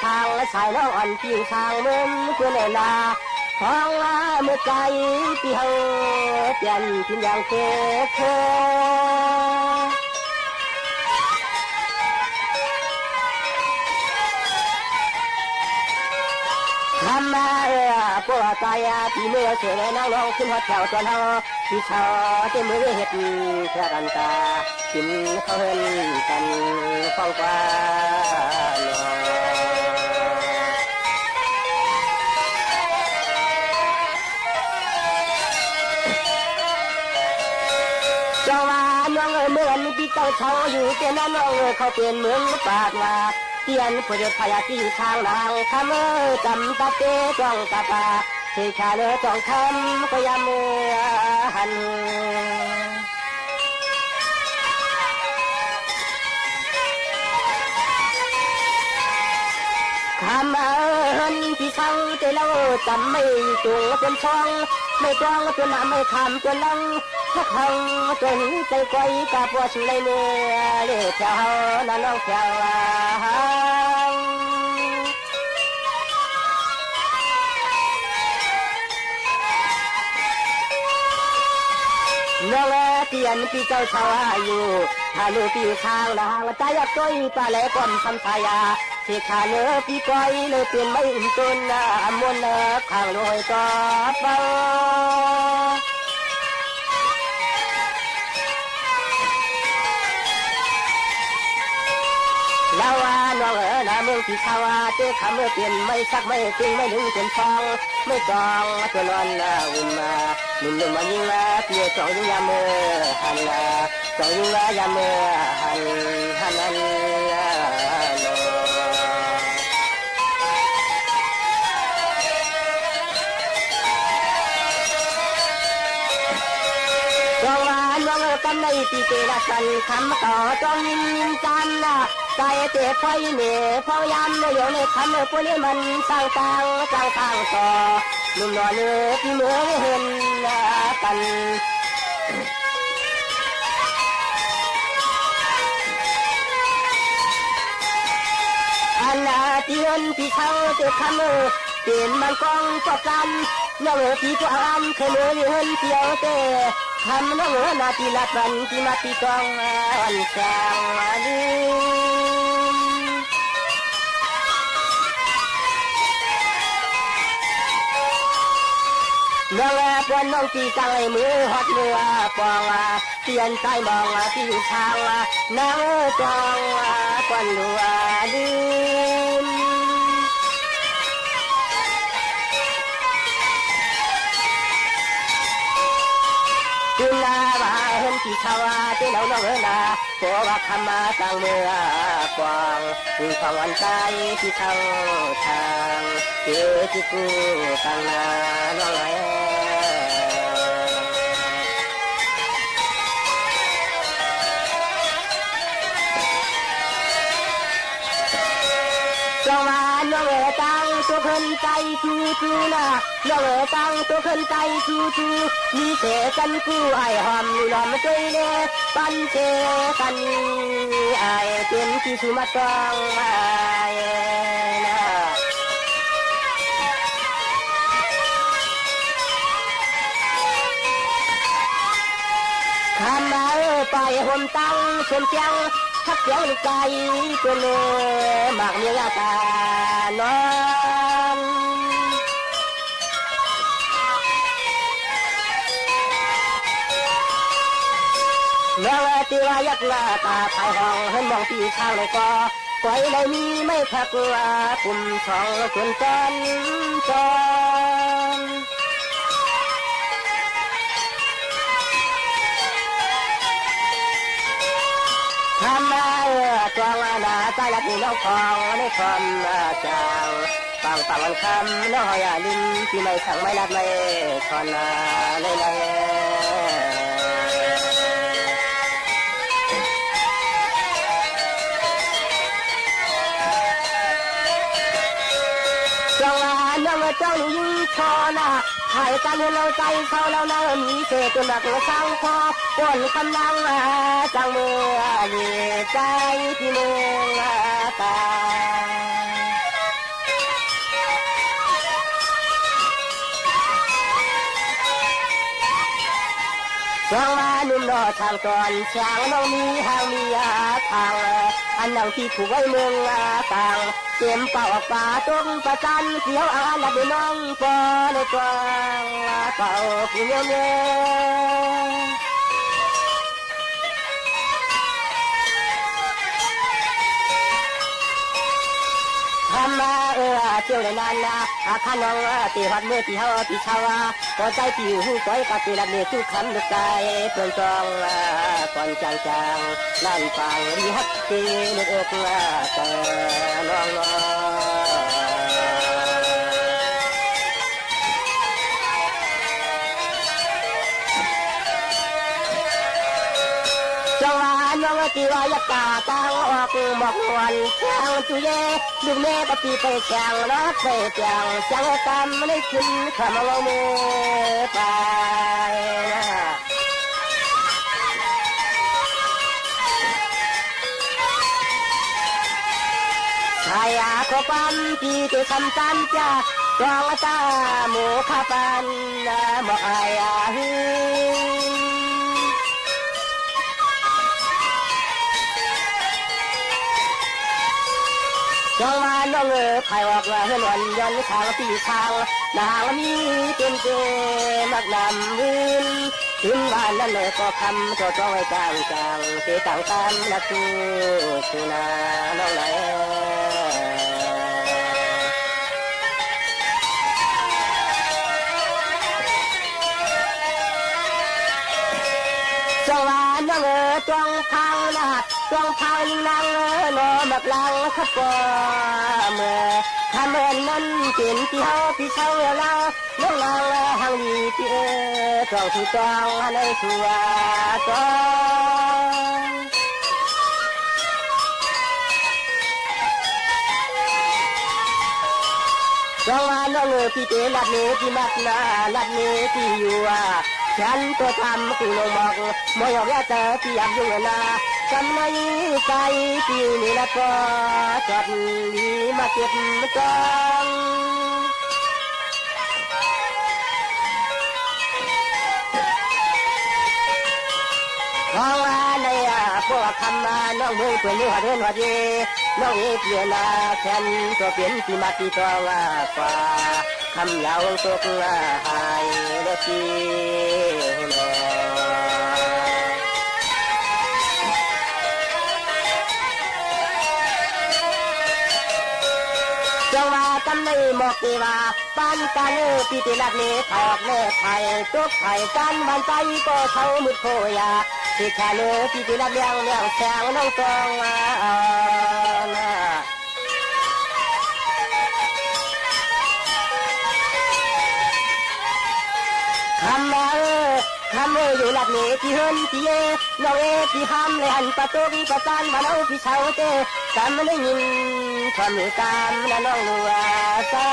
ทางสายน้องอ่อนผิวทางเหมือนเพื่อนนาท้องว่าเมื่อใจพี่เฮาเปลี่ยนทิ้งอย่างเท่เธอทำมาพวกตายพี่เมื่อเสือน้องลองขึ้นหัวแถวจนเฮาพี่ชาวเต็มมือเห็ดแค่กันตากินเขาเห็นกันฟังกว่าเจ้าว่าน้องเหมือนพี่เจ้าเช่าอยู่แต่นั้นน้องเขาเป็นเมืองปากมาเตียนพยศพยาที่ทางนางคำจำตาเต้จ้องตาปาเทชาเลจ้องคำก็ยามเมื่อหันคำเฮินที่เขาแต่เราจำไม่จุงเป็นช่องไม่จ้องเป็นน้ำไม่คำเป็นลังพวกเขาจนใจไกวกับว่าสุไลเมื่อเลี้ยเจ้าน้าน้องเจ้าน้องเตียนพี่เจ้าชาวอยู่ถ้าลูกพี่ข้างละหางใจอยากต้อยตาแหลกความทำชายาเสียขาเนื้อพี่ก้อยเลยเปลี่ยนไม่อุ่นจนมวนข้างลอยต่อไปแล้วว่าน้องน้าเมืองที่ชาวเจ้าคำเปลี่ยนไม่สักไม่ตึงไม่ดึงเป็นฟองไม่จองตัวนอนอุ่นมาหนุ่มมายิงเพียจองยิงยามหันจองยิงยามหันจองว่าน้องกำในปีเตละสันคำต่อจองยิงจันใจเตะไฟเน่พอยามเลี้ยวในคำพวกนี้มันสร้างต่างต่อนุ่มนอนเนื้อพี่เมื่อเห็นกันอันเตียนพี่เขาเตะคำเปลี่ยนมันกองกอกันน้องพี่ก็อ้ำเคยเมื่อเห็นเที่ยวเตะทำน้องนาทีละวันที่มาตีกองอันแสงดีน้องปวนน้องตีจังเลยมือฮอดมือปองเตียนใจมองที่ทางน้องจองปวนหัวดีจุลาว่าเห็นที่ชาวเจ้าน้องนาโกว่าคำมาตั้งเมื่อกวางฟังวันใจที่เข้าทางเจ้าที่กูตั้งนาน้องไอ้จงมาน้องตั้งตัวเพิ่นใจชูนะน้องตั้งตัวเพิ่นใจชูมีเสกันกูไอ้หอมล้อมใจเล่ปันเจกันไอ้เป็นที่สุมาต้องไอ้นะขันมาไปห่มตั้งชมเจียงทักเสียงลูกไก่ตัวเล่หมากเมียตานอนเมื่อตีว่ายักษ์หน้าตาภายห้องเห็นมองที่ข้างเลยก็ปล่อยได้มีไม่พักปุ่มสองคนจน ใจละที่น้องคองในความจางฟังฟังวันคำน้องอย่าลิ้นที่ไม่สั่งไม่นัดไม่คอนเลยจังหวะน้องเจ้าหนูยิ่งชอนะหายกันเราใจเขาเรานั่งมีเศษจนหนักสร้างพอปนคำนั่งจังเมื่อเดียใจที่เมืองตาจังหวะนุ่มนอทางตอนช้างน้องมีหางมีทางอันนั่งที่ถูกไว้เมืองต่างเต็มเป่าป่าตรงประจันเขียวอาลับน้องปอในกวางเป่าผู้เงี้ยทำมาเที่ยวเลยนานนะข้าน้องตีหัดมือตีเฮาตีเช้าพอใจตีหูก้อยกับตีละเมตุคำลึกใจเปลี่ยนจองก่อนจางนั่นฟังดีฮักตีนึกอกแต่น้องจังหวะน้องตีว่ายักตาตั้งออกบอกนวลช่างจุเย่ลูกแม่ปฏิไปแข่งรักไปแข่งจังตามไม่ได้ขึ้นขมาลงมือไปชายาขปันที่ตัวคำตันจ้าจองตาหมูขาปันบอกอายฮืจังหวะน้องไผ่ออกมาเฮือนวันย้อนทางตีทางนางมีเต็มเจมักนำวินถึงบ้านนั้นเลยก็คำก็จ้องไว้จางเตะต่างตามนักสู้สุนาน้องไหนจังหวะน้องจ้องทางนะจ้องทางนางนอแบบลังขับปอเมื่อทำเมื่อนั้นเป็นที่เฮาที่เช่าเราน้องนางหางดีที่จ้องที่จ้องในทัวจ้องจังหวะน้องพี่เตลัดเนที่มักนาลัดเนที่อยู่ฉันก็ทำกูลงบอกมอยอกเจอที่ยับยุ่งนาจำไม่ใจที่นี่ละก็จัดดีมาเก็บจังเพราะว่าในพวกคำน้องมือเปลี่ยนหัวเดินหัวเยน้องเปลี่ยนฉันก็เปลี่ยนที่มาที่ตัวกว่าคำยาวตกหายละทีจังหวะกำในหมอกตีว่าปันกันปีติลัดเนถอกเนไผ่ตกไผ่กันบันใจก็เขามืดโคยาที่แค่เลือปีติลัดเลี้ยงแสงน้องกองคำอยู่หลับเนที่เฮินที่เย่น้องที่ห้ามเลยหันประตูที่ประจานมาเอาที่เช้าเต้จำไม่ได้ยินความเหนื่อยตามและน้องรัวซ้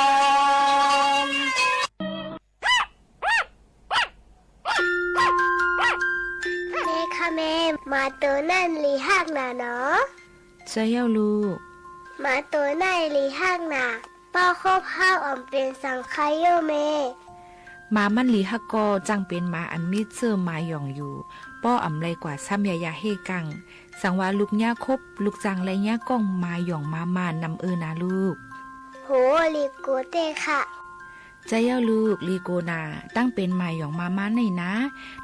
แม่ค่ะแม่มาตัวนั่นลีหักหนาเนาะ ใจเย้าลูก มาตัวนั่นลีหักหนาป้าครอบข้าวอ่อมเป็นสังไคโยแม่หมามันหลีฮักกอจังเป็นหมาอันมีเสื้อหมาหย่องอยู่ป้ออำไรกว่าซ้ำยายาเฮกังสังว่าลูกย่าคบลูกจังไรย่าก้องมาหย่องมานำนะลูกโหลีโกเต้ค่ะใจเย้าลูกลีโกนาตั้งเป็นหมาหย่องมาในนะ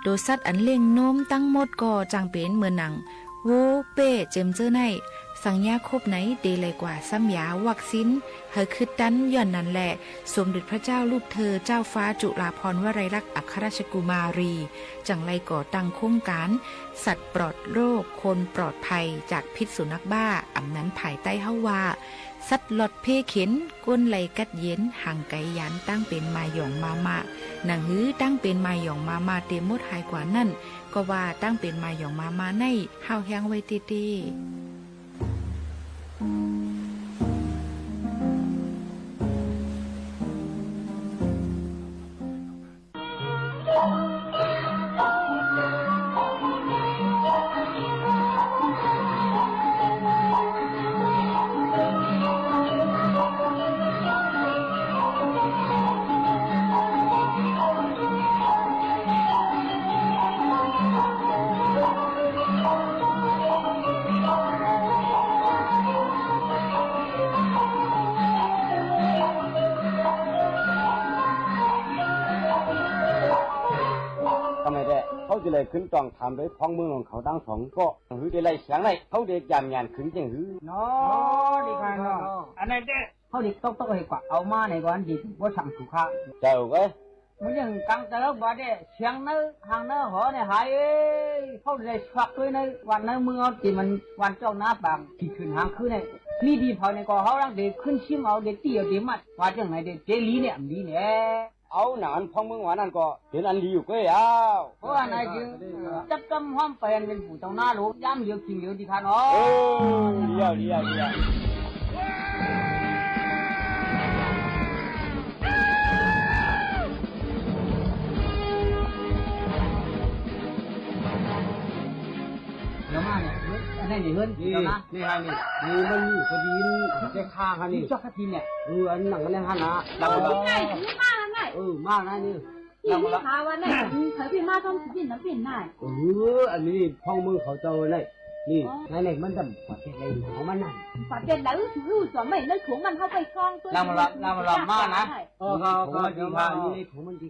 โดสัตว์อันเล่งนมตั้งหมดก็จังเป็นเหมือนหนังโวเป้เจมเจอใน สังญาคบไหนเดเลยกว่าซ้ำยาวัคซีนเฮอคือดันย่อนนั่นแหละสมเด็จพระเจ้าลูกเธอเจ้าฟ้าจุฬาภรณ์วลัยลักษณ์อัครราชกุมารีจังไรก่อตั้งโครงการสัตว์ปลอดโรคคนปลอดภัยจากพิษสุนัขบ้าอำนั้นภายใต้เฮาว่าสัตว์หลอดเพเข็นก้นไหลกัดเย็นห่างไกยันตั้งเป็นมาหยองมามาหนังหื้อตั้งเป็นมาหยองมาเต็มหมดหายกว่านั่นก็ว่าตั้งเป็นมาหยองมาในเฮาแฮงไว้เต้เขาจะเลยขึ้นจองทำด้วยพ้องเมืองของเขาตั้งสองก็หือจะเลยเสียงไรเขาเด็กยามยานขึ้นจังหือเนาะดีค่ะเนาะอันไหนเด้เขาเด็กต้องให้กว่าเอามาในวันดีว่าสั่งสุขาเจ้าก็มันยังกังแต่ละวันเด้เสียงเนื้อหางเนื้อหัวเนี่ยหายเขาเลยชักด้วยในวันเนื้อมือที่มันวันจ้องหน้าบางที่ขึ้นหางขึ้นเนี่ยนี่ดีพอในก่อเขาร่างเด็กขึ้นชิมเอาเด็กตีเอาเด็กมัดว่าจังไหนเด็กเจลีเนี่ยดีเนี่ยเอาหนานพ้องเมืองวันนั้นก็เห็นอันดีอยู่ก็ยาวเพราะอะไรจึงจับจำห้อมเป็นผู้ต้องหน้าหลวงย้ำเลี้ยวจริงเลี้ยวดีค่ะเนาะเลี้ยวแล้วมาเนี่ยอันนี้เฮือนนี่นะนี่ฮะนี่มันอยู่คดีแค่ข้างฮะนี่จอกคดีเนี่ยอันหนังเนี่ยฮะนะเราง่ายถึงมากนะง่ายมากนะนี่พี่พาวันนี้เคยพี่มาต้องสินน้ำปิ่นได้อันนี้พ่องมือเขาเจ้าเลยนี่ในมันจะประเทศอะไรของมันน่ะประเทศไหนรู้ส่วนไม่เรื่องของมันเข้าไปคล้องตัวเรามากนะเขาดีมากนี่ของมันดี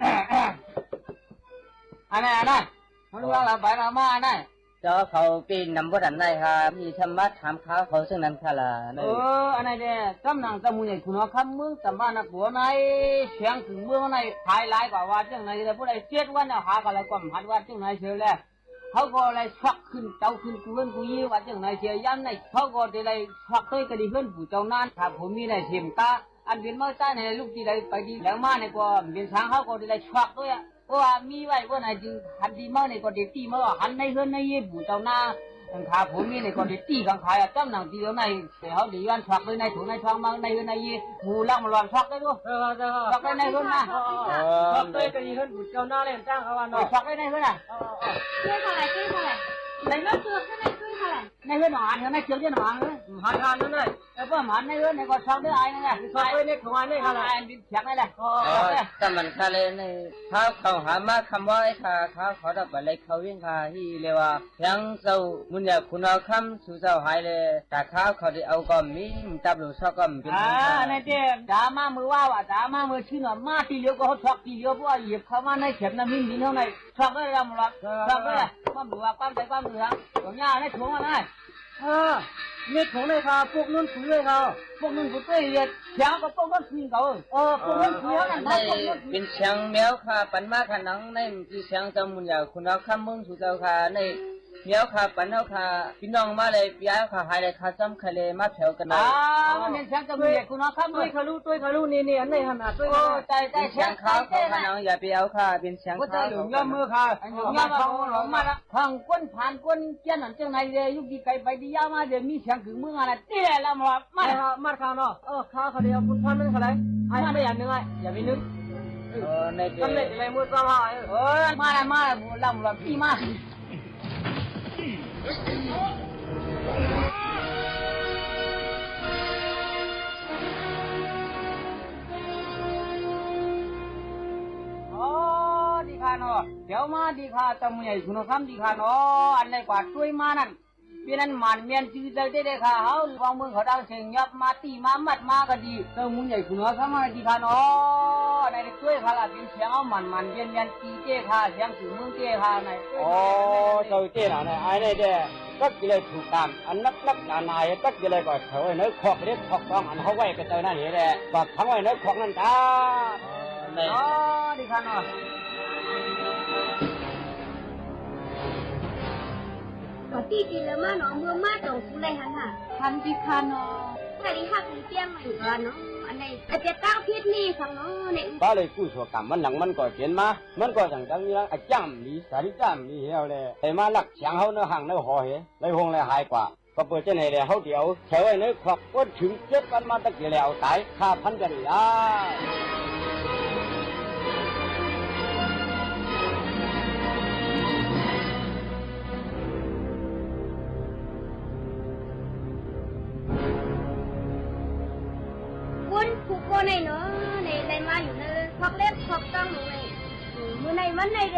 อันนั้นเขาดูเราไปเรามาอันนั้นเจ้าเขาปีนนำบดันได้ครับมีธรรมะถามข้าวเขาซึ่งนั้นค่ะล่ะอันนั้นเนี่ยกำลังจะมุ่งใหญ่คุณเอาคำเมืองสมบ้านนักบัวในเชียงถึงเมืองในภายหลายกว่าว่าจังไหนแต่ผู้ใดเจ็ดวันเอาหาอะไรก็หัดว่าจังไหนเชื่อแล้วเขาก็เลยชักขึ้นเจ้าขึ้นกูเล่นกูยี่ว่าจังไหนเชื่อย้ำในเขาก็จะเลยชักด้วยกระดิ่งเพื่อนผู้เจ้านานครับผมมีในเทียมตาอันเป็นเมื่อใต้ในลูกที่ใดไปดีแล้วมาในก็เป็นช้างเขาก็จะเลยชักด้วยว่ามีไว้ว่าไหนจึงหันดีมากในก็เด็กตีมาหันในเฮือนในเย็บผู้เจ้าหน้าขาผมมีในก็เด็กตีกังขายจ้ำหนังตีแล้วในเขาดีวันชักเลยในถุงในท้องมังในเฮือนในเย็บหูล่างมาหลอนชักได้ด้วยชักได้ในเฮือนนะชักได้ก็ดีเฮือนผู้เจ้าหน้าเล่นจ้างเขาวันชักได้ในเฮือนน่ะช่วยอะไรในเรื่องเชือกในช่วยอะไรในเฮือนหมาเฮือนในเชือกเฮือนหมาเลยหาทานนั่นเลยแต่ว่าหมาในเฮือนในก็ชักได้ไอ้นั่นแหละชักได้ในของไอ้นี่ค่ะไอ้ดินชักได้เลยแต่มันค่ะเลยในถ้าเขาหามาคำว่าไอ้ค่ะเขาดับอะไรเขาวิ่งค่ะที่เรียกว่ายังเจ้ามุนอยากคุณเอาคำสู่เจ้าหายเลยแต่เขาได้เอาก็มีจับหรือชอบก็เป็นในเด็กด่ามามือว่าด่ามามือชื่อหน่อยมาตีเลี้ยวก็เขาชักตีเลี้ยวเพราะว่าเหยียบเข้ามาในเข็มน้ำมิ้นดินเท่าไหร่ชักได้เราหมดชักได้ความหลวงความใจความเหลืองของย่าในถุงมาได้นี่ถุงเลยค่ะพวกนู้นถุงเลยค่ะพวกนู้นถุงเลยเชียงก็พวกนู้นถุงเขาพวกนู้นถุงนั่นพวกนู้นเป็นเชียงแมวค่ะปันมาค่ะนังในคือเชียงจำมุนอยากคุณเอาคำมึงสู่เจ้าค่ะในเมียวค่ะปันเอาค่ะพี่น้องมาเลยพี่อาค่ะหายเลยค่ะจำค่ะเลยมาแถวกันเลยมันเป็นเชียงจำมุนอยากคุณเอาคำมึงเขารู้นี่อันนี้ขนาดด้วยใจเชียงขาวของค่ะน้องอย่าไปเอาค่ะเป็นเชียงขาวของย่อมือค่ะย่อมาหลงมาละทางก้นผ่านก้นเจ้าหนังเจ้าไหนเลยยุกิไกไปดียามาเดี๋ยวมีเชียงถึงเมืองอะไรตีเลยละมาข้าวเนาะข้าวเขาเดียวคุณพันนึงเขาเลยไอ้ไม่อยากนึงไอ้อย่าไปนึกในเด็กอะไรมือซ้ำหายมาลำพี่มาดีค่ะเนาะเดี๋ยวมาดีค่ะจำใหญ่คุณคำดีค่ะเนาะอันไหนกว่าช่วยมานั่นพี่นั้นมันเมียนจืดเลยได้ค่ะเขาวางมือเขาดาวเสียงยับมาตีมามัดมาก็ดีเจ้ามุ้งใหญ่คุณคำมาดีค่ะเนาะในช่วยค่ะละเป็นเสียงเอามันเมียนตีเจ้ค่ะเสียงสื่อมือเจ้ค่ะในเจ้าเจ้าน่ะไอ้เนี่ยเด้ ก็กิเลสถูกตามอันนักนายก็กิเลสก็เถอยเนื้อขอกเล็กขอกต้องอันเขาไว้ก็เจอหน้านี้แหละก็ทั้งไว้เนื้อขอกนั่นจ้าอ๋อดีค่ะเนาะก็ตีจีเลยมาเนาะเมื่อมาตรงกูเลยหันค่ะทันจีคาเนาะแต่ที่หักเตี้ยงมาอยู่กันเนาะอันไหนอาจจะตั้งพิษนี่ฟังเนาะเนี่ยก็เลยกู้ชัวกรรมมันหนังมันก็เขียนมามันก็จังนี้ละอาจ้ำนี่สาริจ้ำนี่เฮาเลยแต่มาลักเสียงเฮาเนื้อห่างเนื้อห่อเหเลยหงเลยหายกว่าก็เปิดเจนให้เลยเฮาเดียวเฉยเนื้อครอบก็ถึง7 วันมาตะเกียแล้วตายข้าพันกันละผูกโบในเนาะในไรมาอยู่เนอะพอกเล็บพอกต้องในมือในมันในเด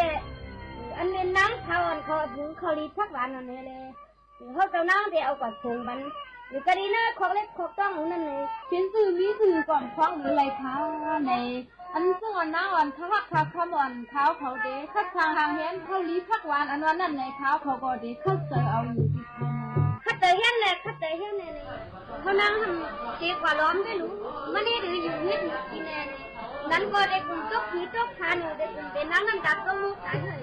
อันเป็นน้ำเขาอันเขาบุ้งเขาลีทักหวานอันนี้เลยเขาเจ้าน้ำเดี๋ยวเอากอดส่งบันหรือกระดีเนอะพอกเล็บพอกต้องนั่นเลยเขียนสื่อมีสื่อก่อนฟ้องหรืออะไรคะในอันซึ่งอันน้าอ่อนเขาว่าเขาอ่อนเขาเดคัดทางเห็นเขาลีทักหวานอันวันนั่นในเขาก็เดเขาเจอเอาอยู่ที่คัดเตยเห็นเลยคัดเตยเห็นเลยเขานั่งทำเจ๊กว่าล้อมได้รู้มันนี่หรืออยู่นิดกินแน่นั้นก็ได้กลุ่มตกผีตกทานอยู่ได้กลุ่มเป็นนั่งนั่งดับก็มุกตายเลย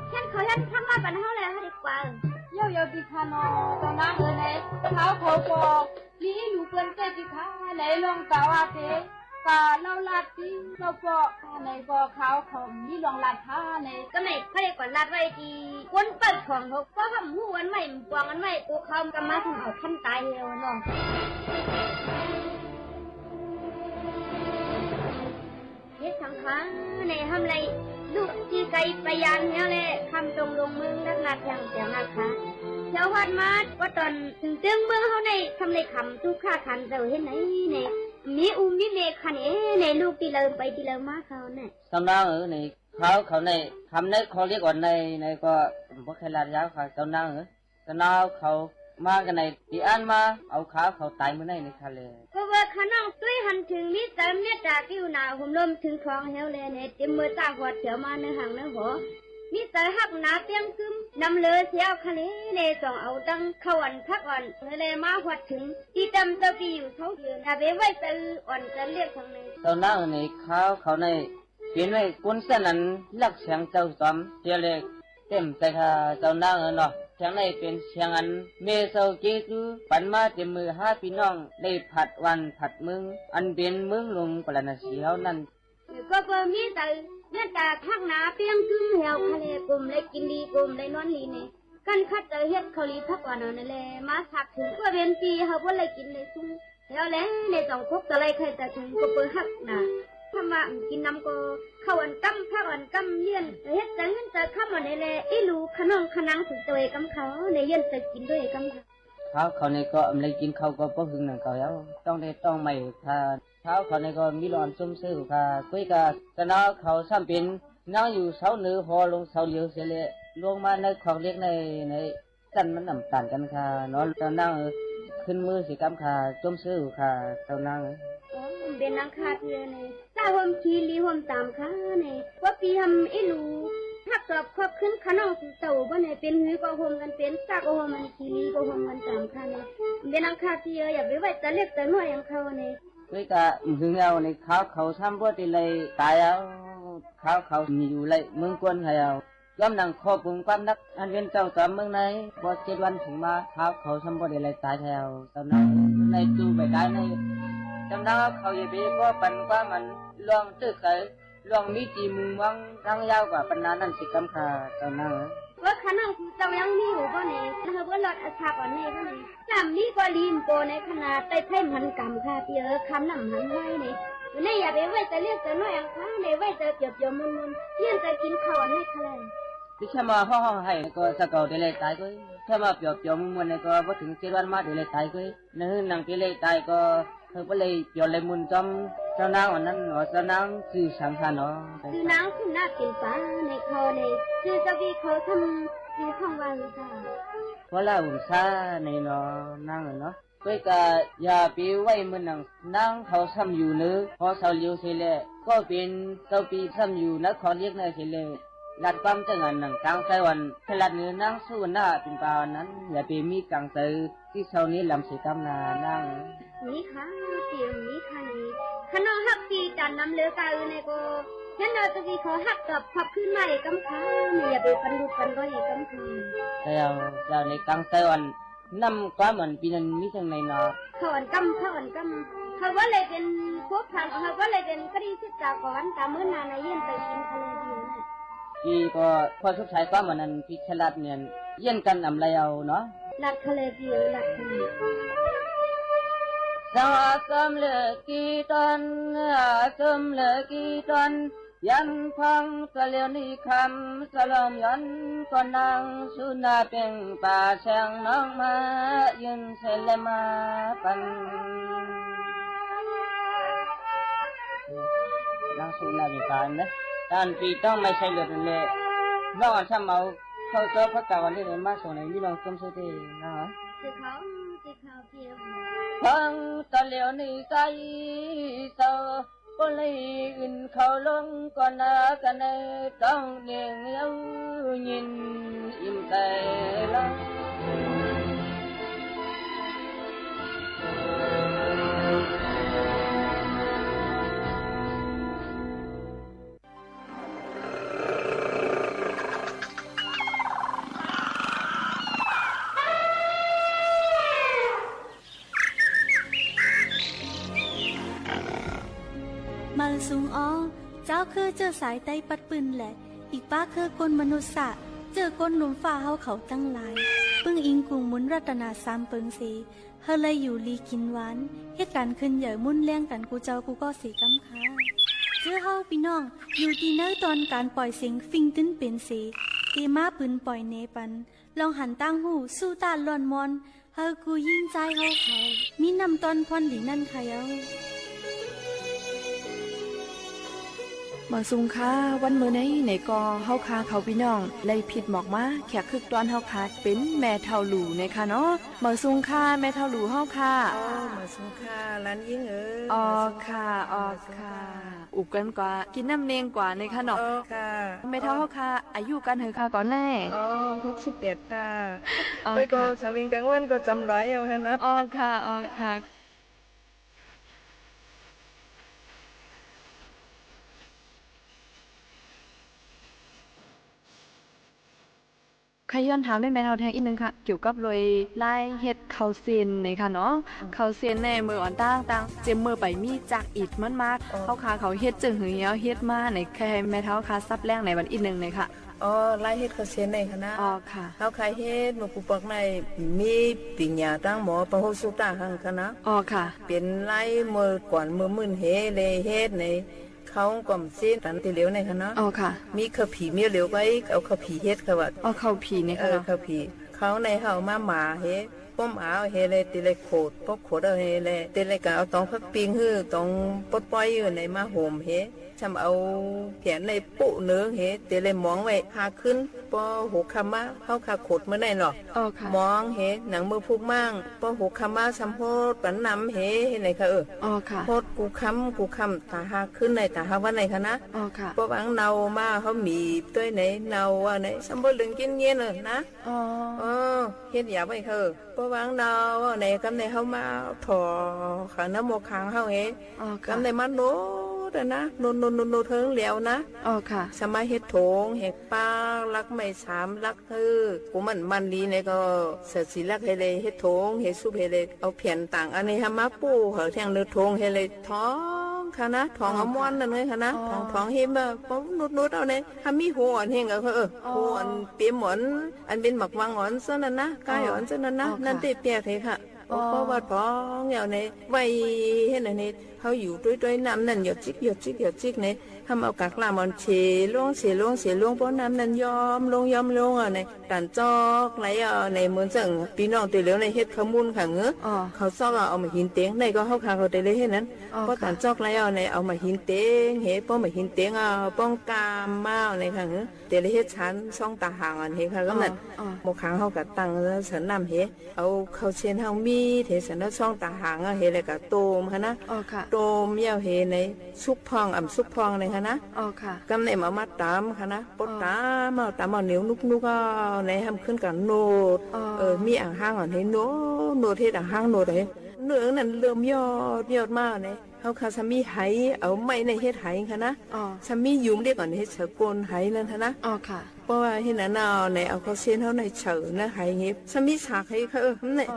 เช่นเขาเห็นทำมาปัญหาเลยให้ดีกว่าเยอะดีค่ะน้องตอนนั้นเลยเขาก็ลีอยู่เกินใจดีค่ะในลงตาว่าเจ๊กาเราลาดที่เราบอกในก็เขามีลองลาดท่าในก็ไม่เขาเรียกว่าลาดไว้ที่ก้นเปิดของเขาก็ทำหูอันไม่ปวงอันไม่ตัวเขากำมาทำเอาขั้นตายเร็วน้องเฮ็ดสังขารในทำไรลูกที่ไกลไปยันเนี่ยแหละคำตรงลงมึงนักนัดอย่างเสียงนะคะเจ้าวัดมาว่าตอนถึงเตืองเมืองเขาในทำในคำทุกข้าขันเจ้าเห็นไหนในมีมีเมฆขันในลูกที่เริ่มไปที่เริ่มมาเขาเนี่ยสำนักในเขาในทำในเขาเรียกว่าในก็พวกใครลาดยาวค่ะสำนักเขามากันในที่อันมาเอาเขาตายเมื่อไหร่ในทะเลก็ว่าขน้องตุ้ยหันถึงมิตรเมตตาที่อยู่หน้าหุ่มลมถึงคลองเฮลเลยเนี่ยเต็มมือตาหัวเถียวมาในห่างในหัวมิตรหักหนาเตียงซึมนำเลือเสียวคันนี้ในส่งเอาตั้งขวันพักอ่อนเลยมาหัวถึงที่ตำตะปีอยู่เขาเยือนถ้าไปไว้ตืออ่อนจะเรียกทางนี้ตอนนั้นในเขาในเปลี่ยนไว้กุนเส้นนั้นลักเสียงเจ้าซ้ำเสียเลยเต็มใจค่ะตอนนั้นเนาะเสียงในเป็นเสียงอันเมโซเจจูปันมาเต็มมือ5 พี่น้องได้ผัดวันผัดมึงอันเป็นมึงลงปลาณสีเขานั่นก็เปิดมีแต่เนื่องจากทักหนาเปียงกึ่งเหี่ยวทะเลกลุ่มเลยกินดีกลุ่มเลยนอนลีเนี่ยกันคัดเจอเฮ็ดเขาลีพักวันนั่นแหละมาถักถึงเพื่อเป็นปีเขาก็เลยกินเลยซุ้มแล้วแหละในสองพกอะไรใครจะถึงก็เปิดหักหนาทำมากินน้ำก็เข้าอันกั้มพักอันกั้มเลี้ยนเฮ็ดจังเงินจะข้ามมาในแหละอีลูขนมขนังสุดตัวกำเขาในเย็นจะกินด้วยกำเขาในก็เลยกินเขาก็เพราะหึงหนังเขาแล้วต้องไม่ถ้าเขาในก็มีร้อนซุ่มซื่อค่ะคุยกับตะนาเขาซ้ำเป็นนั่งอยู่เสาเหนือพอลงเสาเหลียวเสียเลยลงมาในของเล็กในกันมันนำตันกันค่ะนอนตะนั่งขึ้นมือสิกำค่ะซุ่มซื่อค่ะตะนั่งเป็นนังคาเทียเนี่ยถ้าหอมคีรีหอมตามค่ะเนี่ยว่าปีทำอีลูถ้าสอบครอบขึ้นขนมสุเต่าบ่เนี่ยเป็นหือก็หอมกันเป็นซากก็หอมมันคีรีก็หอมกันตามค่ะเนี่ยเป็นนังคาเทียอย่าไปไว้แต่เล็กแต่น้อยอย่างเขาเนี่ยคุยกับหึงเอาในเขาทำพวกที่เลยตายเอาเขามีอยู่เลยเมืองกวนให้เอาย่อมนั่งคอปุ่งความนักอันเป็นเจ้าสามเมืองไหนบ่7 วันถึงมาเขาทำพวกที่เลยตายแถวตอนนั้นในตู้ไปได้ในจำได้เขาอย่าไปก็ปั่นว่ามันลองตื้อไก่ลองมีจีมุงวังทั้งยาวกว่าปัญญานั่นสิกำขาตอนนั้นว่าขนาดเจ้ายังมีอยู่ก็เนี่ยถ้าว่าหลอดอาชาก่อนเนี่ยก็เนี่ยจำนี้ก็ลีนโปในขนาดใต้ไผ่มันกำค่ะเยอะคำนำหันไว้เนี่ยในอย่าไปไว้จะเรียกจะน้อยอย่างค่ะในไว้จะเจียบมุนเยี่ยนจะกินข้าวให้ใครที่ฉันมาห้องให้ก็สกาวเดลัยตายก็ถ้ามาเปียบมุนก็พอถึง7 วันมาเดลัยตายก็นั่งนั่งเดลัยตายก็เธอก็เลยเปียบเลยมุนจอมเจ้านางวันนั้นเจ้านางคือสังขารเนาะคือนางคือหน้าเป็นฟ้าในคอในคือเจ้าพี่เขาทำคือข้างวันค่ะเพราะเราซาในเนาะนั่งเนาะก็อย่าไปไว้มันนั่งเขาซ้ำอยู่เนื้อพอเสาเลี้ยวเสร็จแล้วก็เป็นเจ้าปีซ้ำอยู่นักขอเรียกนายเสร็จแล้ว ลัดความจังอันหนังกลางไต้หวันขลัดเนื้อนั่งสู้หน้าเป็นปาวันนั้นอย่าไปมีกลางเตอที่เช้านี้ลำสีกำนานั่งนี่ค่ะเตียวนี่ค่ะนี่ขนมฮักตีจันน้ำเลือกาในก็ยันเราตะกี้ขอฮักกับขับขึ้นใหม่กำค้าอย่าไปปันดูปันก็อย่ากำค้าแต่เราในกลางไต้หวันนำความเหมือนปีนั้นมีจังในนาเขาอันกำเขาว่าเลยเป็นพวกทางเขาว่าเลยเป็นคดีศึกษาก่อนตามเมื่อนานในเย็นไปกินทะเลเดียวพี่ก็พอสุดท้ายความเหมือนนั้นพี่ฉลาดเนี่ยเย็นกันอำไรเอาเนาะลัดทะเลเดียวลัดทะเลสามเลือกีตันสามเลือกีตันยันพังสะเลียวนี่คำสลอมยันก็นางสุนาเป็นป่าแสงน้องมายืนเสลมาปันนางสุนาเป็นป่านะตอนปีต้องไม่ใช่เลือดเลยนอกจากเมาเขาเจอพระกาวันนี้เลยมาส่งในมิลองกุมสุเทนะฮะพังสะเลียวนี่ใจเศร้าก็เลยอื่นเขาลงก่อนนะกันในต้องเลี้ยงเย้ายินอิ่มใจละมาลซุงอ้อเจ้าคือเจอสายไตปัดปืนแหละอีกป้าคือกลมนุษย์สะเจอกลหลุมฟ้าเฮาเขาตั้งหลายปึ้งอิงกุงมุนรัตนา3เปิงสีเฮาเลยอยู่ลีกินหวานเหตุการณ์ขึ้นใหญ่มุ่นเลี้ยงกันกูเจ้ากูก็สีกำค้าเจ้าเฮาพี่น้องอยู่ที่เนื้อตอนการปล่อยเสียงฟิงติ้นเป็นสีตีม้าปืนปล่อยเนปันลองหันตั้งหูสู้ตาลอนมอนเฮากูยิ่งใจเฮาเขามีนำตอนพรหลีนั่นใครเอามาซุงค่าวันมื้อนี้ในกอเฮาคาเขาพี่น้องเลยผิดหมอกมาแขกคึกตอนเฮาคาเป็นแม่เฒ่าหลู่ในค่ะเนาะมาซุงค่าแม่เฒ่าหลู่เฮาค่ะมาซุงค่าร้านยิ่งอ๋อค่ะอุบกันกว่ากินน้ำเนงกว่าในค่ะเนาะค่ะแม่เฒ่าเฮาค่ะอายุกันเฮอค่ะก่อนแน่61ค่ะไปก็สวิงกังวันก็จำไรเอาฮะนะอ๋อค่ะใครย้อนถามได้ไหมเราแทงอีกนึงค่ะเกี่ยวกับเลยไล่เฮ็ดข้าวเซียนในค่ะเนาะข้าวเซียนในมืออ่อนตั้งเจมมือไปมีจากอิดมันมากเขาคาเขาเฮ็ดจึงหือเหี่ยวเฮ็ดมาในแค่แม่เท้าคาซับแรงในวันอีกนึงเลยค่ะไล่เฮ็ดข้าวเซียนในคณะค่ะเฮาใครเฮ็ดมือผู้ปักในมีปิญญาตั้งหมอประโหสุตาหังคณะค่ะเป็นไล่มือก่อนมือมื่นเฮเลยเฮ็ดในเขากล่อมเส้นตันตีเหลวในคณะค่ะมีข้าวผีมีเหลวไว้เอาข้าวผีเฮ็ดค่ะว่าข้าวผีในค่ะข้าวผีเขาในเฮามาหมาเฮ็ดป้อมเอาเฮเลยตีเลยโคดปอกโคดเอาเฮเลยตีเลยก็เอาตองพักปิงฮื้อตองปดป้อยอยู่ในมาโหมเฮทำเอาแผนในปุเนื้อเฮตีเลยมองไว้พาขึ้นปอหูคำมาเข้าคาโคดเมื่อไหร่หรอมองเฮหนังมือพุกมั่งปอหูคำมาสัมโพธปันนำเฮไหนค่ะค่ะโพดกูคำตาหาขึ้นในตาหาว่าไหนคะนะค่ะปอวังเนามาเขามีตัวไหนเนาว่าไหนสัมโพธลึงกินเงี้ยเลยนะเฮ็ดอย่าไปเถอะปอวังเนาว่าไหนกำในเขามาถอขาน้ำโมคางเขาเฮกำในมันโนแต่นะโนเทิงเหลียวนะค่ะสมัยเฮ็ดโถงเฮ็ดป้ารักไม่3รักกูมันดีเนี่ยก็เสียสิรักเฮเลยเฮ็ดโถงเฮ็ดซุปเฮเลยเอาแผ่นต่างอันนี้ทำมาปูเหอแทงเนื้อโถงเฮเลยท้องค่ะนะท้องเอาม้วนนั่นเลยค่ะนะท้องเฮมปุ๊บนุดเอาเนี่ยทำมีหัวอ่อนเฮงก็หัวอ่อนเปียหมอนอันเป็นหมักวางอ่อนซะนั่นนะกายอ่อนซะนั่นนะนั่นเตะเปียกเลยค่ะเพราะว่าท้องอย่างในไว้เห็นอันนี้เขาอยู่ด้วยน้ำนั่นหยดจิกเนี่ยทำเอากากลามันเฉล่วงเพราะน้ำนั้นยอมลงในการจอกไหลในเหมือนจังพี่น้องตีเหลวในเฮ็ดขมุนขังเขาซอกเอามาหินเตียงในก็เขาขาเขาตีเลยเฮ็ดนั้นเพราะการจอกไหลในเอามาหินเตียงเฮ็ดเพราะมาหินเตียงป้องกามมาในขังตีเลยเฮ็ดชั้นช่องตาหางอันเฮ็ดค่ะก็นั่นโมขังเขากัตั้งสันน้ำเฮ็ดเอาเขาเชนเฮามีเทสันช่องตาหางเฮ็ดอะไรกับโตมค่ะนะโตมยาวเฮ็ดในซุกพองซุกพองในค่ะ ค่ะนะอ๋อค่ะกำในมาตามค่ะนะปดตามเอาเหนียวนุกๆก็ในทำขึ้นกับโนดมีอ่างห้างอ่ะให้โนดเทศอ่างห้างโนดให้เนื้อนั้นเริ่มยอดมากเนี่ยเขาค่ะสามีไหเอาไม้ในเฮ็ดไหค่ะนะสามียุ่มเรียกก่อนเฮ็ดเฉกนไหนั่นค่ะนะอ๋อค่ะเพราะว่าเฮ็ดนั้นเอาในเอาเขาเส้นเขาในเฉนะไหเฮ็ดสามีฉากให้เขาเนี่ย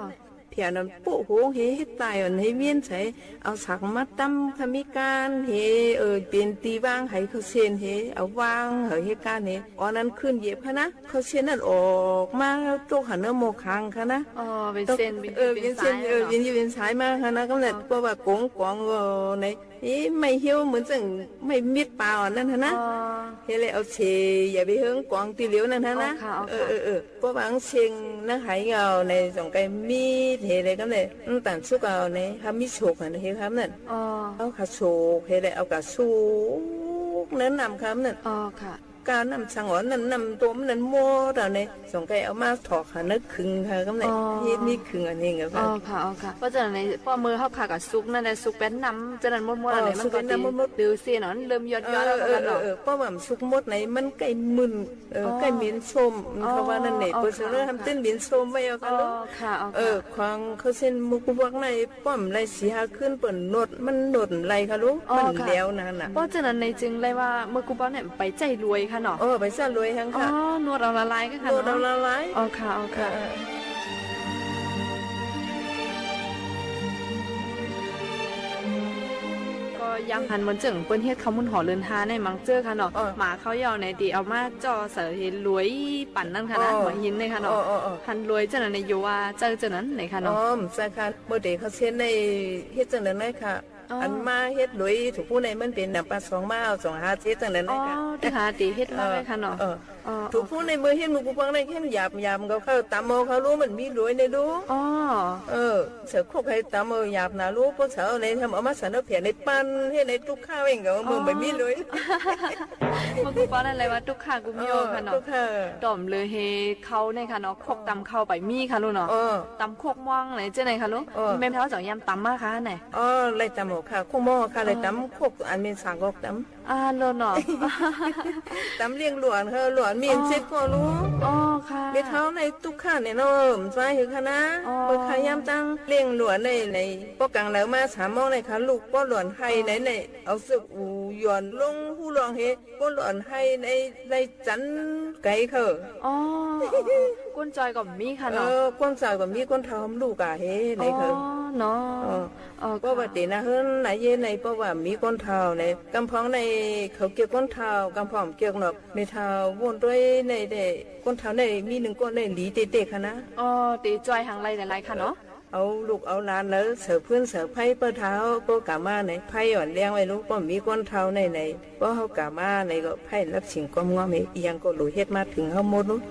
เพียนั้นปุ๊โหเฮ็ดตายอันให้เวียนใส่เอาฉากมาตั้มทำมีการเฮเป็นตีวางให้เขาเส้นเฮเอาวางเฮ็ดการเฮอันนั้นขึ้นเย็บค่ะนะเขาเส้นนั้นออกมาแล้วโจกหันเนื้อโมคังค่ะนะเป็นเส้นเป็นเส้นเป็นสายมาค่ะนะก็เลยเพราะว่ากงกวางในไม่เหี้ยวเหมือนจังไม่มิดเปล่านั่นฮะนะเฮ้เลยเอาเชยอย่าไปเฮิงกวางตีเหลียวนั่นฮะนะเพราะบางเชียงนะหายเงาในสองไก่มีเฮ้เลยก็เลยต่างสุกเอาในทำมิโชกนะเฮ้ครับนั่นเอาขาโชกเฮ้เลยเอากระสูกนั่นนำครับนั่นค่ะการนำสังหรณ์นั้นนำตัวมันมัวแต่ในสองไก่เอามาถอกค่ะนึกคึงค่ะก็เลยนี่คึงอันนี้ไงค่ะค่ะเพราะฉะนั้นในป้อมือเขาขากับซุกนั่นในซุกเป็นน้ำจะนั้นมัวอะไรมันก็ตีดื้อเสียนอนเริ่มยอดแล้วกันเนาะเพราะว่าซุกมดไหนมันไก่มึนไก่เหม็นส้มเขาว่านั่นเนี่ยเปิดเสนอทำเต้นเหม็นส้มไว้เอากันลูกควางเขาเส้นมุกวักในป้อมไรสีหาขึ้นเปิดนดมันนดไรค่ะลูกมันแล้วนั่นน่ะเพราะฉะนั้นในจึงเลยว่าเมื่อกูป้อเนี่ยไปใจรวยค่ะเนาะไปซะรวยทั้งค่ะนวดเอาละลายก็ค่ะนวดเอาละลายค่ะก็ยังหันมันจึงเปิ้นเฮ็ดเขามุนหอเรือนทาในมังเจอค่ะเนาะหมาเขายาวในดีเอามาจ่อเสือเห็นรวยปั่นนั่นค่ะนะหัวหินในค่ะเนาะหันรวยจังนั้นในอยู่ว่าเจอจังนั้นในค่ะเนาะใช่ค่ะเมื่อเด็กเขาเช่นในเฮ็ดจังนั้นเลยค่ะอันมาเฮ็ดรวยถูกผู้ในมันเป็นน้ำปลา2 มาเอา2 5 7จังนั้นเลยค่ะที่หาตีเฮ็ดมาเลยค่ะเนาะถูกผู้ในมือเฮ็ดมือกูฟังได้แค่หยาบเขาเข้าตามมอเขารู้มันมีรวยในรู้เสือคุกให้ตามมอหยาบนะรู้ก็เสือในทำเอามาสันเอาเพียในปั้นเฮ็ดในตุกข้าวเองก็มึงไม่มีรวยมือกูฟังอะไรว่าตุกข้ากูมีโอค่ะเนาะต่อมเลยเฮเขาในค่ะเนาะคกตำเข้าไปมีค่ะลูกเนาะตำคกม่วงไหนเจ้าไหนค่ะลูกแม่เท้าจ่อยำตำมาค่ะไหนไรตำค่ะคุกม่วงค่ะไรตำคกอันเป็นสางกอกตำโลเนาะตำเลี้ยงหลวนหลวนมีเช็ดก็รู้ค่ะเมื่อเท้าในตุกข้าเนี่ยเนาะใช่คือค่ะนะเมื่อขายำตั้งเลี้ยงหลวนในป้อกลางแล้วมา3 โมงในค่ะลูกป้อหลวนให้ในเอาสึกอูหย่อนลงผู้รองเฮป้อหลวนให้ในจันไก่เขาก้นจอยกับมีค่ะเนาะก้นจอยกับมีก้นเท้าลูกอะเฮในเขาเนาะเพราะว่าตีนะเฮิรนไหนเย็นในเพราะว่ามีก้นเท้าในกำพองในเขาเกี่ยวก้นเท้ากำพองเกี่ยวหนอกในเท้าวนด้วยในก้นเท้าในมี1 ก้นในหลีเตะค่ะนะตีจอยหางไรแต่ไรค่ะเนาะเอาลูกเอาหลานแล้วเสือเพื่อนเสือไพ่เปิดเท้าก็กามาในไพ่อ่อนเลี้ยงไว้ลูกก็มีก้นเท้าในก็เขากามาในก็ไพ่รับสิ่งความงอมอียังก็หลุยเฮ็ดมาถึงเขาหมดลูก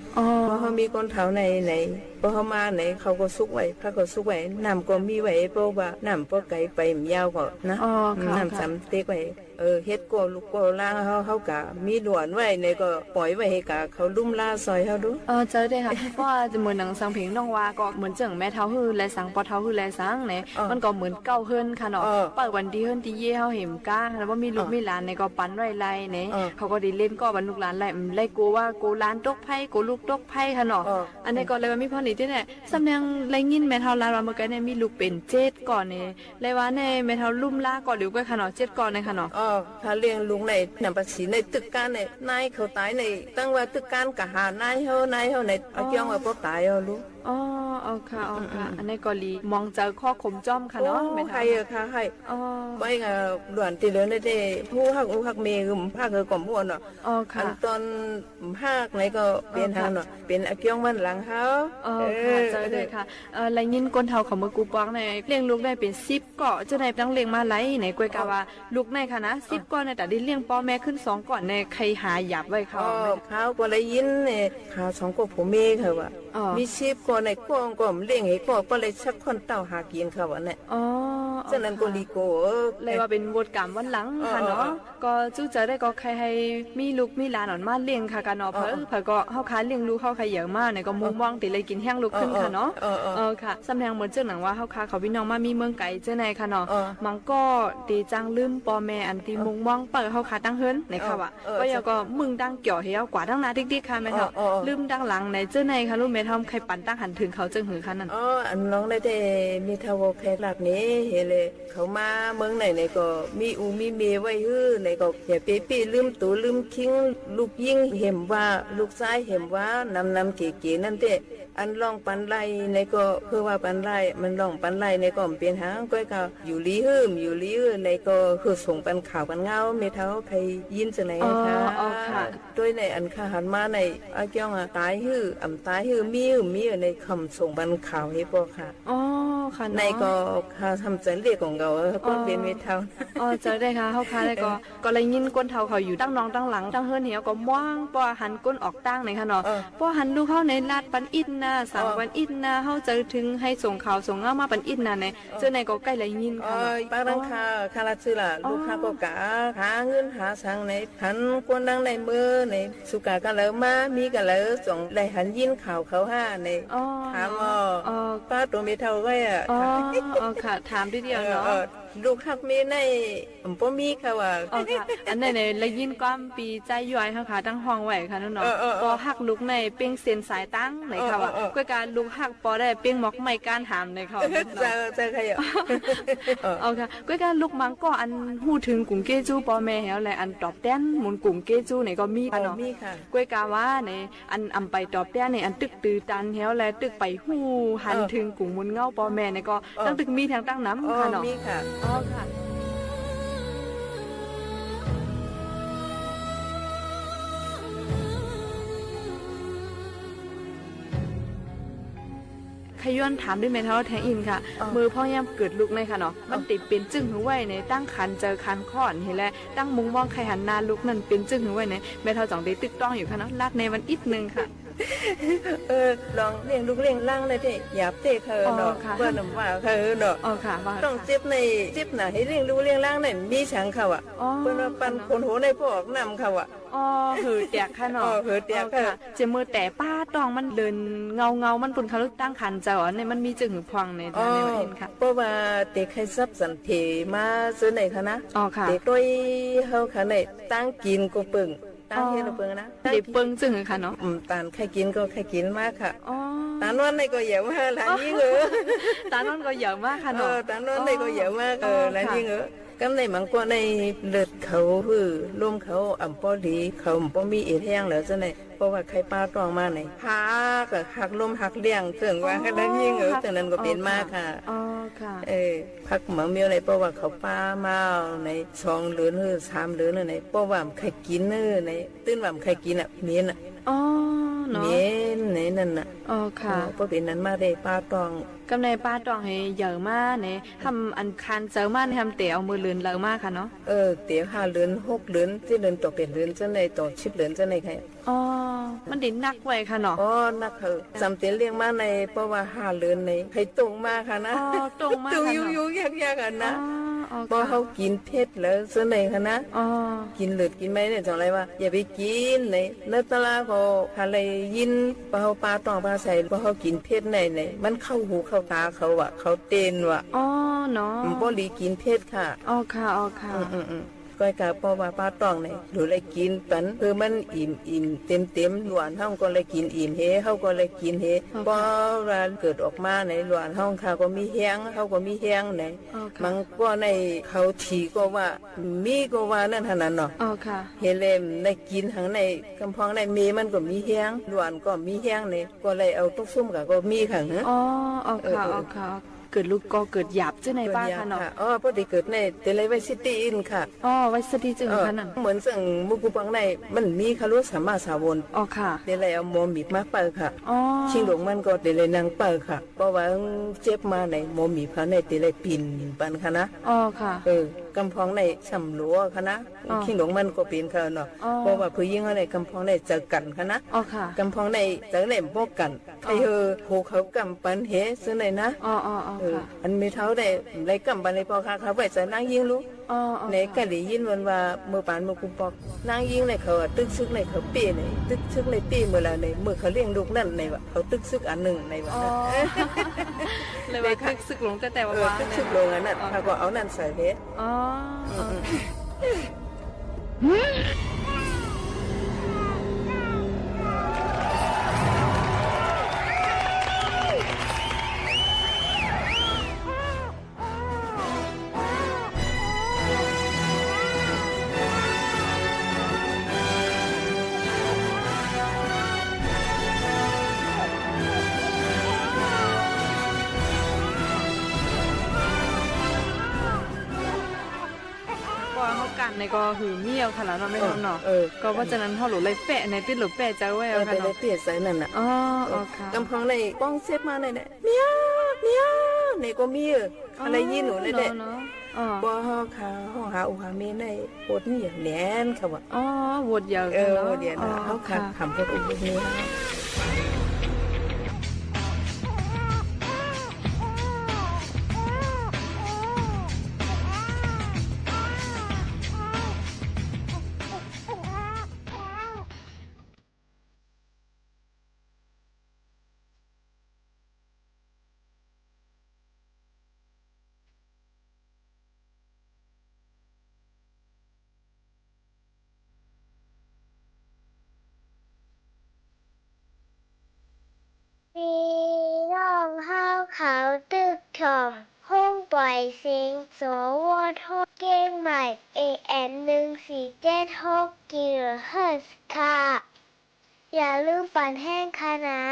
เพราะเขามีก้นเท้าในพอเขามาเขาก็ซุกไว้พระก็ซุกไว้น้ำก็มีไว้เพราะว่าน้ำพอไก่ไปยาวก็นะน้ำซ้ำเต็กไว้เฮ็ดก็ลูกก็ล่างเขากะมีหลวนไว้ในก็ปล่อยไว้ให้กะเขาลุ่มล่าซอยเขาดูเจอได้ค่ะเพราะว่าจะเหมือนหนังสังเพลงน้องว่าก็เหมือนจังแม่เท้าฮือและสังปอเท้าฮือและสังเนี่ยมันก็เหมือนเก่าเฮิรนค่ะเนาะเปิดวันดีเฮิรนที่เย่เขาเห็นก้าแล้วว่ามีลูกมีหลานในก็ปั้นไว้ไรเนี่ยเขาก็ได้เล่นก็บรรลุหลานไล่กูว่ากูหลานตกไผ่กูลูกตกไผ่ค่ะเนาะอันนี้ก็เลยว่ามีพ่อหนีที่เนี่ยสำเนียงไรยินแม่เท้าลาว่าเมื่อกี้เนี่ยมีลูกเป็น7 ก่อนเนี่ยเลยว่าเนี่ยแม่เท้าลุ่มล่าก่อนหรือก็ค่ะเนาะ7 ก่อนในค่ะเนาะถ้าเลี้ยงลุงในนำภาษีในตึกการในนายเขาตายในตั้งว่าตึกการกะหานายเขาในเอาเกี่ยงว่าบ่ตายเอาลูกค่ะอันนี้ก็ลีมองเจอข้อขมจ้อมค่ะเนาะไม่ใครค่ะใครไปกับหลวนตีเหลือในเด้ผู้หักเมย์ภาคก่อมพวนเนาะอันตอนภาคไหนก็เป็นทางเนาะเป็นอาเกี่ยงวันหลังเขาค่ะเจอเลยค่ะไรยินก้นเท้าของมือกูปองในเลี้ยงลูกได้เป็น10 เกาะจะในตั้งเลี้ยงมาไหลในกวยกาว่าลูกในค่ะนะ10 เกาะในแต่ได้เลี้ยงพ่อแม่ขึ้น2 ก่อนในใครหาหยับไว้เขาก็ไรยินเนี่ยขา2 ก็ผมเมย์เขาว่า มีชีพก็ในกองก็เลี้ยงให้ก็เลยชักคนเต้าหากินเขาอันนี้ฉะนั้นก็ลีโกเลยว่าเป็นวดกรรมวันหลังค่ะเนาะก็จู้เจอได้ก็ใครให้มีลูกมีหลานออกมาเลี้ยงค่ะกันเนาะเพิ่นก็เฮาค้าเลี้ยงลูกเฮาใครเยอะมากเนี่ยก็มุ่งมองติเลยกินแห้งลูกขึ้นค่ะเนาะค่ะสำแดงเหมือนเจ้าหนังว่าเฮาค้าเขาพี่น้องมามีเมืองไกลเจ้าไหนค่ะเนาะมันก็ตีจังลืมพ่อแม่อันที่มุ่งมองเปิดเฮาค้าตั้งเฮิรนในค่ะว่าก็อย่าก็มึงดังเกี่ยวเหี่ยวกว่าทั้งหน้าดิกๆค่ะแม่เฒ่าลืมดังหลังในเจ้าไหนค่ะลูกแม่ทำใครปั่นตั้งหันถึงเขาจึงหือค่ะนั่นอันน้องได้มีทาวแขกหลักนี้เฮเลยเขามาเมืองไหนก็มีมีเมไว้ฮื้อไหนก็อย่าเป๊ะลืมตูลืมคิงลูกยิ่งเห็นว่าลูกชายเห็นว่านำเก๋ๆนั่นเด้อันลองปันไลในก็เพื่อว่าปันไลมันลองปันไลในก็เป็นหางก้อยก็อยู่ลีฮื้อในก็คือส่งปันข่าวปันเงาเมเท้าใครยินจังไหนค่ะด้วยในอันข้าหันมาในอาเกี่ยงตายฮื้อตายฮื้อมีในคำส่งปันข่าวให้บ่ค่ะในก็ข้าทำจังเรียกของเราก็เป็นเมเท้าเจอได้ค่ะเฮาค่ะได้ก็เลยยินก้นเท้าเขาอยู่ตั้งน้องตั้งหลังตั้งเฮิรนเหี่ยวก็ม่วงป้อหันก้นออกตั้งในค่ะเนาะป้อหันลูกเฮาในลาดปันอินนะสามวันอินนะเฮาจะถึงให้ส่งข่าวส่งเงามาปันอินนะในเจอในก็ใกล้เลยยินค่ะป้าดังค่ะคาราชื่อล่ะลูกค้าก็กะหาเงินหาสังในหันกวนดังในมือในสุกาก็เลยมามีก็เลยส่งได้หันยินข่าวเขาห้าในถามป้าตัวมีเท่าไว้อ่ะค่ะถามทีเดียวเนาะลูกฮักมีในบ่มีค่ะว่าอันไหนเลยยินความปีใจย่อยค่ะตั้งห้องไว้ค่ะเนาะพอฮักลูกในเป้งเส้นสายตั้งในค่ะว่าก็การลูกฮักพอได้เป้งหมอกไม่การถามในค่ะเจอใครค่ะก็การลูกมังก็อันฮู้ถึงกลุ่มเกจูพ่อแม่เฮาแลอันตอบแต้นหมุนกลุ่มเกจูในก็มีค่ะเนาะก็กาว่าในอันอำไปตอบแต้นในอันตึกตือตันเฮาแลตึกไปฮู้หันถึงกลุ่มมุนเงาพ่อแม่ในก็ตั้งตึกมีทางตั้งน้ำค่ะเนาะมีค่ะค่ะขย้อนถามด้วยแม่เท่าแทงอินค่ะมือพ่อย่ำเกิดลูกในค่ะเนาะมันติดเป็นจึงหือไว้ในตั้งคันเจอคันข้อนเห็นแล้วตั้งมุงมองใครหันนาลูกนั่นเป็นจึงหือไว้ในแม่เท่าจ่องได้ตึกต้องอยู่ค่ะเนาะลาดในวันอีกนึงค่ะลองเลี้ยงลูกเลี้ยงล่างเลยที่หยาบเตะเขาเนาะเพื่อนว่าเขาเนาะต้องเจ็บในเจ็บหนาให้เลี้ยงลูกเลี้ยงล่างในมีฉังเขาอ่ะเพื่อนว่าปันคนโหในพวกนำเขาอ่ะหือแตกค่ะเนาะหือแตกค่ะเจมือแต่ป้าตองมันเดินเงามันปุ่นเขาลึกตั้งคันเจ้าเนี่ยมันมีจึงหือพองในท่านในวันเห็นค่ะเพราะว่าเด็กให้ซับสันเทมาซื้อในค่ะนะเด็กด้วยเขาค่ะในตั้งกินก็ปึ่งตั้งเฮ็ดเปิงนะเด็กเปิงจึงค่ะเนาะตานใครกินก็ใครกินมากค่ะตานวนในก็เยอะมากหลานยิ่งตานวนก็เยอะมากค่ะเนาะตานวนในก็เยอะมากหลานยิ่งกำในมันก็ในเลือดเขาคือลมเขาอ่ำปอดีเขาบ่มีเอแห้งแล้วจังได๋เพราะว่าใครป้าตองมาไหนหักลมหักเลี้ยงถึงว่าหลานยิ่งจังนั้นก็เป็นมากค่ะค่ะพักหมาเมียวในเพราะว่าเขาป้ามาใน2เดือนหรือ3เดือนในเพราะว่าใครกินในตื่นว่าใครกินอ่ะเมียนอ่ะเนาะเมียนในนั่นน่ะค่ะเพราะเป็นนั้นมาได้ป้าตองกำในป้าตองให้เยอะมากเนี่ยทำอันคันเจอมากทำเต๋เอามือเลือนเลยมากค่ะเนาะเต๋5เดือน6เดือนที่เดือนต่อเป็นเดือนจังได๋ต่อ10เดือนจังได๋ค่ะมันดินหนักไว้ค่ะเนาะหนักจำเต๋เลี้ยงมาในเพราะว่า5เดือนในให้ตรงมาค่ะนะตรงมาตรงอยู่ๆยากๆกันนะพอเขากินเผ็ดแล้วจังได๋ค่ะนะกินเลือดกินไหมเนี่ยจังไรว่าอย่าไปกินในตลาดเขาอะไรยินพอเขาปลาตองปลาใส่พอเขากินเผ็ดในมันเข้าหูเข้าตาเขาอ่ะเขาเต้นว่ะเนาะบ่หลีกินเผ็ดค่ะค่ะก้อยกะเพราะว่าปลาตองเนี่ยดูเลยกินปันคือมันอิ่มเต็มหลวนเฮาก็เลยกินอิ่มเฮเฮาก็เลยกินเฮพอว่าเกิดออกมาในหลวนเฮาค่ะก็มีแห้งเฮาก็มีแห้งในมันก็ในเขาถีก็ว่ามีก็ว่านั่นเท่านั้นเนาะเฮเลมในกินทั้งในกำพองในมีมันก็มีแห้งหลวนก็มีแห้งในก็เลยเอาตุกซุ่มก็มีค่ะค่ะ เกิดลูกก็เกิดหยาบเจ้าในป้าค่ะเนาะอ๋อพอดีเกิดในเตลัยไวซิตี้อินค่ะอ๋อไวซิตี้จึงค่ะนั่นเหมือนซึ่งมุกุปังในมันมีคารุสามารถสาวนอ๋อค่ะเตลัยเอาหมอมีมาเปิดค่ะอ๋อชิงหลงมันก็เตลัยนางเปิดค่ะเพราะว่าเจ็บมาในหมอมีพาในเตลัยปิ่นปันค่ะนะอ๋อค่ะกำพองในสำลัวค่ะนะชิงหลงมันก็เป็นค่ะเนาะเพราะว่าผู้หญิงเขาในกำพองในเจอกันค่ะนะอ๋อค่ะกำพองในเจอในบ่กันใครโหเขากำปันเฮซึ่งในนะอ๋อค่ะอันมีเท่าได้ไรกำปันในพอค่ะเขาไปจะนั่งยิงรู้ในกะหลียินวันว่าเมื่อปานเมื่อกุปอกนั่งยิงในเขาตึกซึกในเขาปีในตึกซึกในปีเมื่อไรในเมื่อเขาเลี้ยงลูกนั่นในว่าเขาตึกซึกอันหนึ่งในว่าเลยว่าตึกซึกลงแต่ว่าตึกซึกลงอันนั้นเขาก็เอานั่นใส่เพชรอ๋อในก็คือเมี่ยวค่ะแล้วเนาะไม่ทำเนาะก็เพราะฉะนั้นเขาหลุดเลยแปะในติดหลุดแปะจะแววค่ะเนาะเปลี่ยนใส่นั่นน่ะอ๋อค่ะกำพองในป้องเสียบมาในเนี่ยเมียวในก็มีอะไรยินหนูในเด็กบ่ห้องขาห้องหาอุหาเมในโคตรนี่อย่างแน่นค่ะว่าอ๋อโหดยาวเนาะเดี๋ยวนะเขาขาขำกับอุ้มนี้พี่น้องเฮาเขาตึกถอมห้องปล่อยเสียงสวทเกมใหม่ AM1476 กิโลเฮิรตซ์ค่ะอย่าลืมปั่นแห้งค่ะนะ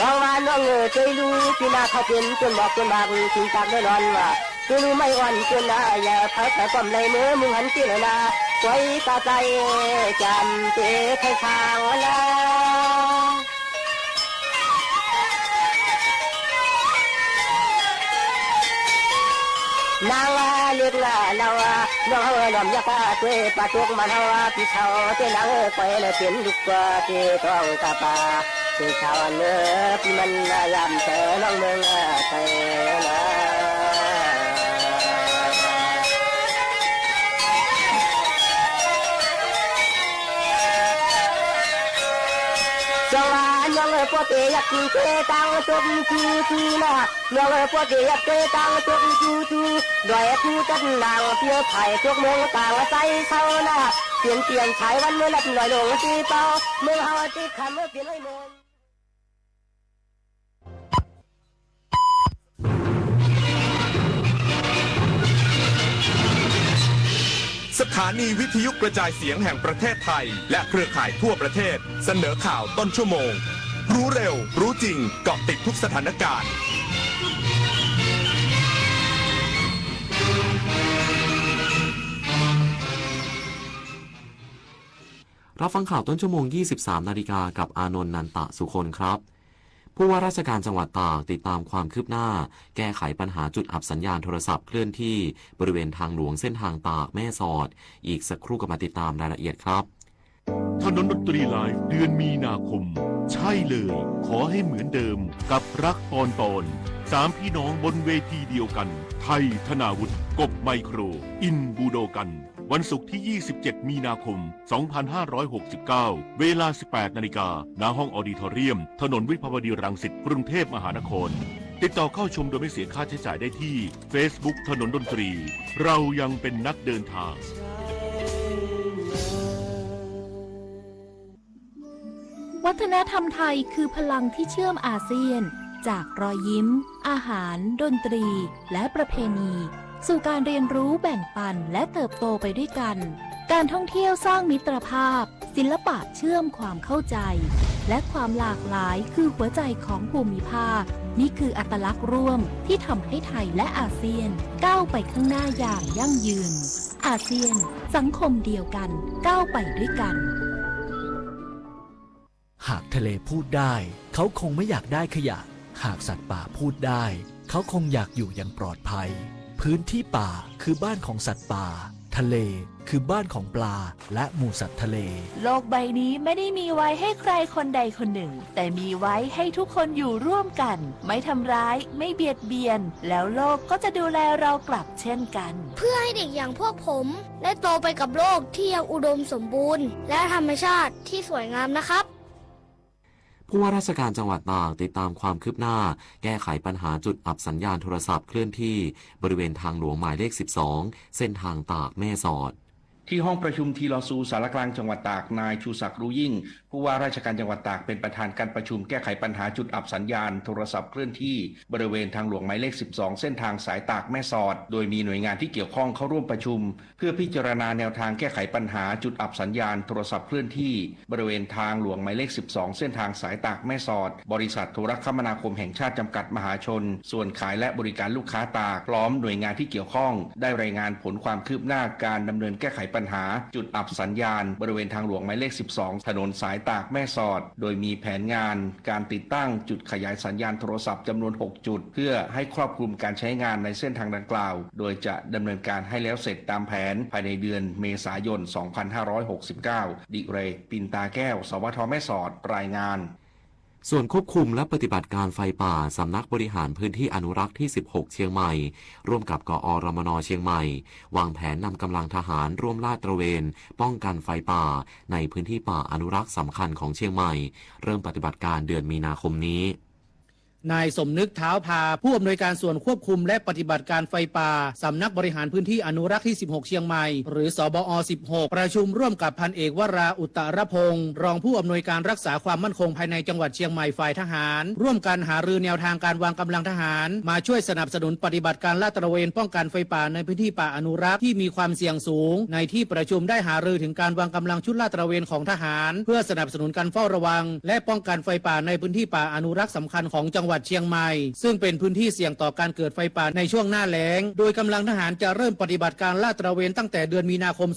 ลองมาน้องเคยรู้ที่นาเขาเป็นจนบอกจนบางจริงจังแน่นอนว่าคือรู้ไม่อ่อนจนนะอย่าพักแต่ความในมือมึงหันที่เลยนะไว้ตาใจจำเจ๊ใครทางนะนางเลือกละเราน้องน้อมยาเตะปะทุกมันเฮาพี่เฒ่าเตนางไปเลยเป็นลูกกว่าเตต้องกะปาเตชาวเนื้อพี่มันยำเตน้องเมืองเตนะพวกเตียกเตตังตุกจูนะน้องพวกเตียกเตตังตุกจูดอยคู่ตันนางเพียไผ่ทุกเมืองต่างใจเศร้านะเปลี่ยนชายวันเมื่อนับหน่อยลงที่เป้าเมื่อเฮาที่คำเมื่อเปลี่ยนให้เมืองสถานีวิทยุกระจายเสียงแห่งประเทศไทยและเครือข่ายทั่วประเทศเสนอข่าวต้นชั่วโมงรู้เร็วรู้จริงเกาะติดทุกสถานการณ์รับฟังข่าวต้นชั่วโมง 23 นาฬิกากับอานนท์นันตะสุคนครับผู้ว่าราชการจังหวัดตากติดตามความคืบหน้าแก้ไขปัญหาจุดอับสัญญาณโทรศัพท์เคลื่อนที่บริเวณทางหลวงเส้นทางตากแม่สอดอีกสักครู่ก็มาติดตามรายละเอียดครับถนนดนตรีไลฟ์เดือนมีนาคมใช่เลยขอให้เหมือนเดิมกับรักปอนสามพี่น้องบนเวทีเดียวกันไทยธนาวุฒิกบไมโครอินบูโดกันวันศุกร์ที่ 27 มีนาคม 2569 เวลา 18 นาฬิกาณห้องออดิทอเรียมถนนวิภาวดีรังสิตกรุงเทพมหานครติดต่อเข้าชมโดยไม่เสียค่าใช้จ่ายได้ที่ Facebook ถนนดนตรีเรายังเป็นนักเดินทางวัฒนธรรมไทยคือพลังที่เชื่อมอาเซียน จากรอยยิ้ม อาหาร ดนตรี และประเพณี สู่การเรียนรู้แบ่งปันและเติบโตไปด้วยกัน การท่องเที่ยวสร้างมิตรภาพ ศิลปะเชื่อมความเข้าใจ และความหลากหลายคือหัวใจของภูมิภาค นี่คืออัตลักษณ์ร่วมที่ทำให้ไทยและอาเซียนก้าวไปข้างหน้าอย่างยั่งยืน อาเซียนสังคมเดียวกันก้าวไปด้วยกัน หากทะเลพูดได้เขาคงไม่อยากได้ขยะหากสัตว์ป่าพูดได้เขาคงอยากอยู่อย่างปลอดภัยพื้นที่ป่าคือบ้านของสัตว์ป่าทะเลคือบ้านของปลาและหมู่สัตว์ทะเลโลกใบนี้ไม่ได้มีไว้ให้ใครคนใดคนหนึ่งแต่มีไว้ให้ทุกคนอยู่ร่วมกันไม่ทำร้ายไม่เบียดเบียนแล้วโลกก็จะดูแลเรากลับเช่นกันเพื่อให้เด็กอย่างพวกผมได้โตไปกับโลกที่ยังอุดมสมบูรณ์และธรรมชาติที่สวยงามนะครับผู้ว่าราชการจังหวัดตากติดตามความคืบหน้าแก้ไขปัญหาจุดอับสัญญาณโทรศัพท์เคลื่อนที่บริเวณทางหลวงหมายเลข 12 เส้นทางตากแม่สอดที่ห้องประชุมทีลอซูสารกลางจังหวัดตากนายชูศักดิ์รู้ยิ่งผู้ว่าราชการจังหวัดตากเป็นประธานการประชุมแก้ไขปัญหาจุดอับสัญญาณโทรศัพท์เคลื่อนที่บริเวณทางหลวงหมายเลข 12 เส้นทางสายตากแม่สอดโดยมีหน่วยงานที่เกี่ยวข้องเข้าร่วมประชุมเพื่อพิจารณาแนวทางแก้ไขปัญหาจุดอับสัญญาณโทรศัพท์เคลื่อนที่บริเวณทางหลวงหมายเลข 12 เส้นทางสายตากแม่สอดบริษัทโทรคมนาคมแห่งชาติจำกัดมหาชนส่วนขายและบริการลูกค้าตากพร้อมหน่วยงานที่เกี่ยวข้องได้รายงานผลความคืบหน้าการดำเนินแก้ไขปัญหาจุดอับสัญญาณบริเวณทางหลวงหมายเลข 12 ถนนสายตากแม่สอดโดยมีแผนงานการติดตั้งจุดขยายสัญญาณโทรศัพท์จำนวน 6 จุดเพื่อให้ครอบคลุมการใช้งานในเส้นทางดังกล่าวโดยจะดำเนินการให้แล้วเสร็จตามแผนภายในเดือนเมษายน 2569 ดิเรก ปินตาแก้ว สวท.แม่สอดรายงานส่วนควบคุมและปฏิบัติการไฟป่าสำนักบริหารพื้นที่อนุรักษ์ที่ 16 เชียงใหม่ร่วมกับกอรมน.เชียงใหม่วางแผนนำกำลังทหารร่วมลาดตระเวนป้องกันไฟป่าในพื้นที่ป่าอนุรักษ์สำคัญของเชียงใหม่เริ่มปฏิบัติการเดือนมีนาคมนี้นายสมนึกเท้าพาผู้อำนวยการส่วนควบคุมและปฏิบัติการไฟป่าสำนักบริหารพื้นที่อนุรักษ์ที่ 16 เชียงใหม่หรือสบอ 16 ประชุมร่วมกับพันเอกวราอุตตรพงศ์รองผู้อำนวยการรักษาความมั่นคงภายในจังหวัดเชียงใหม่ฝ่ายทหารร่วมกันหารือแนวทางการวางกำลังทหารมาช่วยสนับสนุนปฏิบัติการลาดตระเวนป้องกันไฟป่าในพื้นที่ป่าอนุรักษ์ที่มีความเสี่ยงสูงในที่ประชุมได้หารือถึงการวางกำลังชุดลาดตระเวนของทหารเพื่อสนับสนุนการเฝ้าระวังและป้องกันไฟป่าในพื้นที่ป่าอนุรักษ์สำคัญของจังหวัดเชียงใหม่ซึ่งเป็นพื้นที่เสี่ยงต่อการเกิดไฟป่าในช่วงหน้าแล้งโดยกำลังทหารจะเริ่มปฏิบัติการลาดตระเวนตั้งแต่เดือนมีนาคม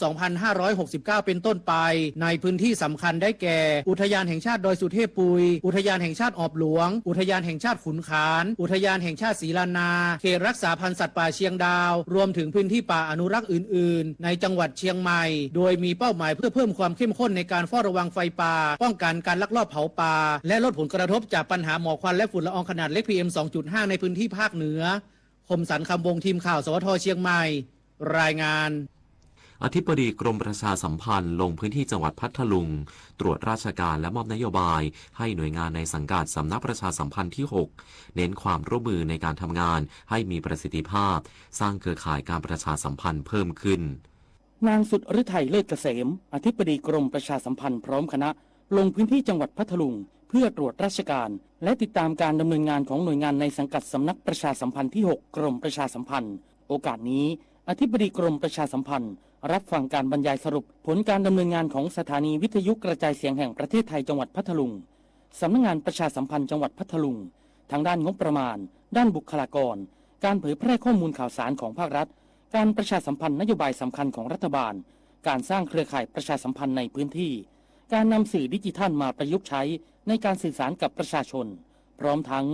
2569 เป็นต้นไปในพื้นที่สำคัญได้แก่อุทยานแห่งชาติดอยสุเทพปุยอุทยานแห่งชาติออบหลวงอุทยานแห่งชาติขุนขานอุทยานแห่งชาติศรีลานาเขตรักษาพันธุ์สัตว์ป่าเชียงดาวรวมถึงพื้นที่ป่าอนุรักษ์อื่นๆในจังหวัดเชียงใหม่โดยมีเป้าหมายเพื่อเพิ่มความเข้มข้นในการเฝ้าระวังไฟป่าป้องกันการลักลอบเผาป่าและลดผลกระทบจากปัญหาหมอกควันและฝุ่นละอองขนาดเล็ก PM 2.5 ในพื้นที่ภาคเหนือคมสันต์คำวงทีมข่าวสวท.เชียงใหม่รายงานอธิบดีกรมประชาสัมพันธ์ลงพื้นที่จังหวัดพัทลุงตรวจราชการและมอบนโยบายให้หน่วยงานในสังกัดสำนักประชาสัมพันธ์ที่ 6 เน้นความร่วมมือในการทำงานให้มีประสิทธิภาพสร้างเครือข่ายการประชาสัมพันธ์เพิ่มขึ้นนางสุดฤทัยเลิศเกษมอธิบดีกรมประชาสัมพันธ์พร้อมคณะลงพื้นที่จังหวัดพัทลุงเพื่อตรวจราชการและติดตามการดำเนินงานของหน่วยงานในสังกัดสำนักประชาสัมพันธ์ที่ 6 กรมประชาสัมพันธ์โอกาสนี้อธิบดีกรมประชาสัมพันธ์รับฟังการบรรยายสรุปผลการดำเนินงานของสถานีวิทยุกระจายเสียงแห่งประเทศไทยจังหวัดพัทลุงสำนักงานประชาสัมพันธ์จังหวัดพัทลุงทางด้านงบประมาณด้านบุคลากรการเผยแพร่ข้อมูลข่าวสารของภาครัฐการประชาสัมพันธ์นโยบายสำคัญของรัฐบาลการสร้างเครือข่ายประชาสัมพันธ์ในพื้นที่การนำสื่อดิจิทัลมาประยุกต์ใช้ในการสื่อสารกับประชาชนพร้อมทั้ง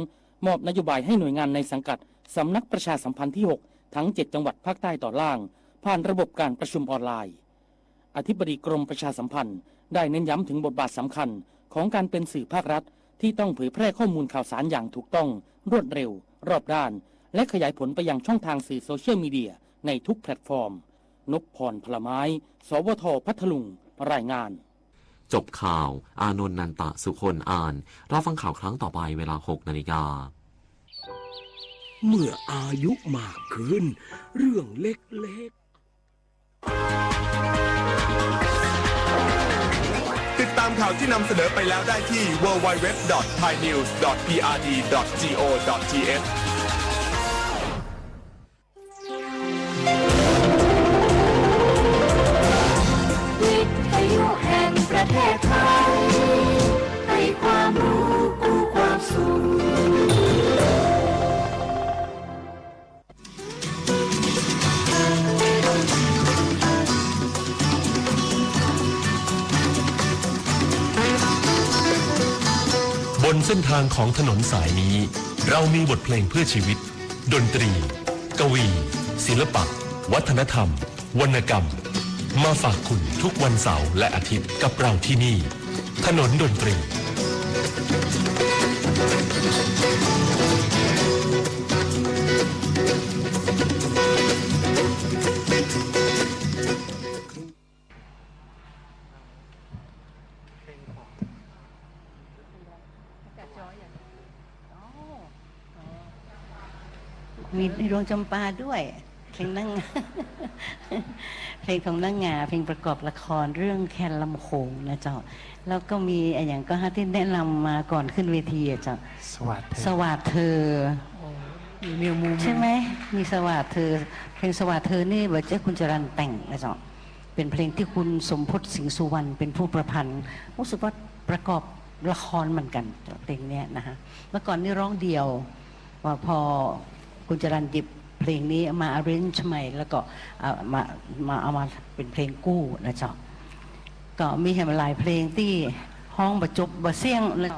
มอบนโยบายให้หน่วยงานในสังกัดสำนักประชาสัมพันธ์ที่ 6 ทั้ง 7 จังหวัดภาคใต้ตอนล่างผ่านระบบการประชุมออนไลน์อธิบดีกรมประชาสัมพันธ์ได้เน้นย้ำถึงบทบาทสำคัญของการเป็นสื่อภาครัฐที่ต้องเผยแพร่ข้อมูลข่าวสารอย่างถูกต้องรวดเร็วรอบด้านและขยายผลไปยังช่องทางสื่อโซเชียลมีเดียในทุกแพลตฟอร์มนพพรพลไม้สวท.พัทลุงรายงานจบข่าวอานนท์นันตะสุคนอ่านรับฟังข่าวครั้งต่อไปเวลา 6 นาฬิกาเมื่ออายุมากขึ้นเรื่องเล็กๆติดตาม ามข่าวที่นำเสนอไปแล้วได้ที่ www.thainews.prd.go.th วิทยุแห่งประเทศไทยให้ความรู้กู้ความสุข บนเส้นทางของถนนสายนี้เรามีบทเพลงเพื่อชีวิตดนตรีกวีศิลปะวัฒนธรรมวรรณกรรมมาฝากคุณทุกวันเสาร์และอาทิตย์กับเราที่นี่ถนนดนตรีมีดวงจำปาด้วยเพลงนั่ง เพลงของนั่งงาเพลงประกอบละครเรื่องแคนลำโขงนะเจ้าแล้วก็มีอย่างก็ที่แนะนำมาก่อนขึ้นเวทีอะเจ้าสวัสดเธอใช่ไหมมีสวัสดเธอเพลงสวัสดเธอนี่แบบเจ้าคุณจรัญแต่งนะเจ้าเป็นเพลงที่คุณสมพศสิงห์สุวรรณเป็นผู้ประพันธ์รู้สึกว่าประกอบละครเหมือนกันเพลงนี้นะฮะเมื่อก่อนนี่ร้องเดี่ยวว่าพอคุณจรัญหยิบเพลงนี้มา arrange ใหม่แล้วก็เอามาเป็นเพลงกู้นะเจ้าก็มีหลายเพลงที่ห้องบะจบบะเสี่ยงเลย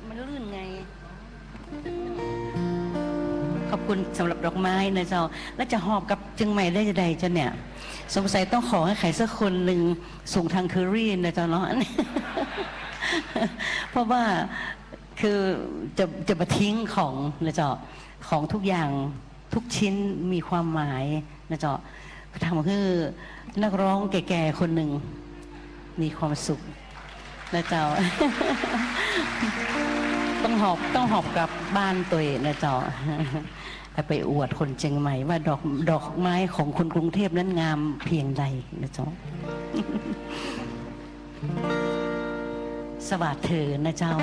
มันลื่นไงขอบคุณสำหรับดอกไม้นะเจ้าแล้วจะหอบกับจึงใหม่ได้จะใดเจ้าเนี่ยสงสัยต้องขอให้ใครสักคนหนึ่งส่งทางเคอรี่นะเจ้าเนาะ เพราะว่าคือจะมาทิ้งของนะเจ้าของทุกอย่างทุกชิ้นมีความหมายนะเจ้าทำให้นักร้องแก่ๆคนหนึ่งมีความสุขนะเจ้า ต้องหอบกลับบ้านตัวเองนะเจ้าไปอวดคนเชียงใหม่ว่าดอกไม้ของคนกรุงเทพนั้นงามเพียงใดนะเจ้า สวัสดีเธอนะเจ้า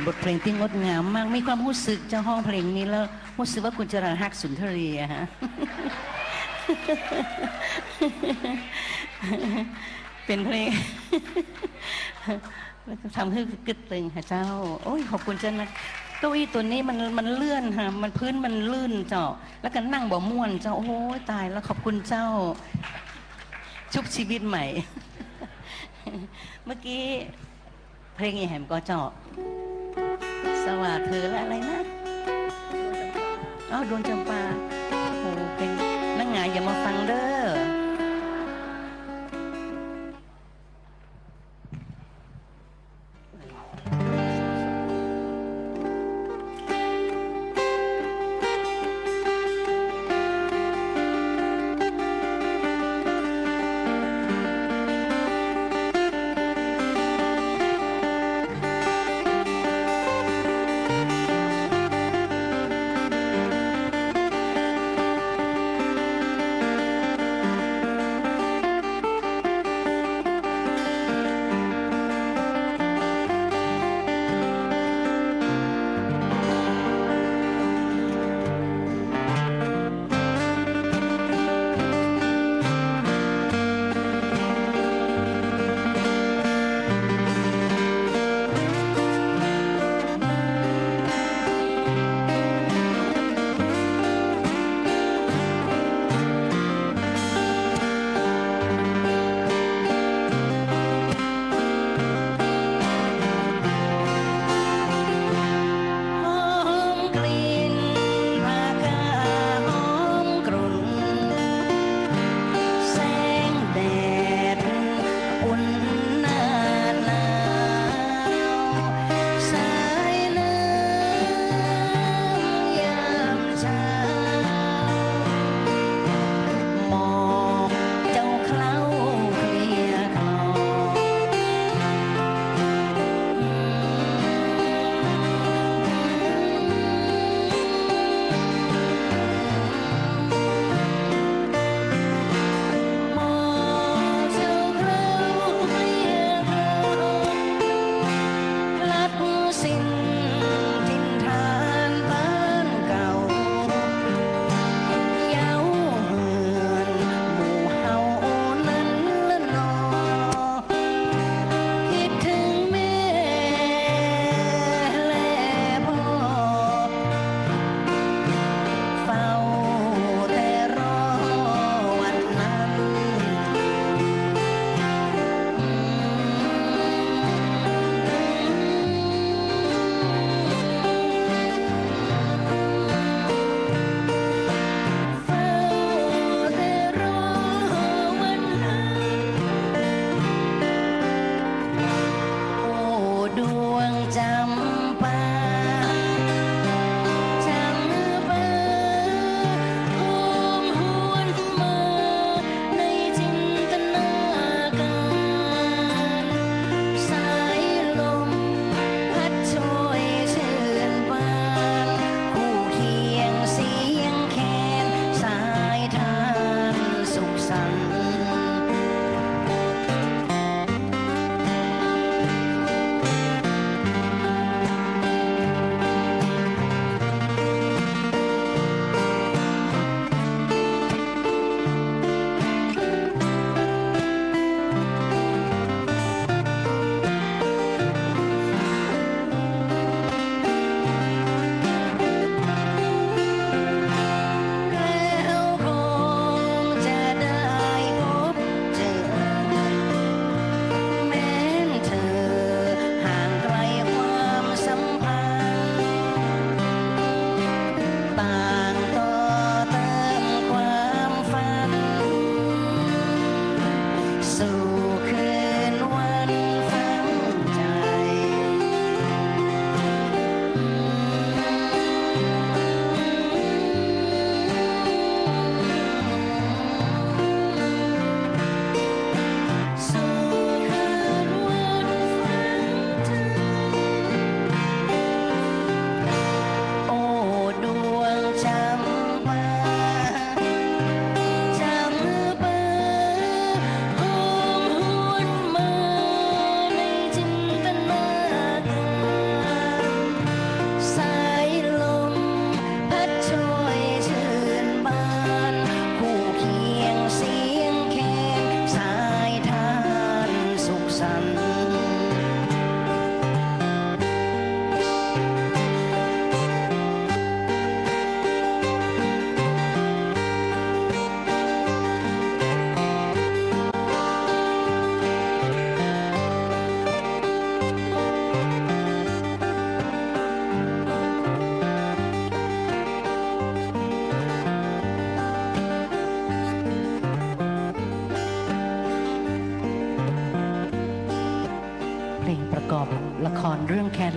บทเพลงที่งดงามมากมีความรู้สึกเจ้าห้องเพลงนี้แล้วรู้สึกว่าคุณจรัญฮักสุนทรีอะฮะ เป็นเพลง ทำให้กึดตึงค่ะเจ้าโอ้ยขอบคุณเจ้านะเก้าอี้ตัวนี้มันเลื่อนค่ะมันพื้นมันลื่นเจ้าแล้วก็นั่งบ่ม่วนเจ้าโอ้ยตายแล้วขอบคุณเจ้าชุบชีวิตใหม่ เมื่อกี้เพลงอีแหมก็เจาะสว่าเธอและอะไรนะดวงจำปาโอ้เป็นนักงานอย่ามาฟังเด้อ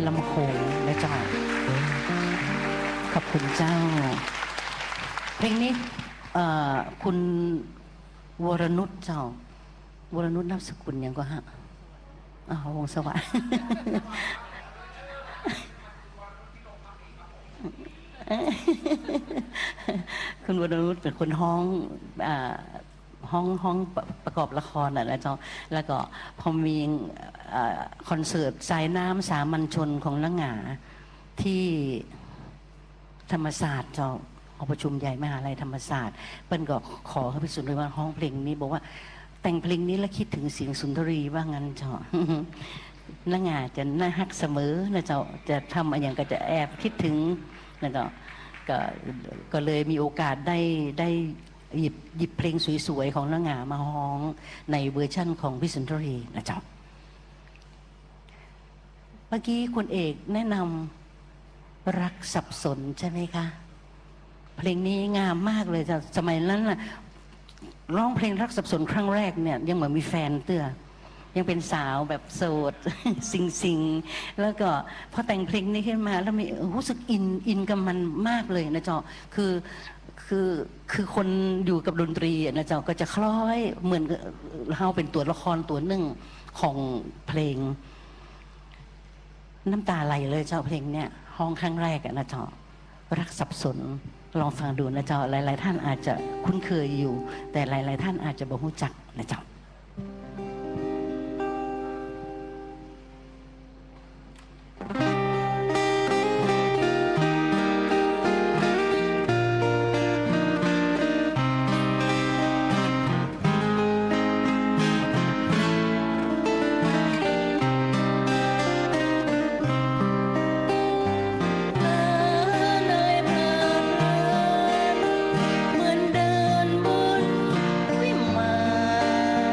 ลำโขงนะเจ้าขอบคุณเจ้าเพลงนี้คุณวรนุชเจ้าวรนุชนามสกุลยังก็ฮะวงสวัสดิ์คุณวรนุชเป็นคนห้องประกอบละครนะเจ้าแล้วก็พอมีคอนเสิร์ตสายน้ำสามัญชนของละหงาที่ธรรมศาสตร์เจ้าหอประชุมใหญ่มหาลัยธรรมศาสตร์เปิ้ลก็ขอให้พิสุทธิ์เลยว่าห้องเพลงนี้บอกว่าแต่งเพลงนี้แล้วคิดถึงเสียงสุนทรีว่างั้นเจ้าละหงาจะน่าฮักเสมอนะเจ้าจะทำอะไรอย่างก็จะแอบคิดถึงนะเจ้าก็เลยมีโอกาสได้หยิบเพลงสวยๆของละหงามาฮ้องในเวอร์ชั่นของพี่สุนทรีนะเจ้าเมื่อกี้คุณเอกแนะนำรักสับสนใช่ไหมคะเพลงนี้งามมากเลยจ้ะสมัยนั้นน่ะร้องเพลงรักสับสนครั้งแรกเนี่ยยังเหมือนมีแฟนเตื้อยังเป็นสาวแบบโสด ซิงแล้วก็พอแต่งเพลงนี้ขึ้นมาแล้วมีรู้สึกอินกับมันมากเลยนะเจ้าคือคนอยู่กับดนตรีนะเจ้าก็จะคล้อยเหมือนเราเป็นตัวละครตัวหนึ่งของเพลงน้ำตาไหลเลยเจ้าเพลงเนี่ยห้องครั้งแรกนะเจ้ารักสับสนลองฟังดูนะเจ้าหลายๆท่านอาจจะคุ้นเคยอยู่แต่หลายๆท่านอาจจะบ่รู้จักนะเจ้าเหมือนเดินบนวิมาน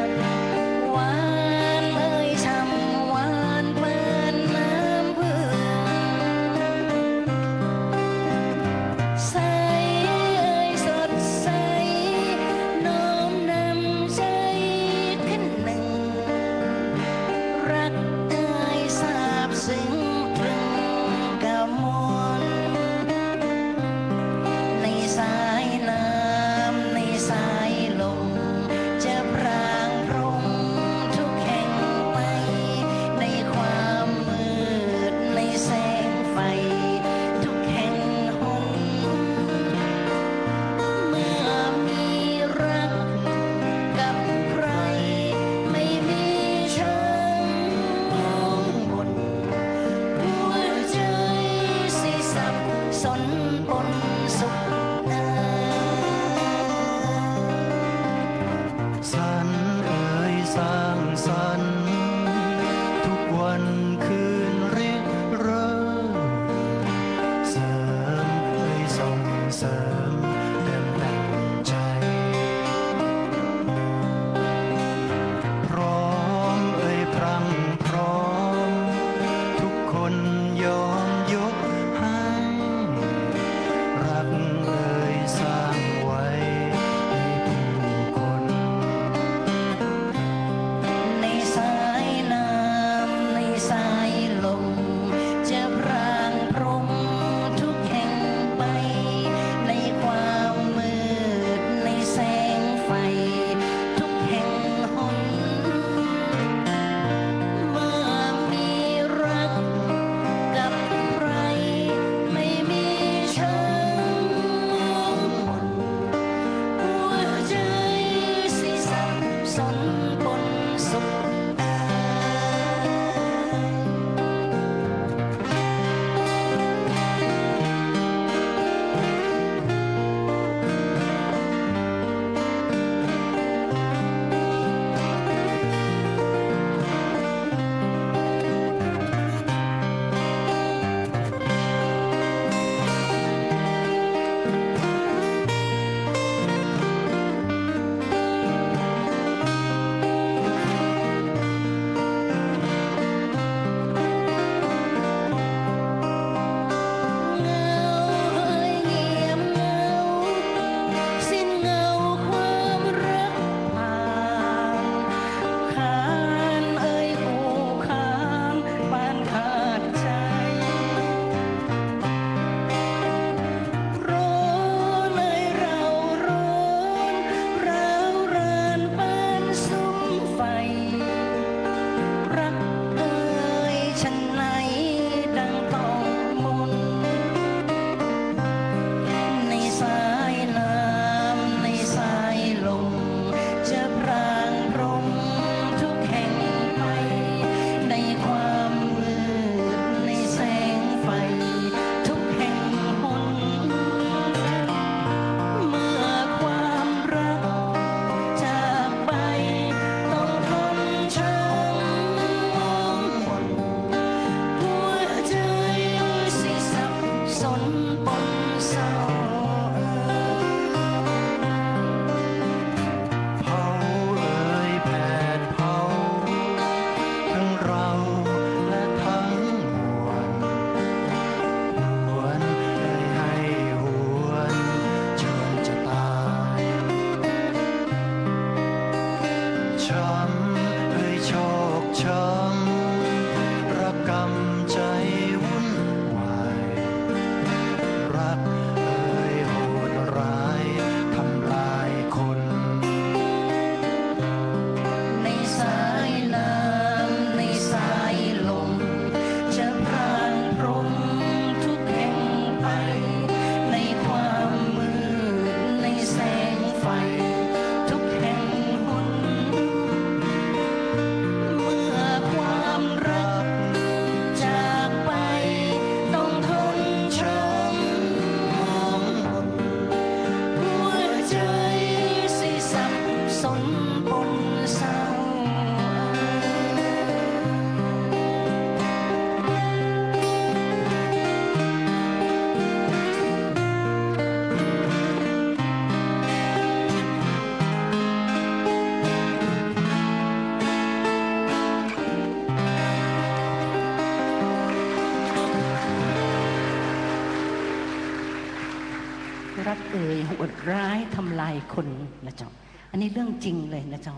เอ่ยโหดร้ายทำลายคนนะเจ้าอันนี้เรื่องจริงเลยนะเจ้า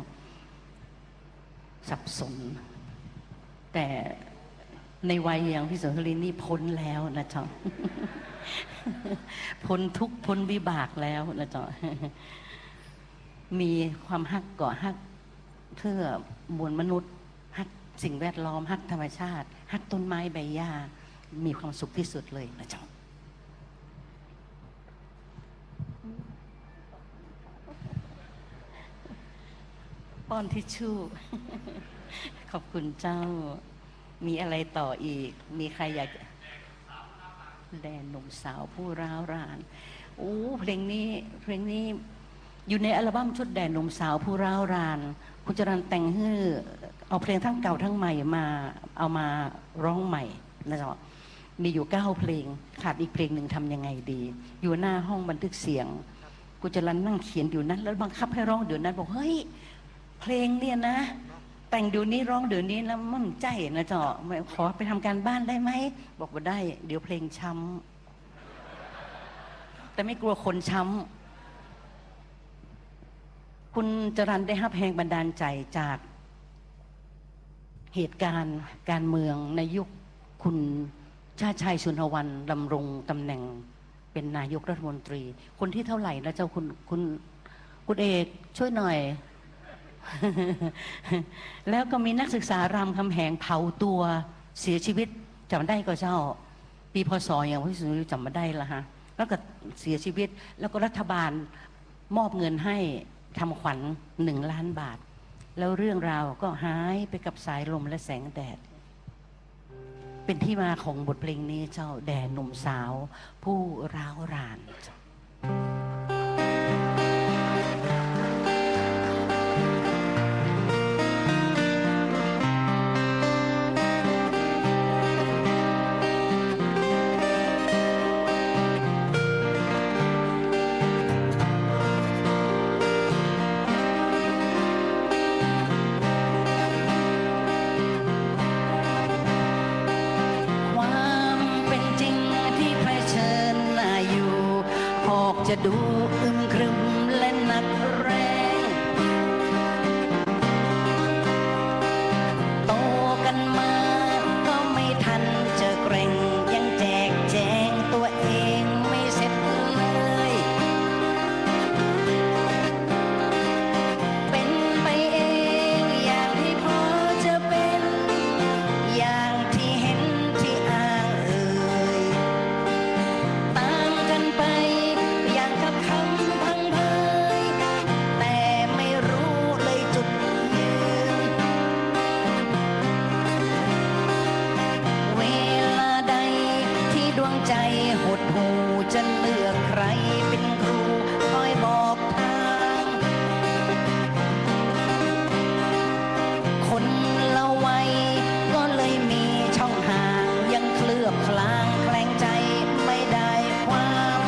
สับสนแต่ในวัยอย่างพี่สุนทรีนี่พ้นแล้วนะเจ้า พ้นทุกข์พ้นวิบากแล้วนะเจ้า มีความฮักก่อฮักเพื่อมวลมนุษย์ฮักสิ่งแวดล้อมฮักธรรมชาติฮักต้นไม้ใบหญ้ามีความสุขที่สุดเลยนะเจ้าป้อนทิชชู่ ขอบคุณเจ้ามีอะไรต่ออีกมีใครอยากแดนหนุ่มสาวผู้ร้าวรานโอ้เพลงนี้อยู่ในอัลบั้มชุดแดนหนุ่มสาวผู้ร้าวรานคุณจรัญแต่งให้เอาเพลงทั้งเก่าทั้งใหม่มาเอามาร้องใหม่นะจ๊ะมีอยู่9เพลงขาดอีกเพลงหนึ่งทำยังไงดีอยู่หน้าห้องบันทึกเสียงคุณจรัญนั่งเขียนอยู่นั้นแล้วบังคับให้ร้องเดี๋ยวนั้นบอกเฮ้ยเพลงเนี่ยนะแต่งเดี๋ยวนี้ร้องเดี๋ยวนี้แล้วมั่นใจนะจ๊ะขอไปทำการบ้านได้ไหมบอกว่าได้เดี๋ยวเพลงช้ำแต่ไม่กลัวคนช้ำคุณจรัญได้รับแรงบันดาลใจจากเหตุการณ์การเมืองในยุคคุณชาติชัยชุนหวันดำรงตำแหน่งเป็นนายกรัฐมนตรีคนที่เท่าไหร่นะเจ้าคุณเอกช่วยหน่อย แล้วก็มีนักศึกษารามคำแหงเผาตัวเสียชีวิตจำได้ก็เจ้าปีพศอย่างพี่สุนิจำไม่ได้ละฮะแล้วก็เสียชีวิตแล้วก็รัฐบาลมอบเงินให้ทำขวัญ1 ล้านบาทแล้วเรื่องราวก็หายไปกับสายลมและแสงแดดเป็นที่มาของบทเพลงนี้เจ้าแด่หนุ่มสาวผู้ร้าวรานจะดูอึมครึมและหนักแรงโตกันมาก็ไม่ทันจะเกรงยังแจกแจงตัวเองไม่เสร็จเลยเป็นไปเองอย่างที่พอจะเป็นอย่างที่เห็นที่อ้างเอ่ยตามกันไปคำพังเพยแต่ไม่รู้เลยจุดยืนเวลาใดที่ดวงใจหดหู่จะเลือกใครเป็นครูคอยบอกทางคนละวัยก็เลยมีช่องห่างยังเคลือบคลางแคลงใจไม่ได้ความ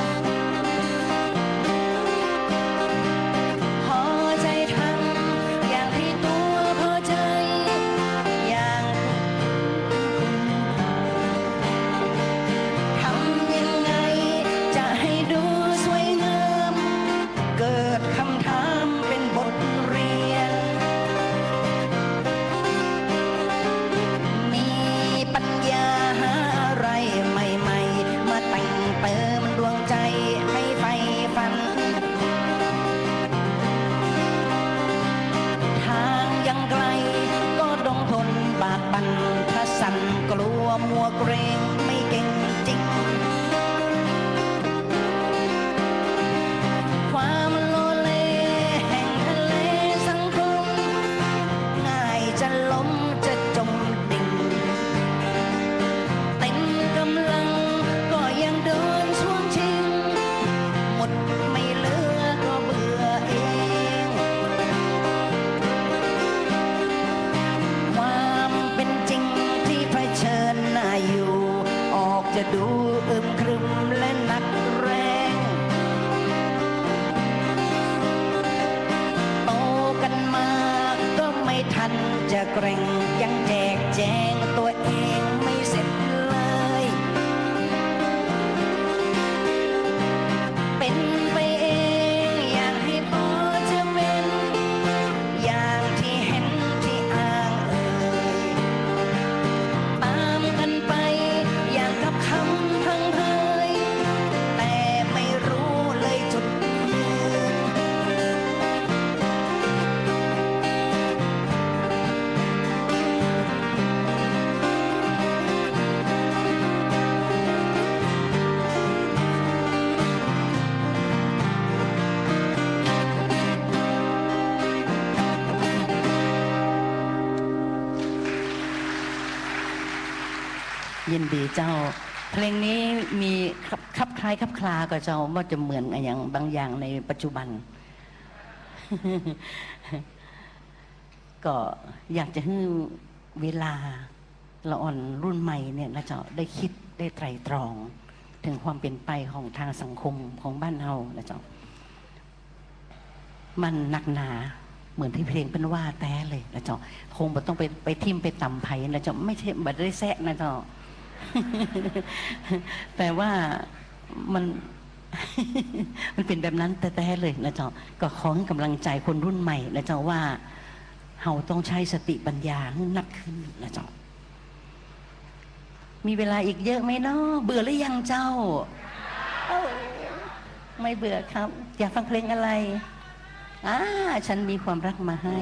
ถ้าสั่นกลัวมัวเกรงไม่เก่งจริงความโลเลแห่งทะเลสังคมง่ายจะล้มจะจมดิ่งเต็มกำลังก็ยังโดนช่วงชิงหมดไม่เหลือก็เบื่อเองความเป็นจริงที่เผชิญหน้าอยู่ ยินดีเจ้าเพลงนี้มีคับคล้ายคับคลากับเจ้าว่าจะเหมือนอย่างบางอย่างในปัจจุบัน ก็อยากจะให้เวลาละอ่อนรุ่นใหม่เนี่ยนะเจ้าได้คิดได้ไตร่ตรองถึงความเป็นไปของทางสังคมของบ้านเฮานะเจ้ามันหนักหนาเหมือนที่เพลงเป็นว่าแต้เลยนะเจ้าคงบ่ต้องไปทิมไปต่ำไผ่นะเจ้าไม่ใช่บัดได้แซะนะเจ้า แต่ว่ามัน มันเป็นแบบนั้นแต่เลยนะเจ้าก็ขอให้กำลังใจคนรุ่นใหม่นะเจ้าว่าเราต้องใช้สติปัญญาให้นักขึ้นนะเจ้ามีเวลาอีกเยอะไหมเนาะเบื่อหรือยังเจ้าไม่เบื่อครับอยากฟังเพลงอะไรฉันมีความรักมาให้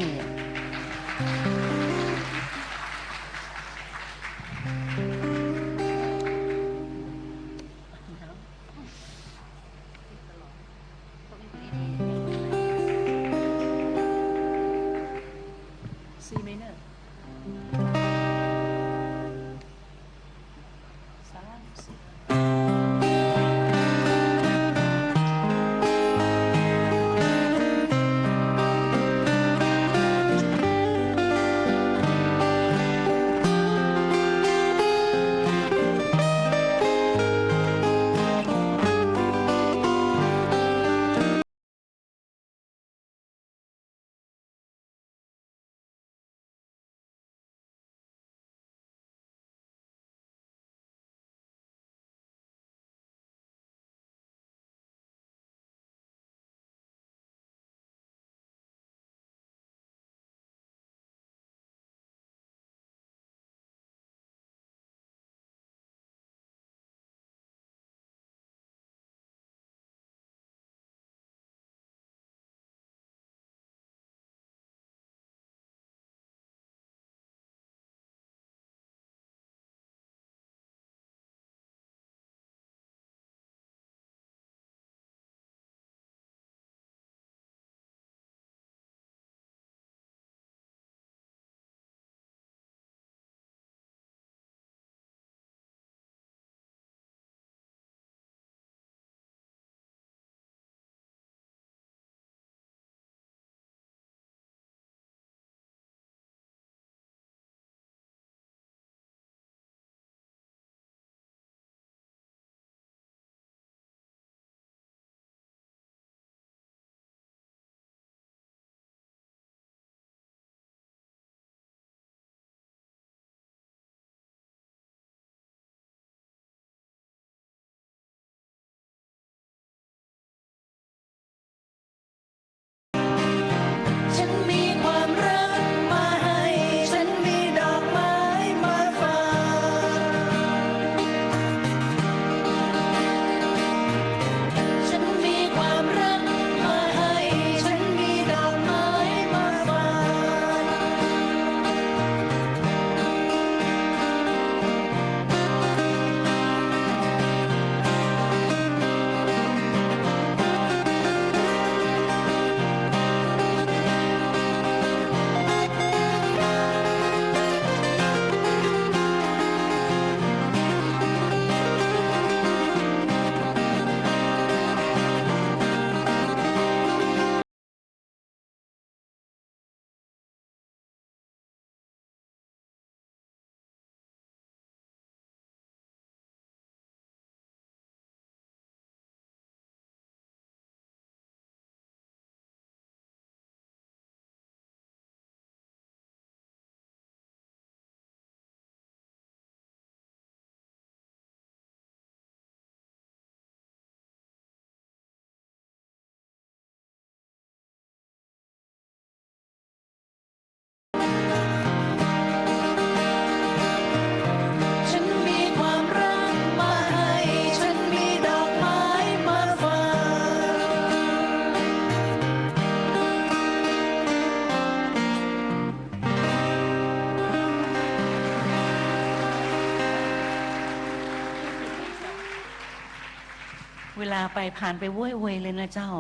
เวลาไปผ่านไปว้ยเวยเลยนะเจ้า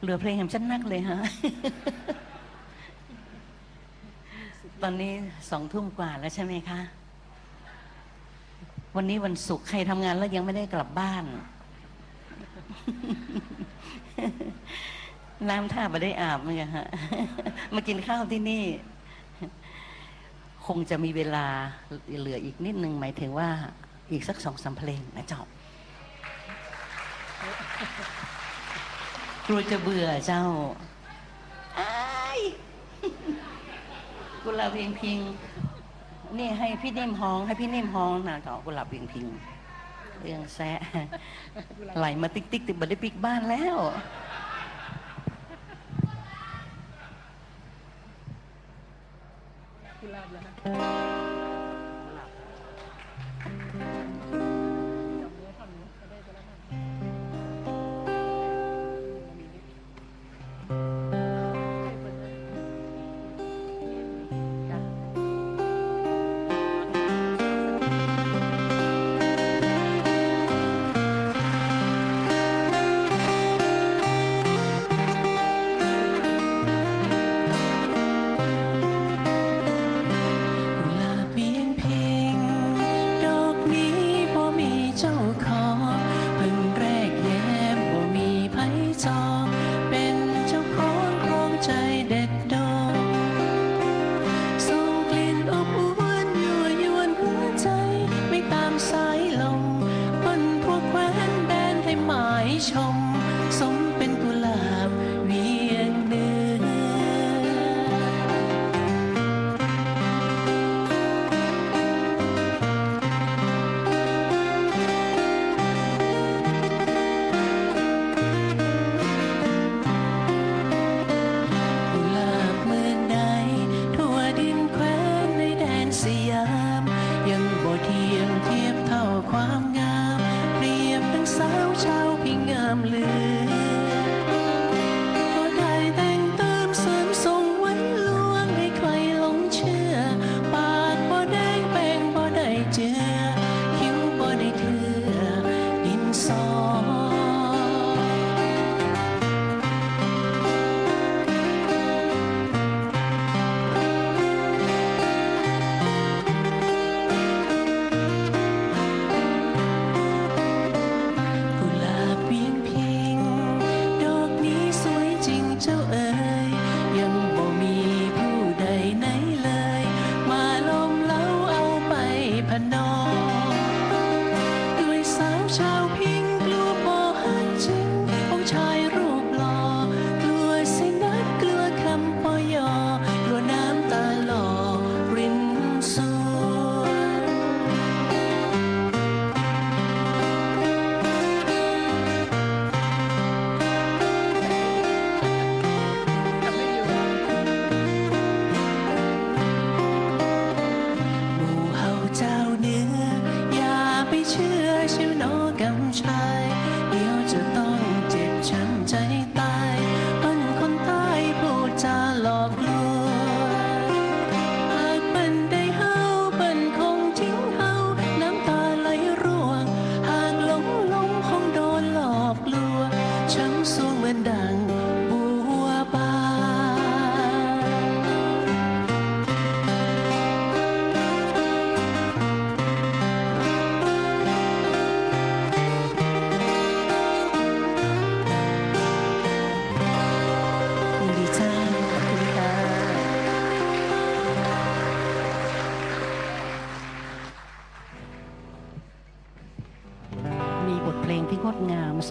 เหลือเพลงแห่งฉันนักเลยฮะ ตอนนี้2 ทุ่มกว่าแล้วใช่ไหมคะ วันนี้วันศุกร์ใครทำงานแล้วยังไม่ได้กลับบ้าน น้ำท่าไม่ได้อาบมั้งฮะ มากินข้าวที่นี่ คงจะมีเวลาเหลืออีกนิดนึงหมายถึงว่าอีกสัก2-3 เพลงนะเจ้ากลัวจะเบื่อเจ้ากุหลาบเพียงพิงนี่ให้พี่นิ่มฮ้องให้พี่นิ่มฮ้องนะเจ้ากุหลาบเพียงพิงเรื่องแซะไหลมาติ๊กติ๊กติดบันไดปิกบ้านแล้ว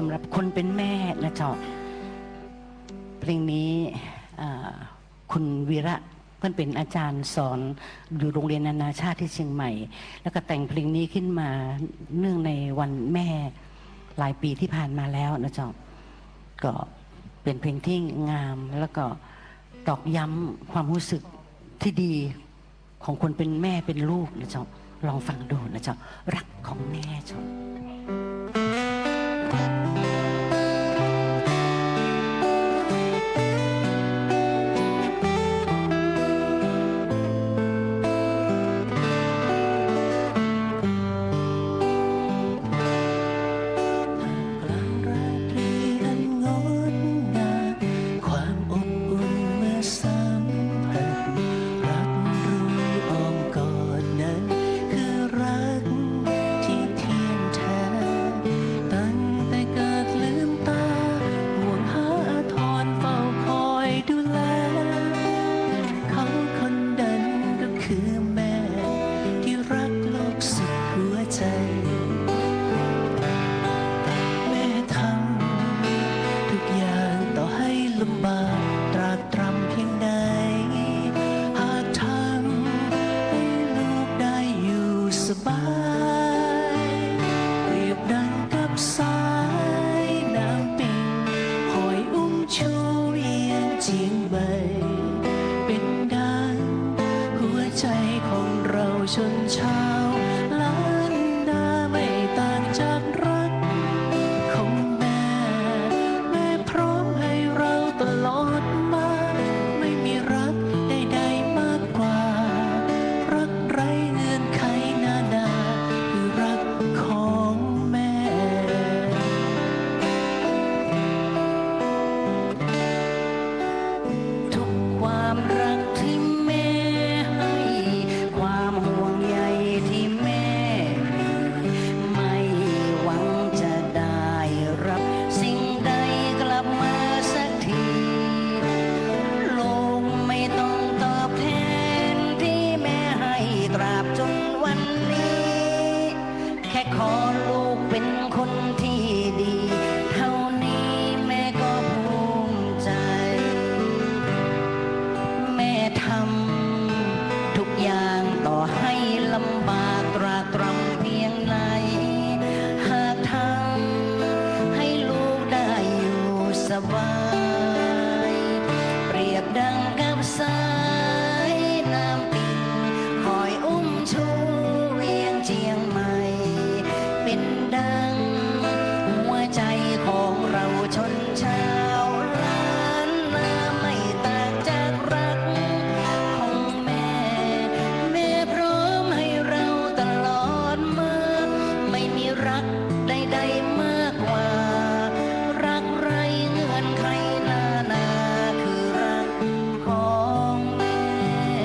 สำหรับคนเป็นแม่นะเจ้าเพลงนี้คุณวีระเพื่อนเป็นอาจารย์สอนอยู่โรงเรียนนานาชาติที่เชียงใหม่แล้วก็แต่งเพลงนี้ขึ้นมาเนื่องในวันแม่หลายปีที่ผ่านมาแล้วนะเจ้าก็เป็นเพลงที่งามแล้วก็ตอกย้ำความรู้สึกที่ดีของคนเป็นแม่เป็นลูกนะเจ้าลองฟังดูนะเจ้ารักของแม่เจ้าที่ ลำบากตรากตรำเพียงใดหากทำให้ลูกได้อยู่สบายเปรียบดังกับสายน้ำปิงคอยอุ้มชูเวียนเจียงใบเป็นดังหัวใจของเราชนชาวล้านนาไม่ต่างจากรักของแม่พร้อมให้เราตลอดมาไม่มีรักใดๆมากกว่ารักไร้เงื่อนไขนานาคือรักของแม่ทุกความรักที่แม่ให้ความห่วงใยที่แม่ไม่หวังจะได้รับสิ่งใดกลับมาสักทีโลกไม่ต้องตอบแทนที่แม่ให้ตราบจนวันนี้แค่ขอลูกเป็นคนที่ดีเท่านี้แม่ก็ภูมิใจแม่ทำทุกอย่างต่อให้ลำบากตรากตรำเพียงไหนหากทำให้ลูกได้อยู่สบายเปรียบดังกับสายน้ำปิงคอยอุ้มชูเวียงเจียงใหม่เป็นดังหัวใจของเราชนชาวล้านนาไม่ต่างจากรักของแม่พร้อมให้เราตลอดมาไม่มีรักใดๆมากกว่ารักไร้เงื่อนไขนานาคือรักของแม่